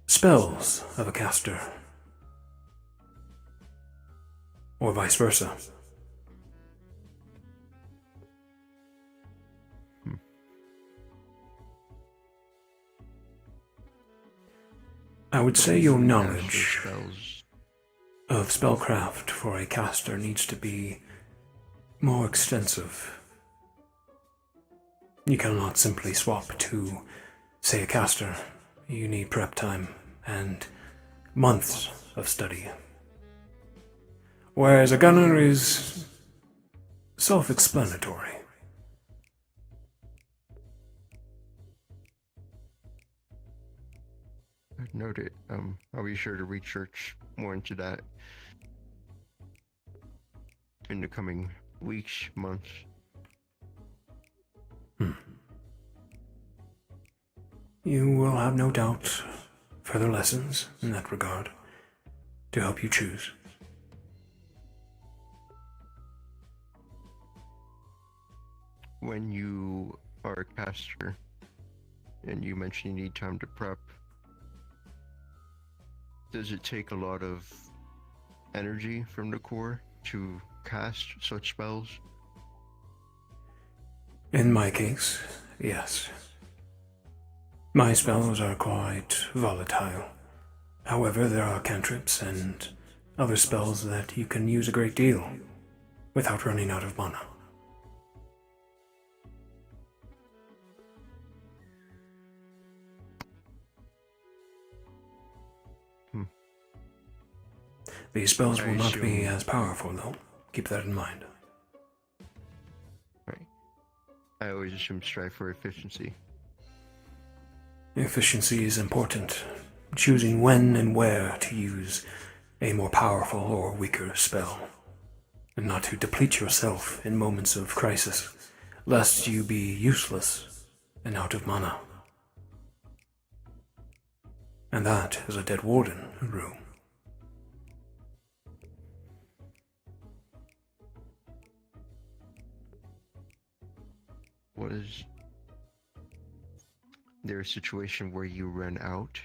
spells of a caster. Or vice versa. I would say your knowledge of spellcraft for a caster needs to be more extensive. You cannot simply swap to, say, a caster. You need prep time and months of study. Whereas a gunner is self-explanatory. Noted. I'll be sure to research more into that in the coming weeks, months. You will have no doubt further lessons in that regard to help you choose. When you are a caster, and you mentioned you need time to prep, does it take a lot of energy from the core to cast such spells? In my case, yes. My spells are quite volatile. However, there are cantrips and other spells that you can use a great deal without running out of mana. These spells will not be as powerful, though. Keep that in mind. Right. I always assume strive for efficiency. Efficiency is important. Choosing when and where to use a more powerful or weaker spell, and not to deplete yourself in moments of crisis, lest you be useless and out of mana. And that is a dead warden room. Was there a situation where you ran out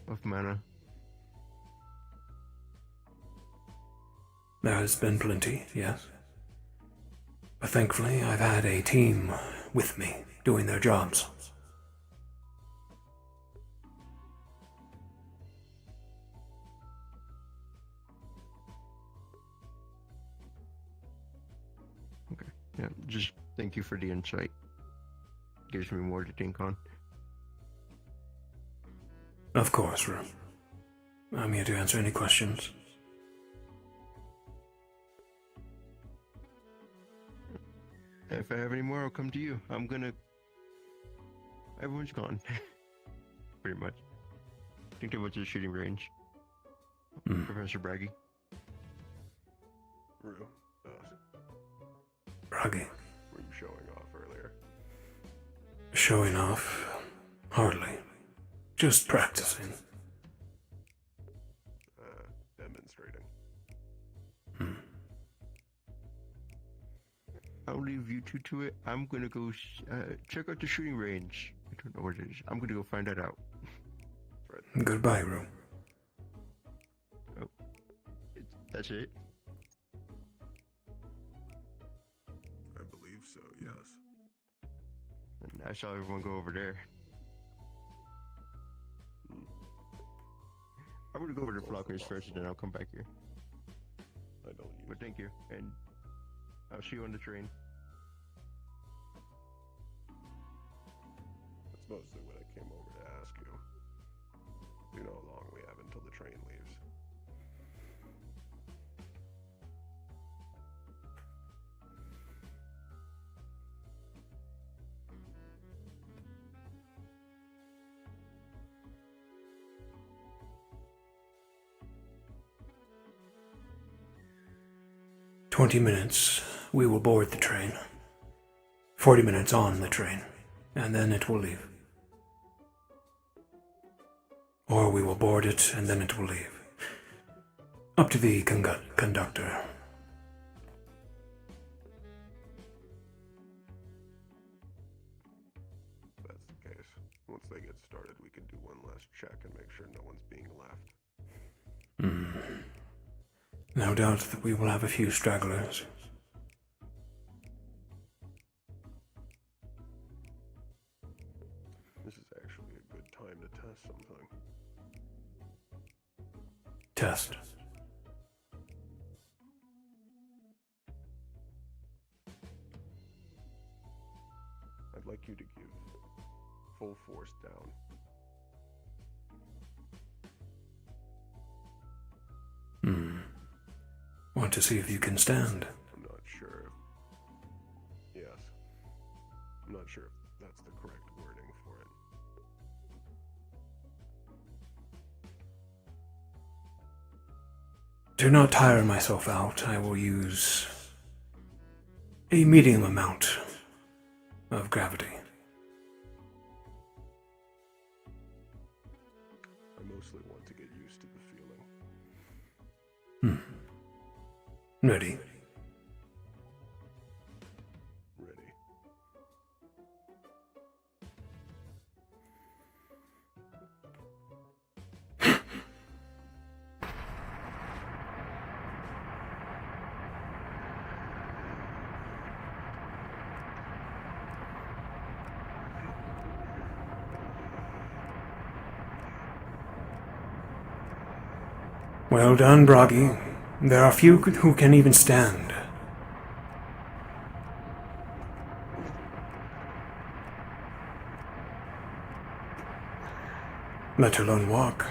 of mana? There has been plenty, yes. But thankfully, I've had a team with me doing their jobs. Okay. Yeah, just thank you for the insight. Gives me more to think on. Of course, Rue. I'm here to answer any questions. If I have any more, I'll come to you. Everyone's gone. Pretty much. I think they went to the shooting range. Professor Braggy. Rue, Braggy. were you showing off earlier? Showing off? Hardly. Just practicing. Demonstrating. I'll leave you two to it. I'm gonna go check out the shooting range. I don't know where it is. I'm gonna go find that out. Goodbye, Rue. Oh, that's it? I believe so, yes. And I saw everyone go over there. I'm gonna go over to Flockers first and then I'll come back here. I don't use But thank you, and I'll see you on the train. That's mostly what I came over to ask you. Do you know how long we have until the train leaves? 20 minutes, we will board the train. 40 minutes on the train, and then it will leave. Or we will board it, and then it will leave. Up to the conductor. If that's the case, once they get started, we can do one last check and make sure no one's being left. No doubt that we will have a few stragglers. This is actually a good time to test something. Test. I'd like you to give full force down. Want to see if you can stand? I'm not sure. Yes. I'm not sure if that's the correct wording for it. To not tire myself out, I will use a medium amount of gravity. I mostly want to get used to the feeling. Ready? Ready. Well done, Bragi. There are few who can even stand. Let alone walk.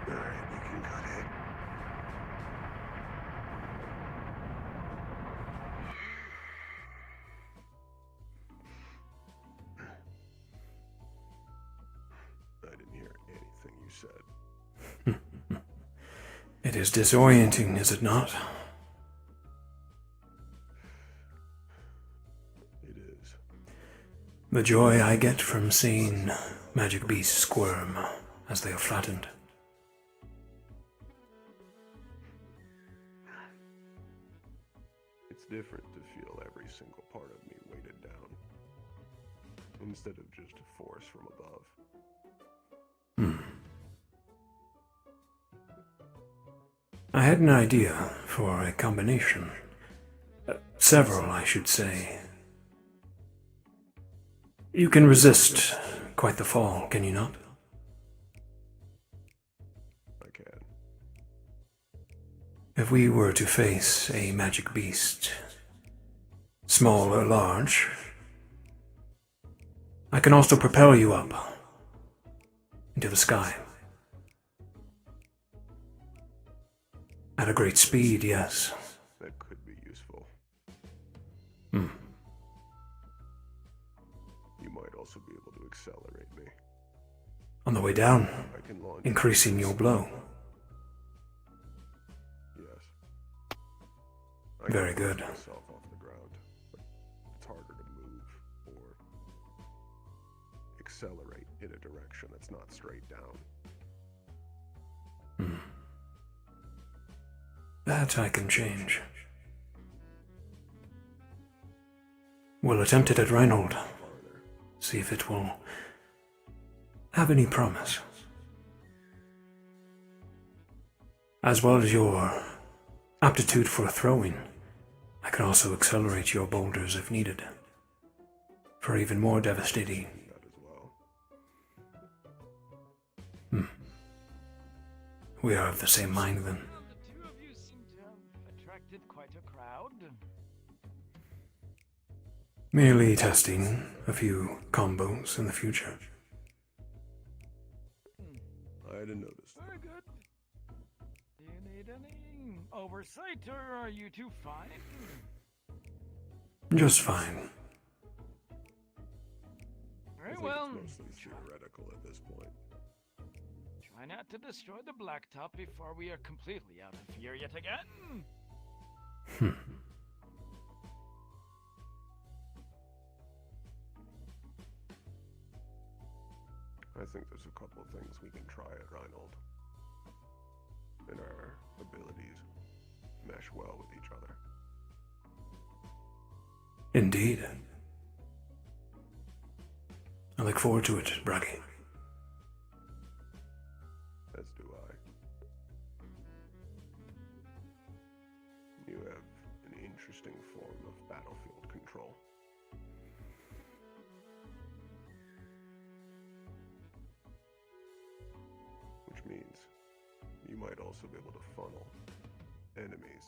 Alright, you can cut it. I didn't hear anything you said. It is disorienting, is it not? It is. The joy I get from seeing magic beasts squirm as they are flattened. It's different to feel every single part of me weighted down, instead of just a force from above. I had an idea for a combination. Several, I should say. You can resist quite the fall, can you not? I can. If we were to face a magic beast, small or large, I can also propel you up into the sky. At a great speed, yes. That could be useful. Hmm. You might also be able to accelerate me. On the way down, I can launch increasing your blow. Yes. Very can good. launch myself off the ground, but it's harder to move or accelerate in a direction that's not straight down. That I can change. We'll attempt it at Reinhold. See if it will have any promise. As well as your aptitude for throwing, I can also accelerate your boulders if needed, for even more devastating. That as well. We are of the same mind then. The two of you seem to have attracted quite a crowd. Merely testing a few combos in the future. I hadn't noticed. Very good. Do you need any oversight, or are you two fine? Just fine. Very think well. it's mostly theoretical at this point. Try not to destroy the blacktop before we are completely out of here yet again. I think there's a couple things we can try at Reinhold. And our abilities mesh well with each other. Indeed. I look forward to it, Bragi. As do I. You have an interesting form of battlefield control. Which means you might also be able to funnel enemies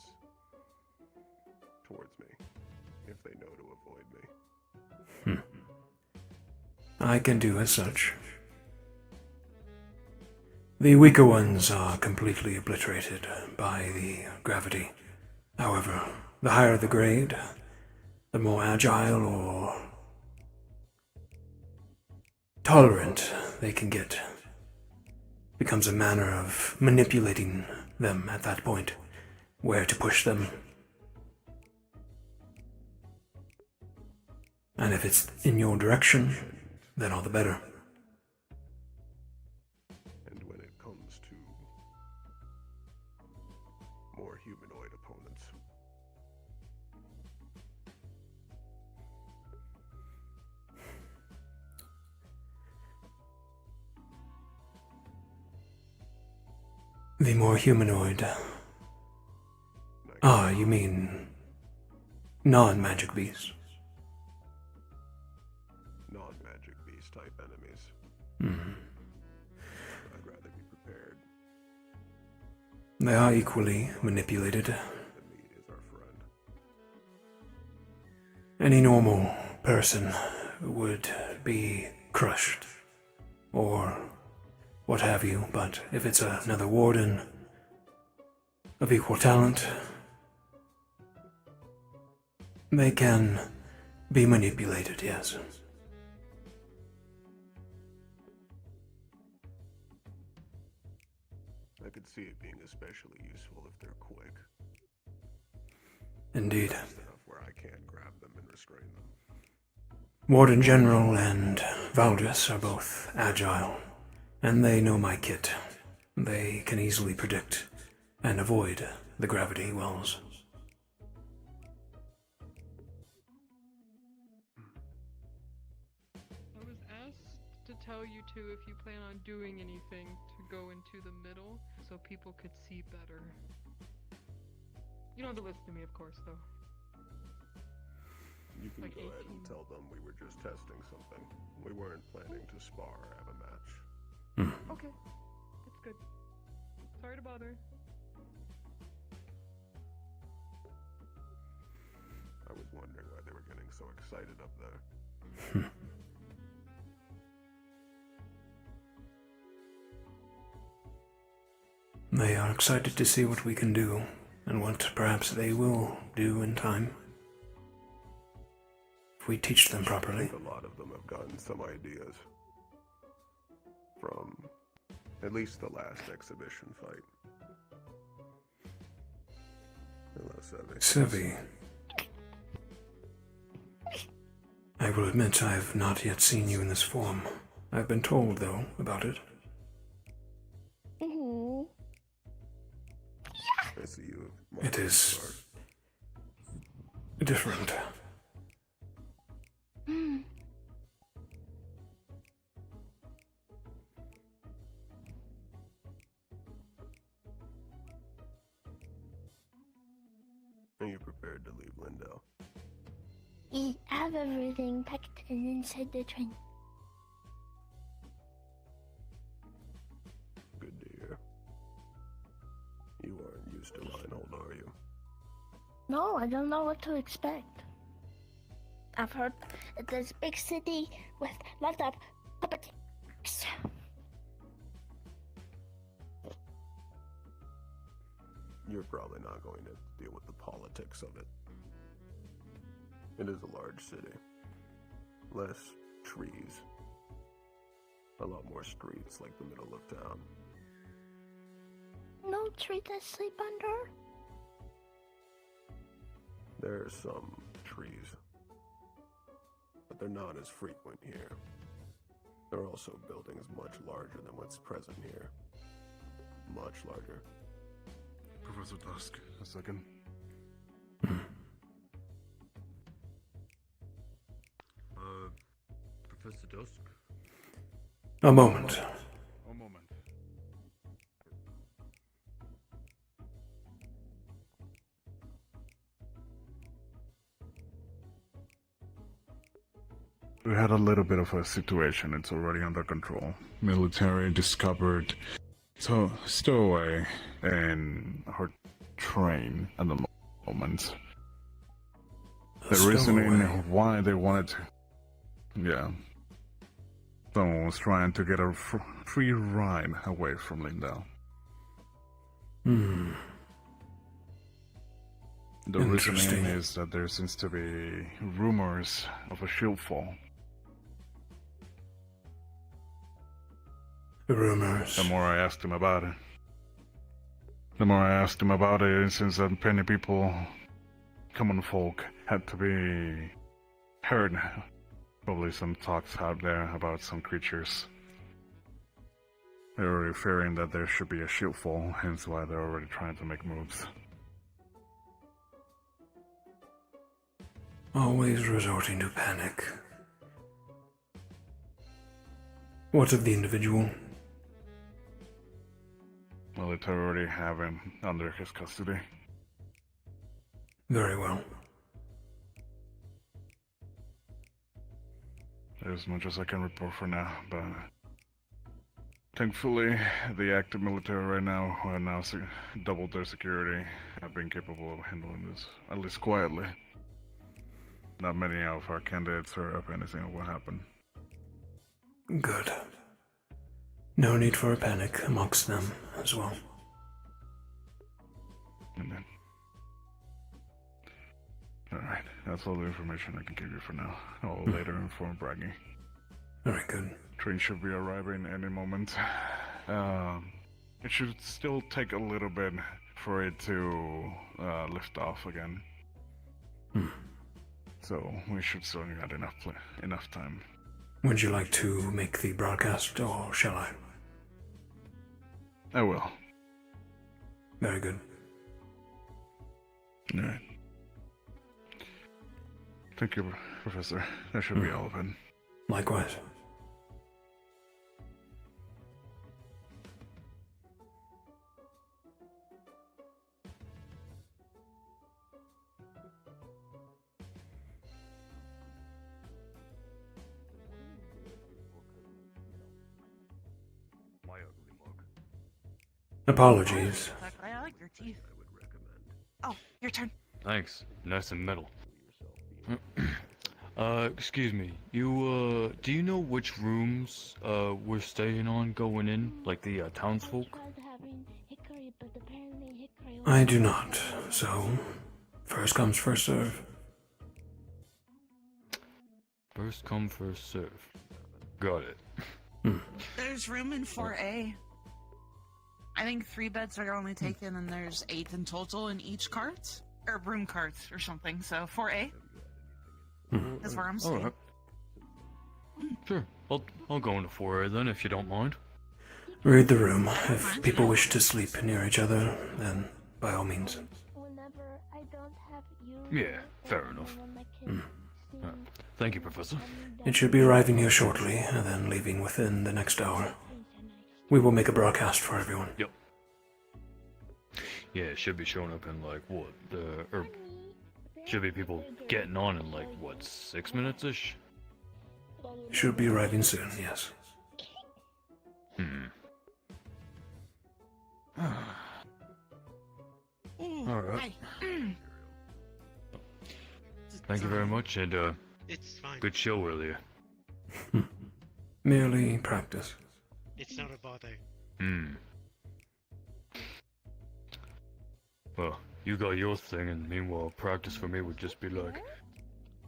towards me if they know to avoid me. I can do as such. The weaker ones are completely obliterated by the gravity. However, the higher the grade, the more agile or tolerant they can get. Becomes a manner of manipulating them at that point, where to push them. And if it's in your direction, then all the better. And when it comes to more humanoid opponents, The more humanoid. You mean non-magic beasts? non-magic beast type enemies. I'd rather be prepared. They are equally manipulated. The meat is our friend. Any normal person would be crushed, or what have you, but if it's another warden of equal talent, they can be manipulated, yes. I could see it being especially useful if they're quick. Indeed. Fast enough where I can't grab them and restrain them. Warden General and Valdris are both agile, and they know my kit. They can easily predict and avoid the gravity wells. I was asked to tell you two if you plan on doing anything to go into the middle so people could see better. You don't have to listen to me, of course, though. You can Like go ahead 18. and tell them we were just testing something. We weren't planning to spar or have a match. Okay, that's good. Sorry to bother. I was wondering why they were getting so excited up there. They are excited to see what we can do, and what perhaps they will do in time. If we teach them I properly. think a lot of them have gotten some ideas from at least the last exhibition fight. Hello, Sevi. Sevi. I will admit I've not yet seen you in this form. I've been told, though, about it. I see you. It is different. Are you prepared to leave Lindell? I have everything packed and inside the train. Good to hear. You aren't used to Reinhold, are you? No, I don't know what to expect. I've heard it's this big city with lots of politics. You're probably not going to deal with the politics of it. It is a large city. Less trees A lot more streets like the middle of town. No tree to sleep under? There's some trees, but they're not as frequent here. There are also buildings much larger than what's present here. Much larger. Professor Dusk, a second. Professor Dusk? A moment. A moment. We had a little bit of a situation. It's already under control. Military discovered stowaway in her train at the moment. The reasoning why they wanted to... Yeah. Someone was trying to get a free ride away from Lindell. Hmm. The reasoning is that there seems to be rumors of a shield fall. Rumors. The more I asked him about it, it seems that many people, common folk, had to be heard. Probably some talks out there about some creatures. They're already fearing that there should be a shield fall, hence why they're already trying to make moves. Always resorting to panic. What of the individual? Military already have him under his custody. Very well. There's as much as I can report for now, but thankfully, the active military right now, who have now doubled their security, have been capable of handling this, at least quietly. Not many of our candidates heard of anything of what happened. Good. No need for a panic amongst them as well. Amen. Alright, that's all the information I can give you for now. I'll later inform Braggy. Very good. Train should be arriving any moment. It should still take a little bit for it to lift off again. So we should still have enough time. Would you like to make the broadcast, or shall I? I will. Very good. Alright. Thank you, Professor. That should be all of it. Likewise. Apologies. I like your teeth. Oh, your turn. Thanks. Nice and metal. Excuse me. You, do you know which rooms, we're staying on going in? Like the, townsfolk? I do not, so first comes, first serve. First come, first serve. Got it. There's room in 4A. I think 3 beds are only taken, and there's 8 in total in each cart, or room cart or something. So 4A is where I'm staying. Alright. Sure. I'll go into 4A then, if you don't mind. Read the room. If people wish to sleep near each other, then by all means. Yeah, fair enough. Thank you, Professor. It should be arriving here shortly, and then leaving within the next hour. We will make a broadcast for everyone. Yep. Yeah, it should be showing up in like what? Should be people getting on in like what, 6 minutes-ish? Should be arriving soon, yes. Alright. Thank you very much, and It's fine. good show earlier. Merely practice. It's not a bother. Well, you got your thing, and meanwhile, practice for me would just be like,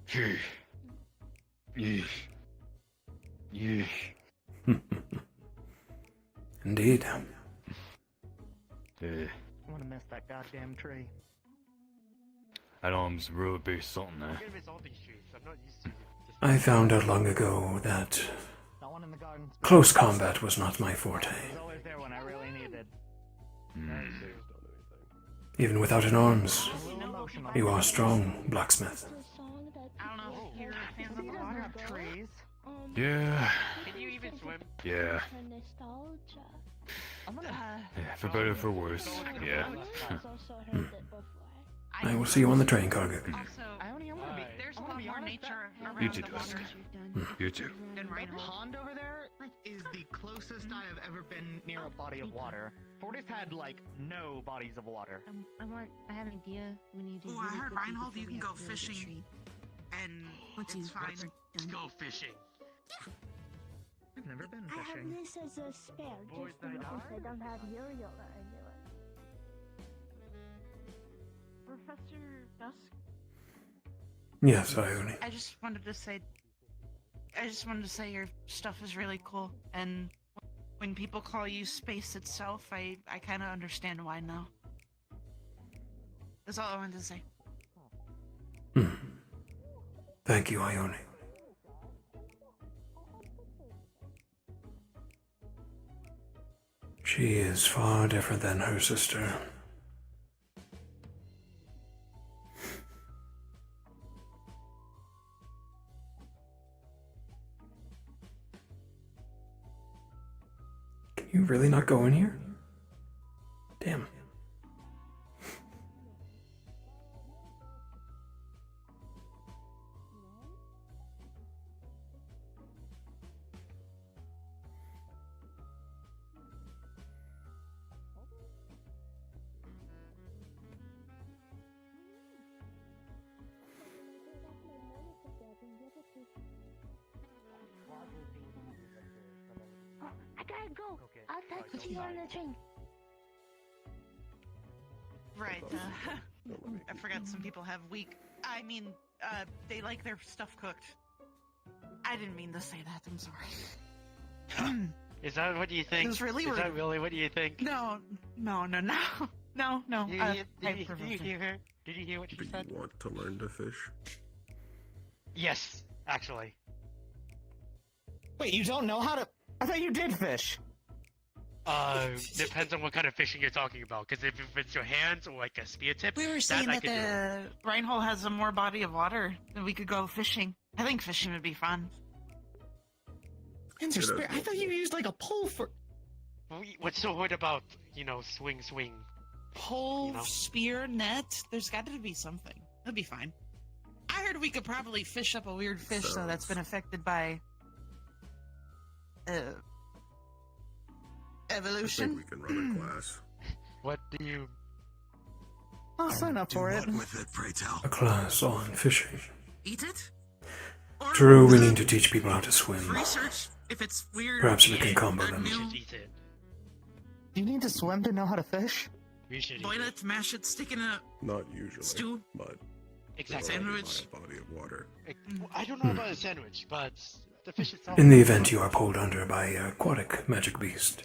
yeesh, yeesh, yeesh. Indeed. I want to miss that goddamn tree. That arm's really big something there. I'm gonna miss all these trees. I'm not used to it. I found out long ago that That one in the garden. close combat was not my forte. It was always there when I really needed. Even without an arms, you are strong, blacksmith. I don't know if you're fans of the water. Trees. Yeah. Can you even swim? Yeah. Yeah, for better or for worse. Yeah. I will see you on the train, Karguk. There's a lot more nature around You too, the Dusk. water. You too. And right pond over there is the closest I have ever been near a body of water. Fortis had like no bodies of water. I have an idea. We need to. Oh, I heard Reinhold, you can go fishing, and it's fine. Go fishing. I've never been I have fishing. this as a spare, Boys just in that case are? I don't have yo-yo or anyone. Professor Dusk? Yes, Ione. I just wanted to say your stuff is really cool, and when people call you space itself, I kind of understand why now. That's all I wanted to say. Thank you, Ione. She is far different than her sister. Can you really not go in here? Damn. I gotta go. I'll text you on the train. Right. I forgot some people have they like their stuff cooked. I didn't mean to say that. I'm sorry. Is that what you think? It was really Is that rude. really what you think? No. Did you, I did you hear her? Did you hear what she Do said? you want to learn to fish? Yes, actually. Wait, you don't know how to? I thought you did fish. Depends on what kind of fishing you're talking about. Because if it's your hands or like a spear tip, We were saying I that could do. the Reinhold has a more body of water, and we could go fishing. I think fishing would be fun. Hands are spare. I thought you used like a pole for What's so hard about, swing? Pole, spear, net. There's got to be something. That'd be fine. I heard we could probably fish up a weird fish though that's been affected by evolution. I think we can run a class. What do you? I'll sign up for it. With it, pray tell. A class on fishing. Eat it? True, we need to teach people how to swim. Research if it's weird. Perhaps we can combo or them. new. Eat it. You need to swim to know how to fish? We should Boil it, mash it, stick in a Not usually. stew. But Exactly. Sandwich. by a body of water. I don't know about a sandwich, but the fish itself. In the event you are pulled under by an aquatic magic beast,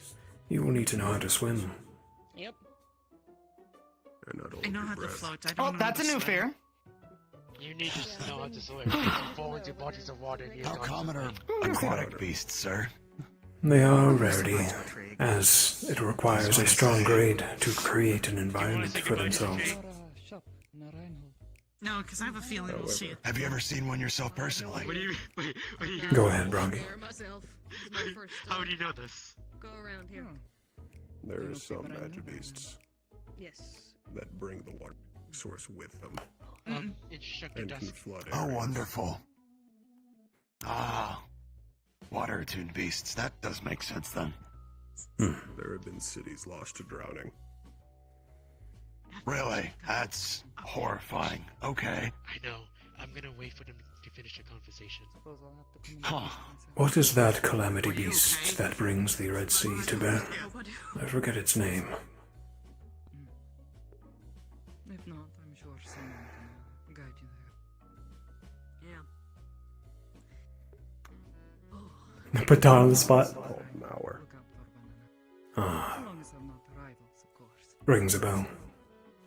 you will need to know how to swim. Yep. And not I know hold how your to breath. float. I don't Oh, know that's a how to new swim. fear. You need to know how to swim. If you fall into bodies of water, you How don't common are swim. aquatic beasts, sir? They are a rarity, as it requires a strong grade to create an environment for themselves. No, because I have a feeling we'll see it. Have you ever seen one yourself personally? What do you? What do you? Go ahead, Brongi. Myself. This is my first How do you know this? go around here. There are some magic beasts Yes. that bring the water source with them It shook the and dust. can flood Oh, areas. wonderful. Ah, water-attuned beasts. That does make sense then. There have been cities lost to drowning. Really? That's horrifying. Okay. I know. I'm gonna wait for them to finish the conversation. Huh. What is that calamity beast that brings the Red Sea to bear? I forget its name. If not, I'm sure someone can guide you there. Yeah. Put down on the spot. Rings a bell.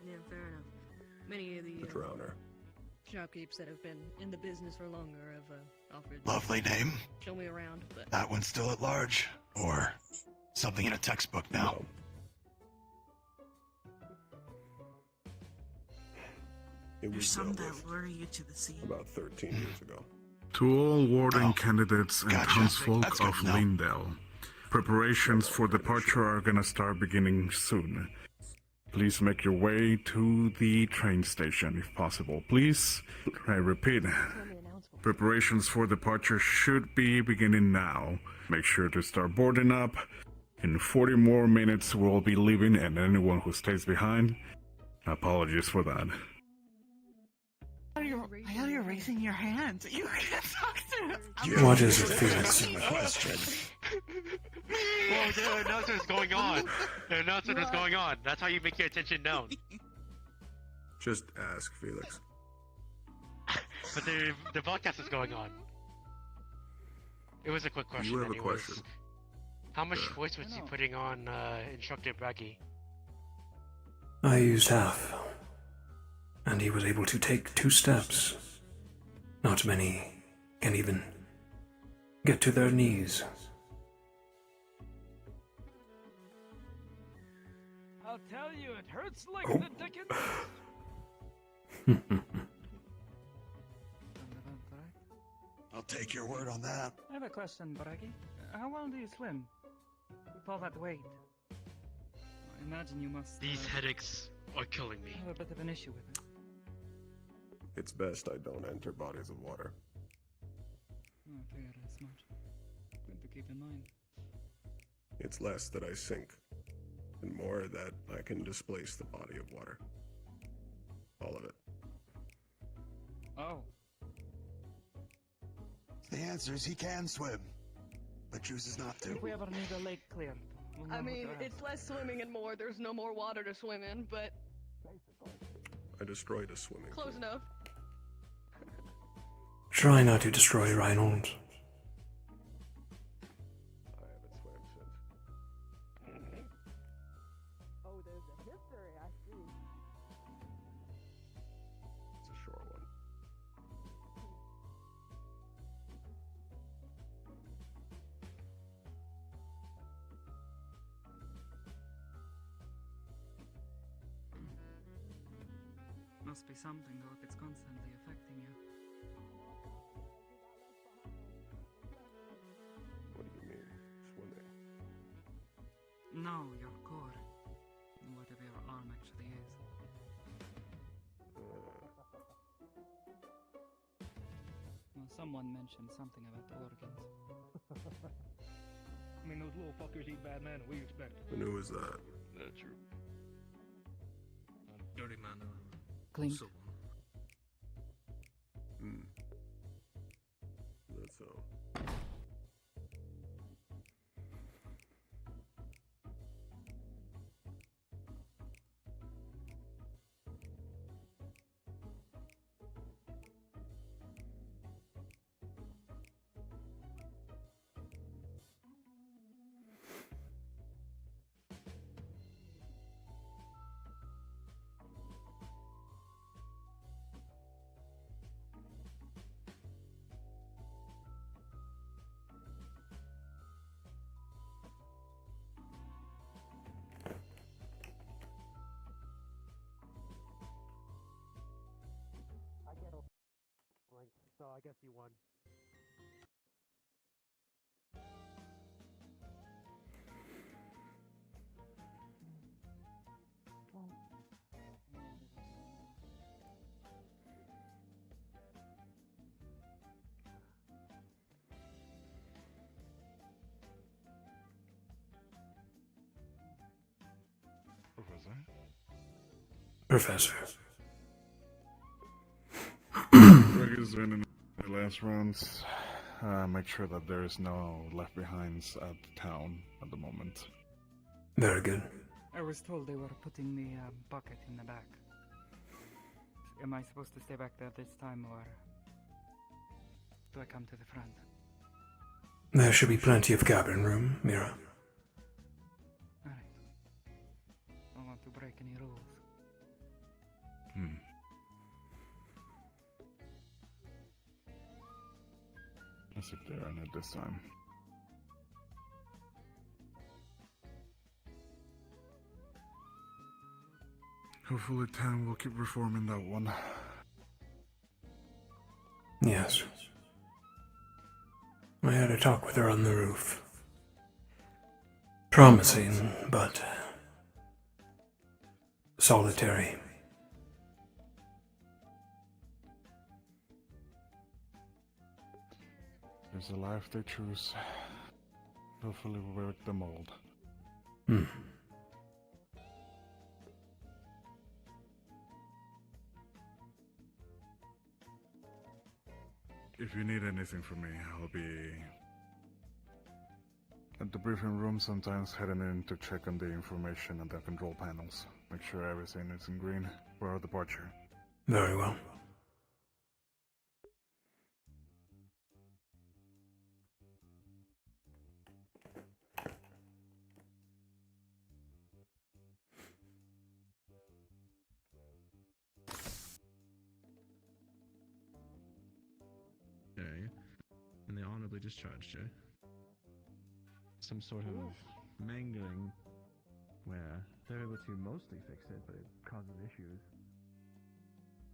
Yeah, fair enough. Many of the Drowner. shopkeepers that have been in the business for longer have offered Lovely name. show me around, but That one's still at large. Or something in a textbook now. It There's was some dealt that with lure you to the sea. about 13 years ago. To all warden candidates and gotcha. townsfolk That's good of to know. Lindale, preparations for departure are gonna start beginning soon. Please make your way to the train station if possible. Please, I repeat, preparations for departure should be beginning now. Make sure to start boarding up. In 40 more minutes we'll be leaving, and anyone who stays behind, apologies for that. I know you're raising your hand. You can talk to him. What is it, Felix? Whoa, the announcer is going on. The announcer is going on. That's how you make your attention known. Just ask, Felix. But the podcast is going on. It was a quick question. You have a anyways. question. How much voice was he putting on Instructor Braggy? I used half, and he was able to take 2 steps. Not many can even get to their knees. I'll tell you, it hurts like Oh. the dickens. I'll take your word on that. I have a question, Bragi. How well do you swim? With all that weight. I imagine you must These headaches are killing me. have a bit of an issue with it. It's best I don't enter bodies of water. I figured as much. Good to keep in mind. It's less that I sink, and more that I can displace the body of water. All of it. Oh. The answer is he can swim, but chooses not to. If we ever need a lake cleared, we'll know I what mean, to ask. it's less swimming and more. There's no more water to swim in, but I destroyed a swimming close pool. enough. Try not to destroy Reinhold. I haven't swam since. Oh, there's a history, I see. It's a short one. Must be something though if it's constantly affecting you. What do you mean, swimming? No, your core. Whatever your arm actually is. Well, someone mentioned something about organs. I mean, those little fuckers eat bad men. What do you expect? And who is that? That's true. Dirty man. Clink. So, Hmm. That's so. So I guess you won. Professor. Professor. Greg is winning the last rounds. Make sure that there is no left behinds at the town at the moment. Very good. I was told they were putting the bucket in the back. Am I supposed to stay back there this time, or do I come to the front? There should be plenty of cabin room, Mira. Alright. I'll want to break any rules. Hmm. As if there are not this time. Hopefully time will keep reforming that one. Yes. I had a talk with her on the roof. Promising, but solitary. There's a life they choose. Hopefully we'll break the mold. Hmm. If you need anything from me, I'll be at the briefing room, sometimes heading in to check on the information and the control panels. Make sure everything is in green for our departure. Very well. Okay. And they honorably discharged you. Some sort of mangling where they're able to mostly fix it, but it causes issues.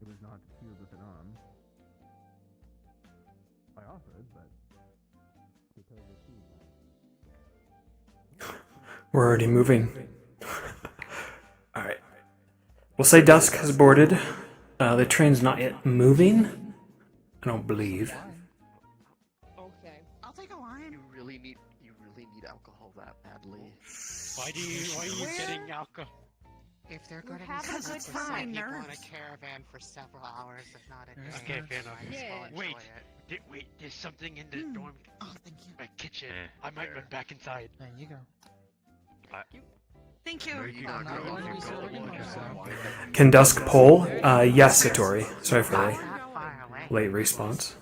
It was not healed with an arm. I offered, but because of We're already moving. Alright. We'll say Dusk has boarded. The train's not yet moving. I don't believe. Okay. I'll take a line. You really need alcohol that badly. Why are you getting alcohol? If they're going to have a good time, people in a nerds. caravan for several hours, if not a day, Okay, fair enough. might as well enjoy Wait, it. wait, there's something in the dorm. Oh, thank you. My kitchen. I might run back inside. There you go. Thank you. Can Dusk pull? Yes, Satori. Sorry for the late response.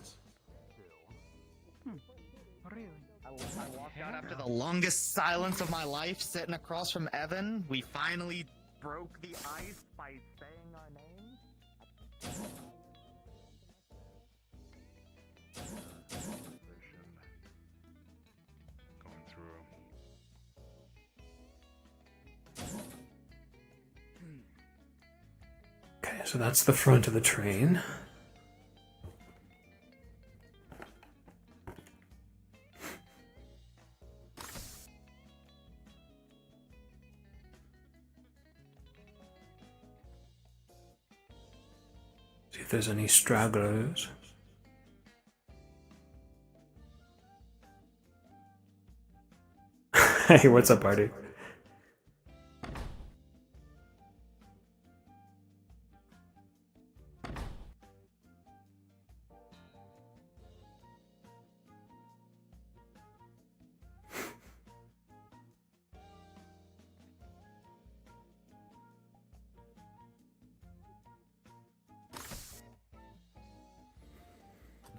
I walked out after the longest silence of my life, sitting across from Evan. We finally broke the ice by saying our names. Going through. Okay, so that's the front of the train. See if there's any stragglers. Hey, what's up, party?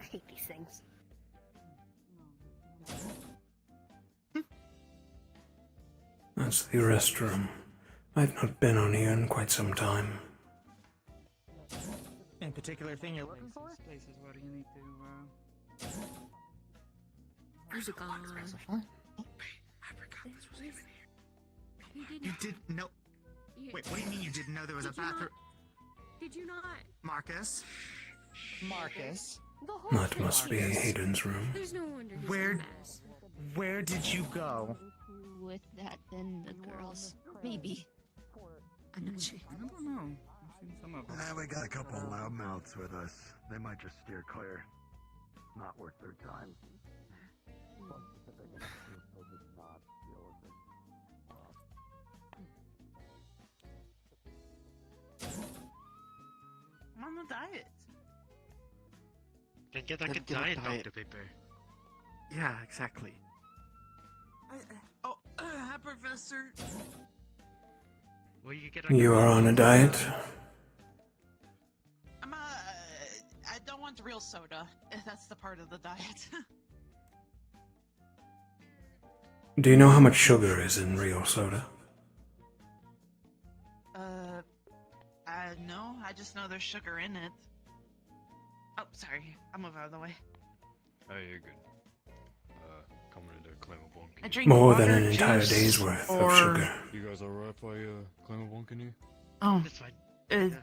I hate these things. That's the restroom. I've not been on here in quite some time. In particular thing you're looking for? Places where you need to, Music on. You didn't know. Wait, what do you mean you didn't know there was a bathroom? Did you not? Marcus? Marcus? That must be Hayden's room. There's no wonder he's Where- a mess. Where did you go? With that, then the girls. Maybe. I'm not sure. I don't know. I've seen some of them. We got a couple of loudmouths with us. They might just steer clear. Not worth their time. I'm on the diet. Then get like Then a get a diet diet. Dr. Pepper. Yeah, exactly. Hi, Professor. Well, you get You are on a diet? I don't want real soda. That's the part of the diet. Do you know how much sugar is in real soda? just know there's sugar in it. Oh, sorry. I'll move out of the way. Oh, you're good. Coming into Clamabonk. I drink More water, than an entire juice, day's worth or... of sugar. You guys alright by Clamabonk here? Oh. That's fine.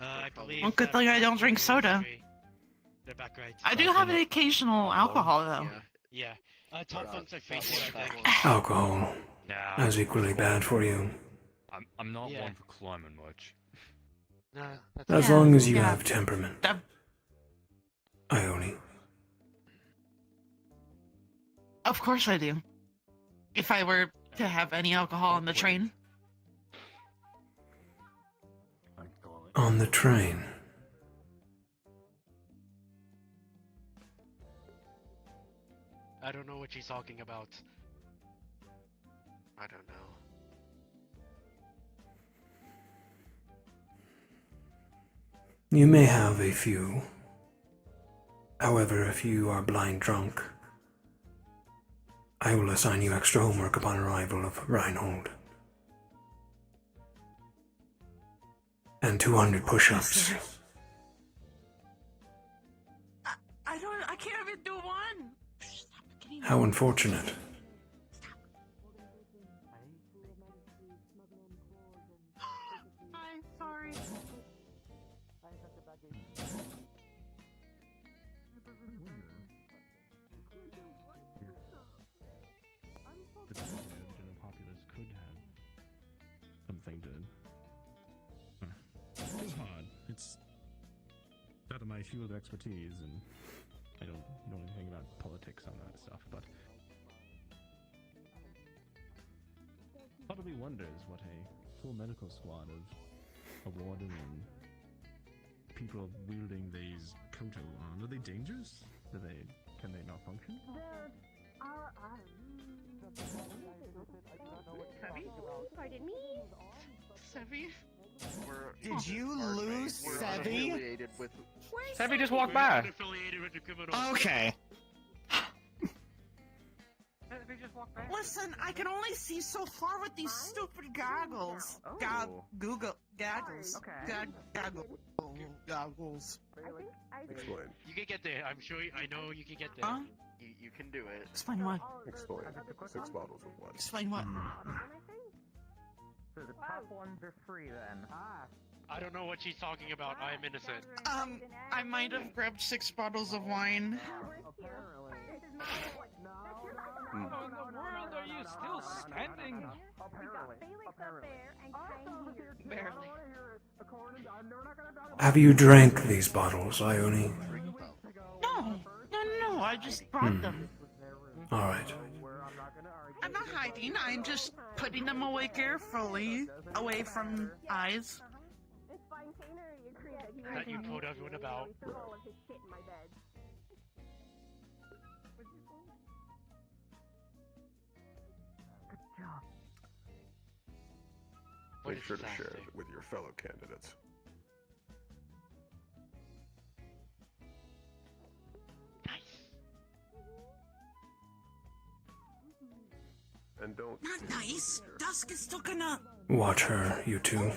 I believe Well, good thing I don't drink soda. They're back right. I do have an occasional alcohol, though. Yeah. Top bunks are facing, I think. Alcohol is equally bad for you. I'm not one for climbing much. No, As long as you have temperament. Ione. Of course I do. If I were to have any alcohol on the train. On the train. I don't know what she's talking about. I don't know. You may have a few. However, if you are blind drunk, I will assign you extra homework upon arrival of Reinhold. And 200 push-ups. I can't even do one! How unfortunate. I'm sorry. The general populace could have something to. It's hard. It's out of my field of expertise, and I don't know anything about politics on that stuff, but part of me wonders what a full medical squad of a warden and people wielding these koto are they dangerous? Can they not function? Pardon me? Sevi? Did you lose Sevi? Sevi just walked by. Okay. Listen, I can only see so far with these stupid goggles. Goggles. Goggles. Explain. You can get there. I'm sure. I know you can get there. Huh? You can do it. Explain what? Explain. 6 bottles of what? Explain what? So the top ones are free then. I don't know what she's talking about. I am innocent. I might have grabbed 6 bottles of wine. How in the world are you still standing? Barely. Have you drank these bottles, Ione? No, I just brought them. Alright. I'm not hiding, I'm just putting them away carefully, away from eyes. That you told everyone about. Make sure to share it with your fellow candidates. And don't. Not nice. Dusk is still gonna. Watch her, you two.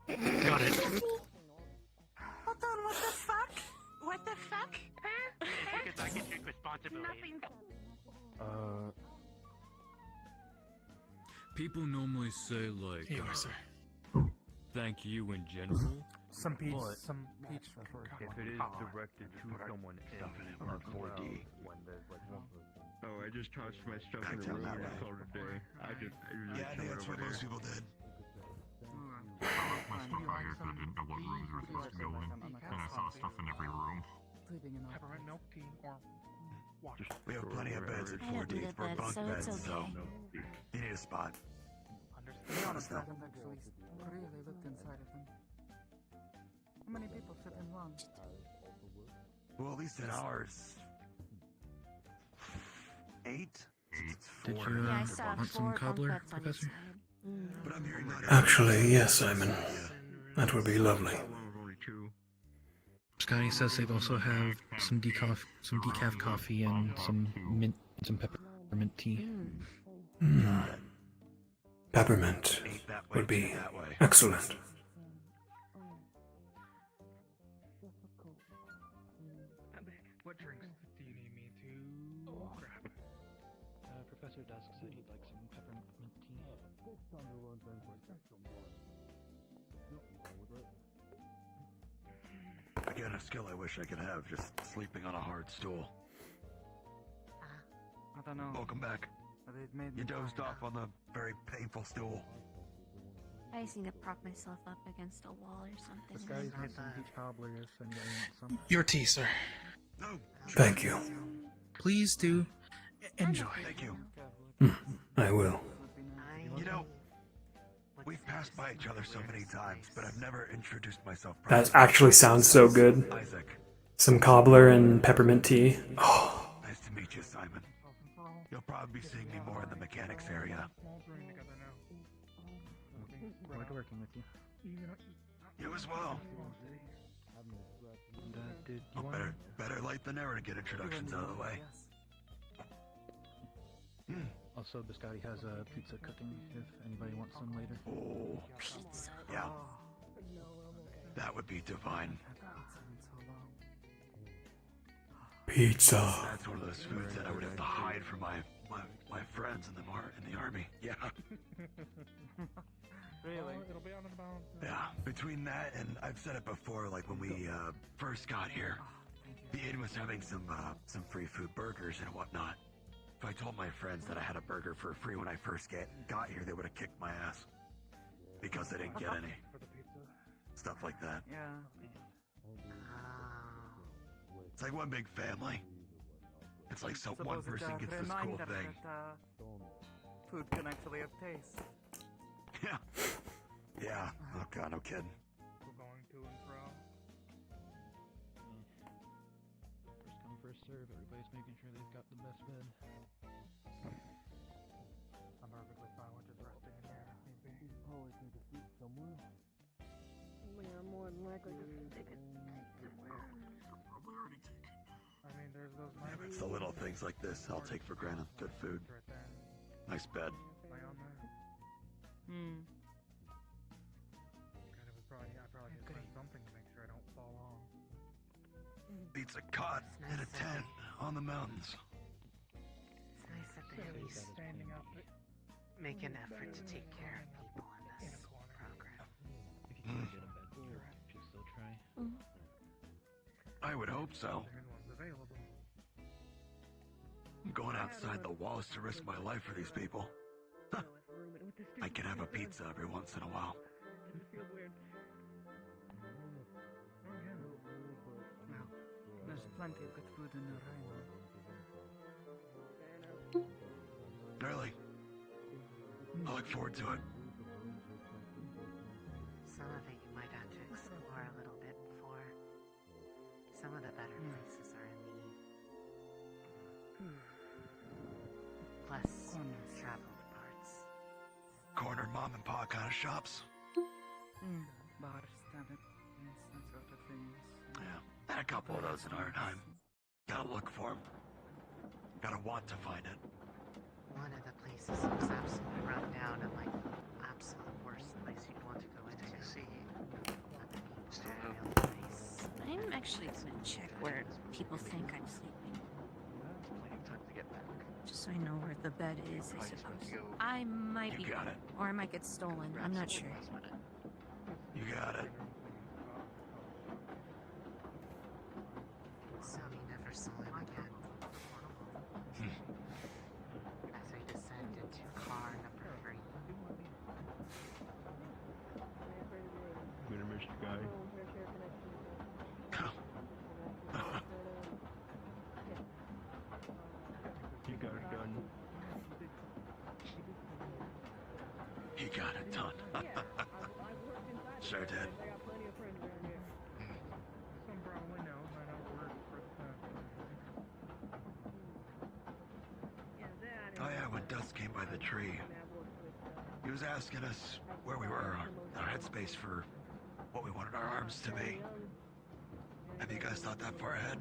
Got it. Hold on, what the fuck? What the fuck? Because I can take responsibility. People normally say like, Here you are, sir. thank you in general. Some peach, but some peach. if it is directed to someone else, on 4D. Oh, I just tossed my stuff in the room and called it a day. Yeah, I think that's what most people did. I left my stuff out here because I didn't know what rooms we were supposed to go in, and I saw stuff in every room. Peppermint milk tea or water. We have plenty of beds at I don't 4D need a for bed, bunk so beds, it's so okay. you need a spot. To be honest, I haven't actually really looked inside of them. How many people fit in one? Well, at least in ours. 8? Did you Yeah, I saw want some 4 cobbler, bunk beds on each Professor? side. But I'm hearing not Actually, yes, Simon. That would be lovely. Scotty says they also have some decaf coffee and some mint, some peppermint tea. Peppermint would be excellent. What drinks do you need me to grab? Professor Dusk said he'd like some peppermint tea. Again, a skill I wish I could have, just sleeping on a hard stool. I don't know. Welcome back. But it made You me dozed fine. off on the very painful stool. I just need to prop myself up against a wall or something. This guy's made some peach cobbler if anybody wants some. Your tea, sir. No. Thank you. Please do enjoy. Thank you. I will. You know, we've passed by each other so many times, but I've never introduced myself That properly. actually sounds so good. Isaac. Some cobbler and peppermint tea. Oh, Nice to meet you, Simon. You'll probably be seeing me more in the mechanics area. Forward to working with you. You as well. And, Well, better late than never to get introductions out of the way. Also, Biscotti has a pizza cooking if anybody wants some later. Oh, yeah. That would be divine. pizza. That's one of those foods that I would have to hide from my friends in the army. Yeah. Really? Yeah. Between that and I've said it before, like when we first got here, the inn was having some free food burgers and whatnot. If I told my friends that I had a burger for free when I first got here, they would have kicked my ass because I didn't get any. Stuff like that. Yeah. It's like one big family. It's like so one Suppose it's person a gets this cool reminder thing. that, food can actually have taste. Yeah. Yeah. Oh god, no kidding. We're going to and fro. First come, first serve. Everybody's making sure they've got the best bed. I'm perfectly fine with just resting in here. Always need to sleep somewhere. Yeah, more than likely just take it somewhere. I mean, there's those Yeah, it's the little things like this I'll take for granted. Good food. Nice bed. Hmm. God, it was probably, I probably need to find something to make sure I don't fall off. Beats a cot in a tent on the mountains. It's nice that they at least make an effort to take care of people in this program. If you can get a bed, you should still try. I would hope so. I'm going outside the walls to risk my life for these people. I can have a pizza every once in a while. Well, there's plenty of good food in the Rhino. Really. I look forward to it. Some of it you might have to explore a little bit before. Some of the better places are in the less traveled parts. Corner mom and pop kind of shops. Bars, taverns, that sort of things. Yeah, had a couple of those in Ironheim. Gotta look for them. Gotta want to find it. One of the places looks absolutely run down and like the absolute worst place you'd want to go into. See, really nice. I'm actually gonna check where people think I'm sleeping. Plenty of time to get back. Just so I know where the bed is, I Probably just suppose. have to go. I might You be, got it. or I might get stolen. I'm not sure. You got it. So he never saw him again. As we descend into car number 3. We gonna miss the guy. You got it done. He got it done. Sure did. Some probably know I don't work for Oh yeah, when Dusk came by the tree, he was asking us where we were, our headspace for what we wanted our arms to be. Have you guys thought that far ahead?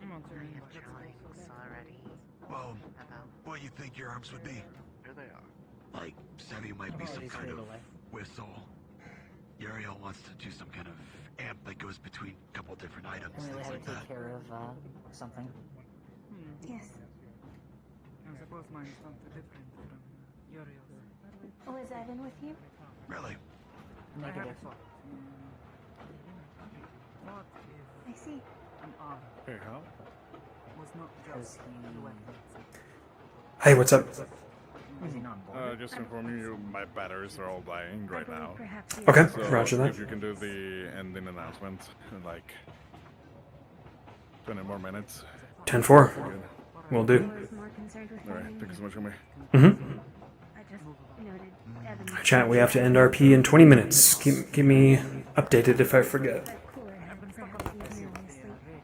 I have drawings already. Well, what you think your arms would be? Here they are. Like, Sevi might be some kind of whistle. Uriel wants to do some kind of amp that goes between a couple different items, And we things had like to that. take care of something. Yes. I suppose mine is not too different from Uriel's. Was Evan with you? Really? Negative. What I see. an arm Hey, how? was not just a weapon. Hey, what's up? Is he not Just informing you, my batteries are all dying right now. Okay, So roger that. if you can do the ending announcement in like 20 more minutes. 10-4. Good. Will do. I was more concerned with Alright, Evan. thank you so much for me. Mm-hmm. I just noted Evan. Chat, we have to end RP in 20 minutes. Keep me updated if I forget. Cooler happens to help you nearly asleep.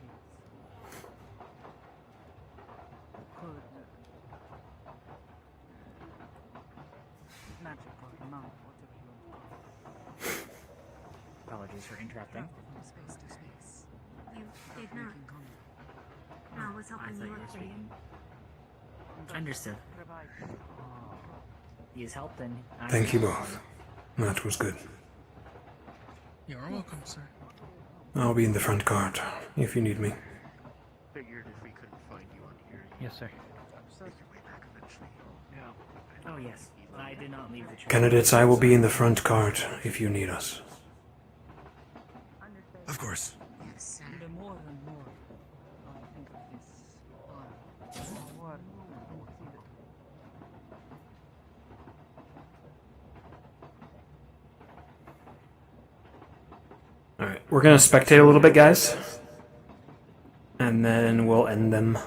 Magical amount, whatever you want to call it. Apologies for interrupting. Space to space. You did not. No, I was I hoping thought you you were were free. speaking. Understood. He has helped and I Thank you both. That was good. You are welcome, sir. I'll be in the front cart if you need me. Figured if we couldn't find you on here, Yes, sir. make your way back eventually. Yeah. Oh yes, I did not leave the train. Candidates, I will be in the front cart if you need us. Of course. Yes, sir. The more and more I think of this arm, the more I see that Alright, we're gonna spectate a little bit, guys. And then we'll end them.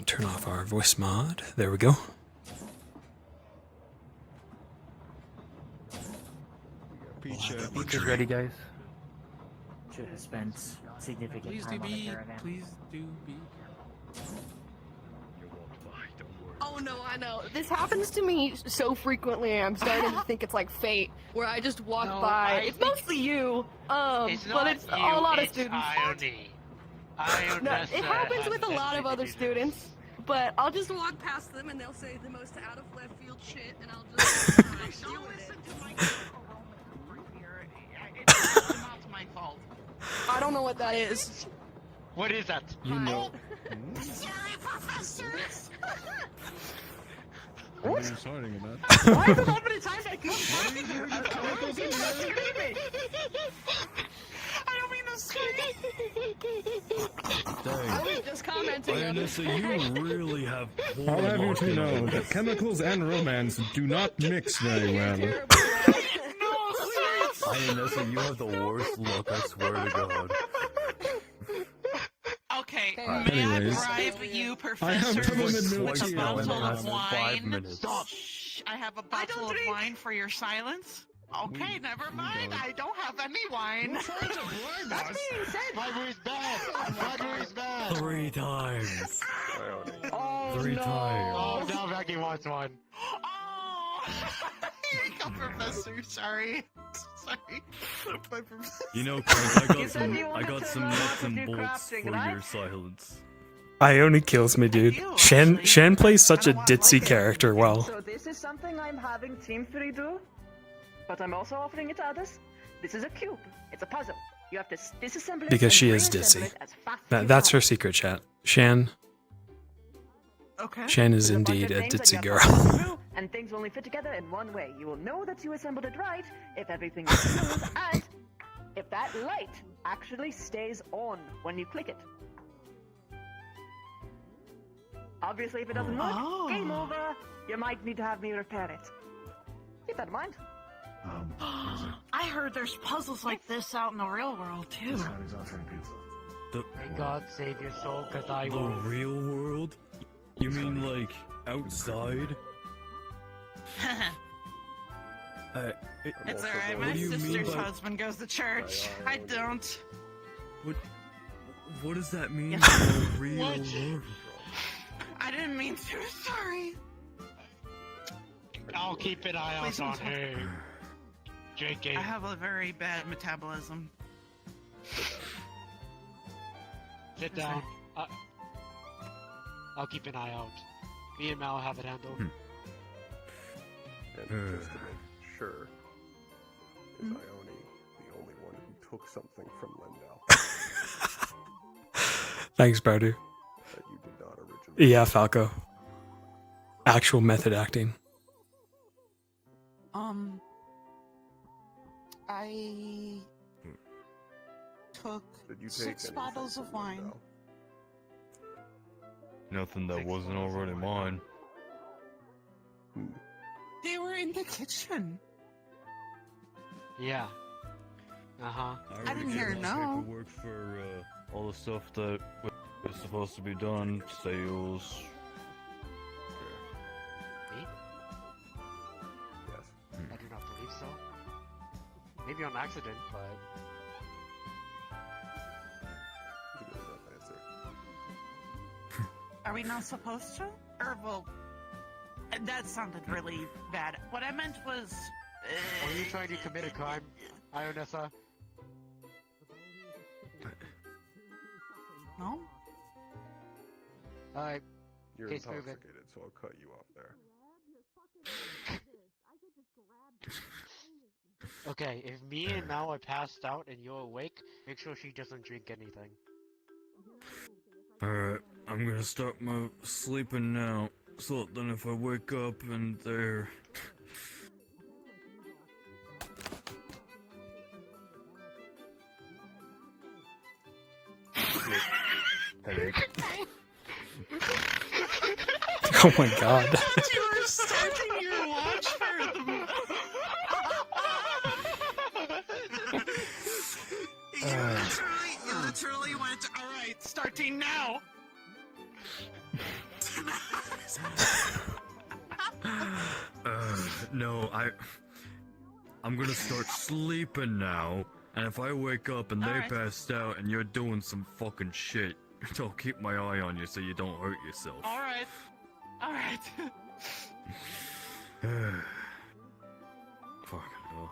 Turn off our voice mod. There we go. Pizza's ready, guys. Should have spent significant Please do time on the be. caravan. Please do be. Oh no, I know. This happens to me so frequently. I'm starting to think it's like fate, where I just walk No, by. I It's think- mostly you, It's but not it's you, a lot of it's students. Ione. No, Ionessa it happens has with a lot of everything other to do with students, but I'll just walk past them and they'll say the most out of left field shit, and I'll just deal with it. It's not my fault. I don't know what that is. What is that? You know. Sorry, professors! What are you starting about? Why is it so many times I keep screaming? I don't mean to scream. I was just commenting on it. Ionessa, you really have. I'll have you two know that chemicals and romance do not mix very well. Ionessa, you have the worst look, I swear to God. Okay, Alright, may anyways. I bribe you, I have professors, peppermint milk with a tea. bottle I'll of have wine? 5 minutes. Stop. Shh, I have a bottle of wine for your silence. Okay, never mind. I don't have any wine. That's being said. Bribery's bad. Bribery's bad. 3 times. Oh, 3 no. times. Oh, now Becky wants one. Oh! Here you go, professor. Sorry. Sorry. Bye, professor. You know, Craig, You said you I wanted got to some learn nuts how to and do bolts crafting, for right? your silence. Ione kills me, dude. Shan plays such a ditzy character well. So this is something I'm having Team 3 do, but I'm also offering it to others. This is a cube. It's a puzzle. You have to disassemble it Because and she is reassemble ditzy. it as fast as you That's can. her secret, chat. Shan. Okay. Shan is There's a bunch indeed of a things that you ditzy have to girl. follow through, and things only fit together in one way. You will know that you assembled it right if everything is smooth and if that light actually stays on when you click it. Obviously, if it doesn't work, game over. You might need to have me repair it. Keep that in mind. I heard there's puzzles like this out in the real world too. May God save your soul, cause I The will. real world? You mean like outside? It's alright, my what do you mean sister's by- husband goes to church. I don't. What does that mean? Yeah. The real What? world? I didn't mean to, sorry. I'll keep an eye Please out don't on talk. her. JK. I have a very bad metabolism. Sit down. I'll keep an eye out. Me and Mal have it handled. And just to make sure, is Ione the only one who took something from Lendal Thanks, Bardu. that you did not originally? Yeah, Falco. Actual method acting. I took Did you take 6 anything bottles from of wine. Lendal? Nothing that wasn't already mine. They were in the kitchen. Yeah. Uh-huh. I didn't hear no. Paperwork for all the stuff that was supposed to be done, sales. Me? Yes. I do not believe so. Maybe on accident, but... That's a good enough answer. Are we not supposed to? Or, well, that sounded really bad. What I meant was... Are you trying to commit a crime, Ionessa? No? Alright. You're Case proven. intoxicated, so I'll cut you off there. Okay, if me and Mal are passed out and you're awake, make sure she doesn't drink anything. Alright, I'm gonna start my sleeping now. So then if I wake up and they're... Headache. Oh my god. You were starting your watch for them. You literally went, alright, starting now. No, I'm gonna start sleeping now, and if I wake up and they Alright. passed out and you're doing some fucking shit, I'll keep my eye on you so you don't hurt yourself. Alright. Alright. Fucking hell.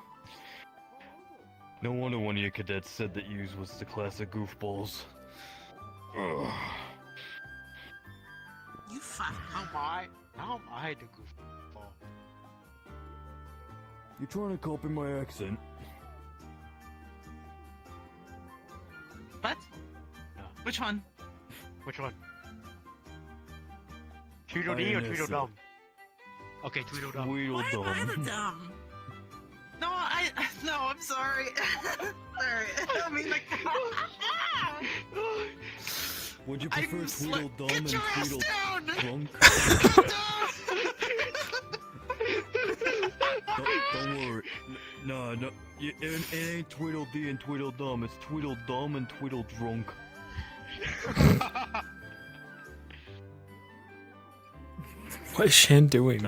No wonder one of your cadets said that yous was the class of goofballs. Ugh. You fuck. How am I the goofball? You trying to copy my accent? What? No. Which one? Which one? Tweedledee or Ionessa. Tweedledum? Okay, Tweedledum. Why am I the Tweedledum. dumb? No, I'm sorry. Sorry. I mean, like... Would you prefer Tweedledum and Get your ass down! Tweedledrunk? Don't worry. No, it ain't Tweedledee and Tweedledum. It's Tweedledum and Tweedledrunk. What is Shan doing?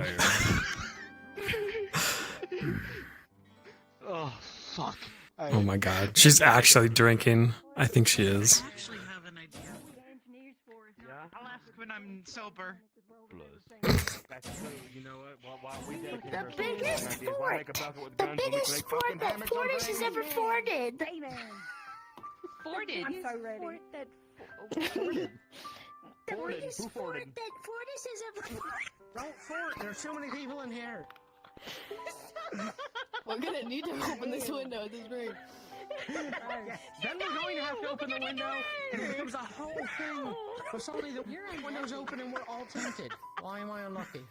Oh, fuck. Oh my god. She's actually drinking. I think she is. I actually have an idea. I'll ask when I'm sober. That's true. You know what? While we dedicate The ourselves biggest to ideas, why make a bucket with guns when we can make fort fucking that hammocks on Fortis has things? ever forded. Forded. I'm so ready. The Forded? biggest Who fort forded? that Fortis has ever forded. Don't fort. There's too many people in here. We're gonna need to open this window at this rate. Then we're going to have to open the window, and it becomes a whole thing. But suddenly the window's open and we're all tempted. Why am I unlucky?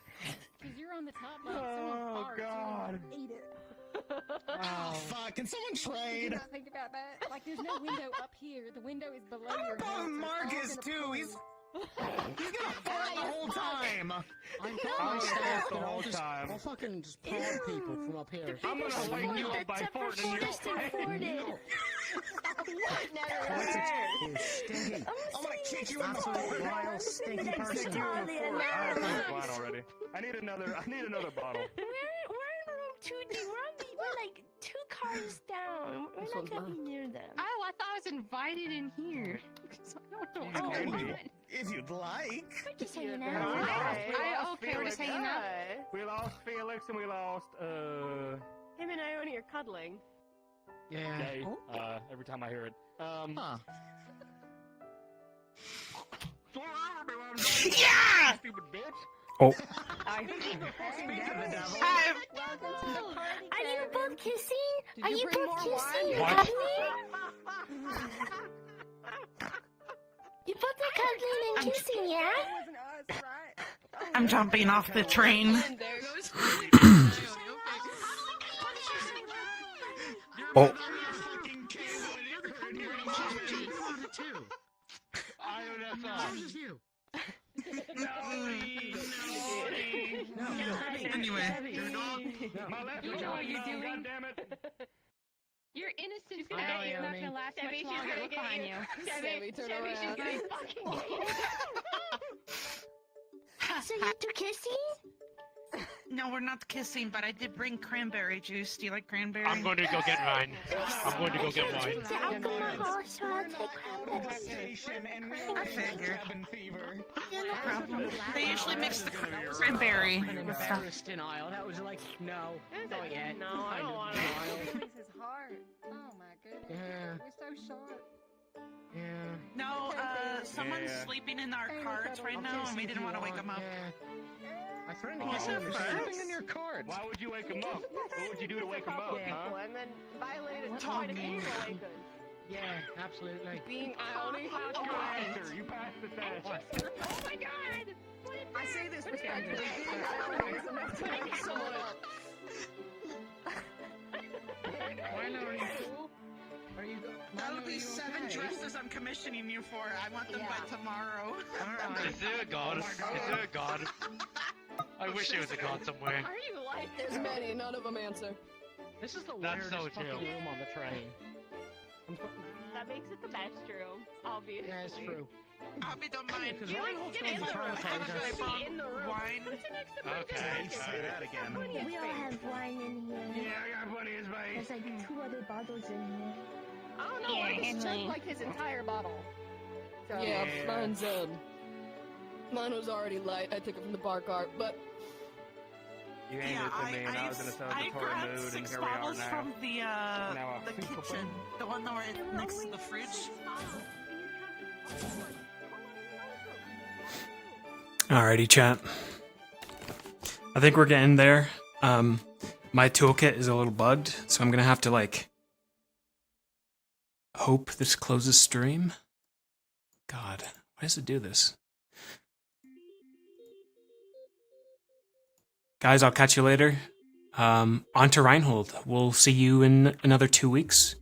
Because you're on the top of Oh, someone's God. Eat it. Oh, fuck. Can someone Did you trade? not think about that? Like, there's no window up here. The window is below your head. Marcus, too. He's gonna fart the whole time. I'm No, my I'm staff, the and whole I'll time. I'll fucking just prod people from up here. I'm gonna wake you up by farting in your face. You stinky. I'm gonna kick you in the Absolute foot. vile, stinky person. Kick you in the foot. I don't think it's already. I need another bottle. We're in room 2D. We're like 2 cars down. We're not gonna be near them. Oh, I thought I was invited in here. I don't know You what's can going be, on. if you'd like. We're just hanging Okay, out. Okay, we're just hanging out. We lost Felix and we lost, Him and Ione are cuddling. Yeah. Yay. Every time I hear it. Huh. Yeah! Stupid bitch. Oh. I Are you both kissing? Did Are you you bring both more kissing? wine? Cuddling? You both are cuddling and kissing, yeah? I'm jumping off the train. There goes. Oh. Anyway. What are you doing? You're innocent today. You're not gonna last much longer. Look behind you. Debbie, turn Debbie, she's around. getting fucking So you two kissing? No, we're not kissing, but I did bring cranberry juice. Do you like cranberry? I'm going to go get mine. I'm going to go get mine. I'll go my house, so I'll take I figure. Yeah, no problem. They usually mix the cranberry with stuff. Embarrassed denial. That was like, no, not yet. No, I don't want Denial. This is hard. Oh my goodness. Yeah. We're so short. Yeah. No, someone's sleeping in our carts right now, and we didn't want to wake them up. My friend Yes, was of course. sleeping in your cart. Why would you wake him up? What would you do to wake him up, huh? And then violated the Talk point of me. being awakened. Yeah, absolutely. Being Ione. You answer. You passed the test. Oh my god! I say this respectfully. Being Ione is enough to wake someone up. Milo, are you cool? Are you? That'll be 7 dresses I'm commissioning you for. I want them by tomorrow. Is there a god? Is there a god? I wish there was a god somewhere. Are you like there's many, none of them answer. This is the That's weirdest so fucking chill. room on the train. That makes it the best room, obviously. Yeah, it's true. Abby, don't mind. Because You my like whole get thing in is the room. trying to Actually, find be in the room. Wine. Put it next to the Okay. Say that again. Plenty of We all space. have wine in here. Yeah, I got plenty of space. There's like 2 other bottles in here. I don't know. I just chugged like his entire bottle. So. Yeah, mine's mine was already light. I took it from the bar cart, but You handed it to me, and I was in a I celebratory grabbed mood, and 6 here we are bottles now. from the Now the kitchen, the one that were next to the fridge. Alrighty, chat. I think we're getting there. My toolkit is a little bugged, so I'm gonna have to like hope this closes stream. God, why does it do this? Guys, I'll catch you later. On to Reinhold. We'll see you in another 2 weeks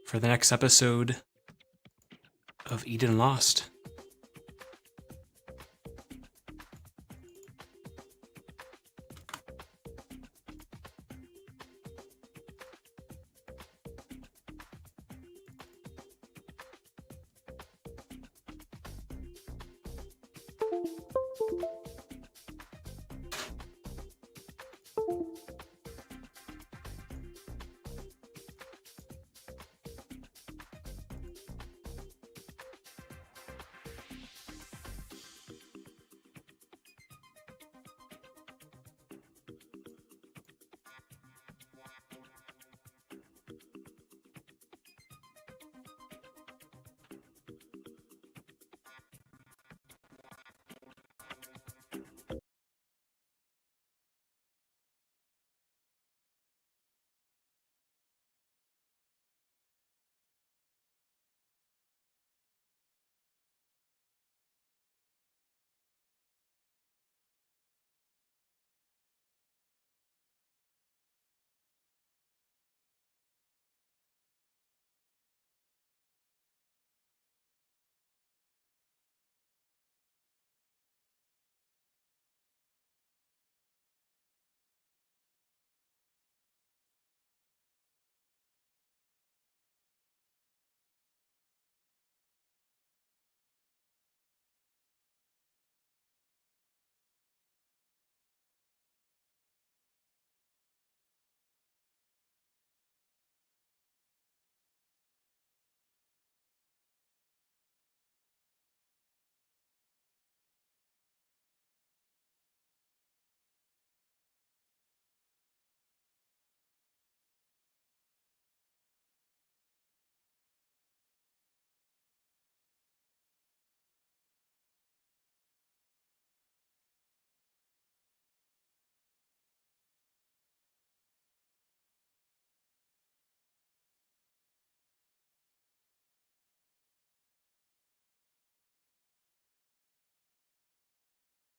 for the next episode of Eden Lost. Thank you.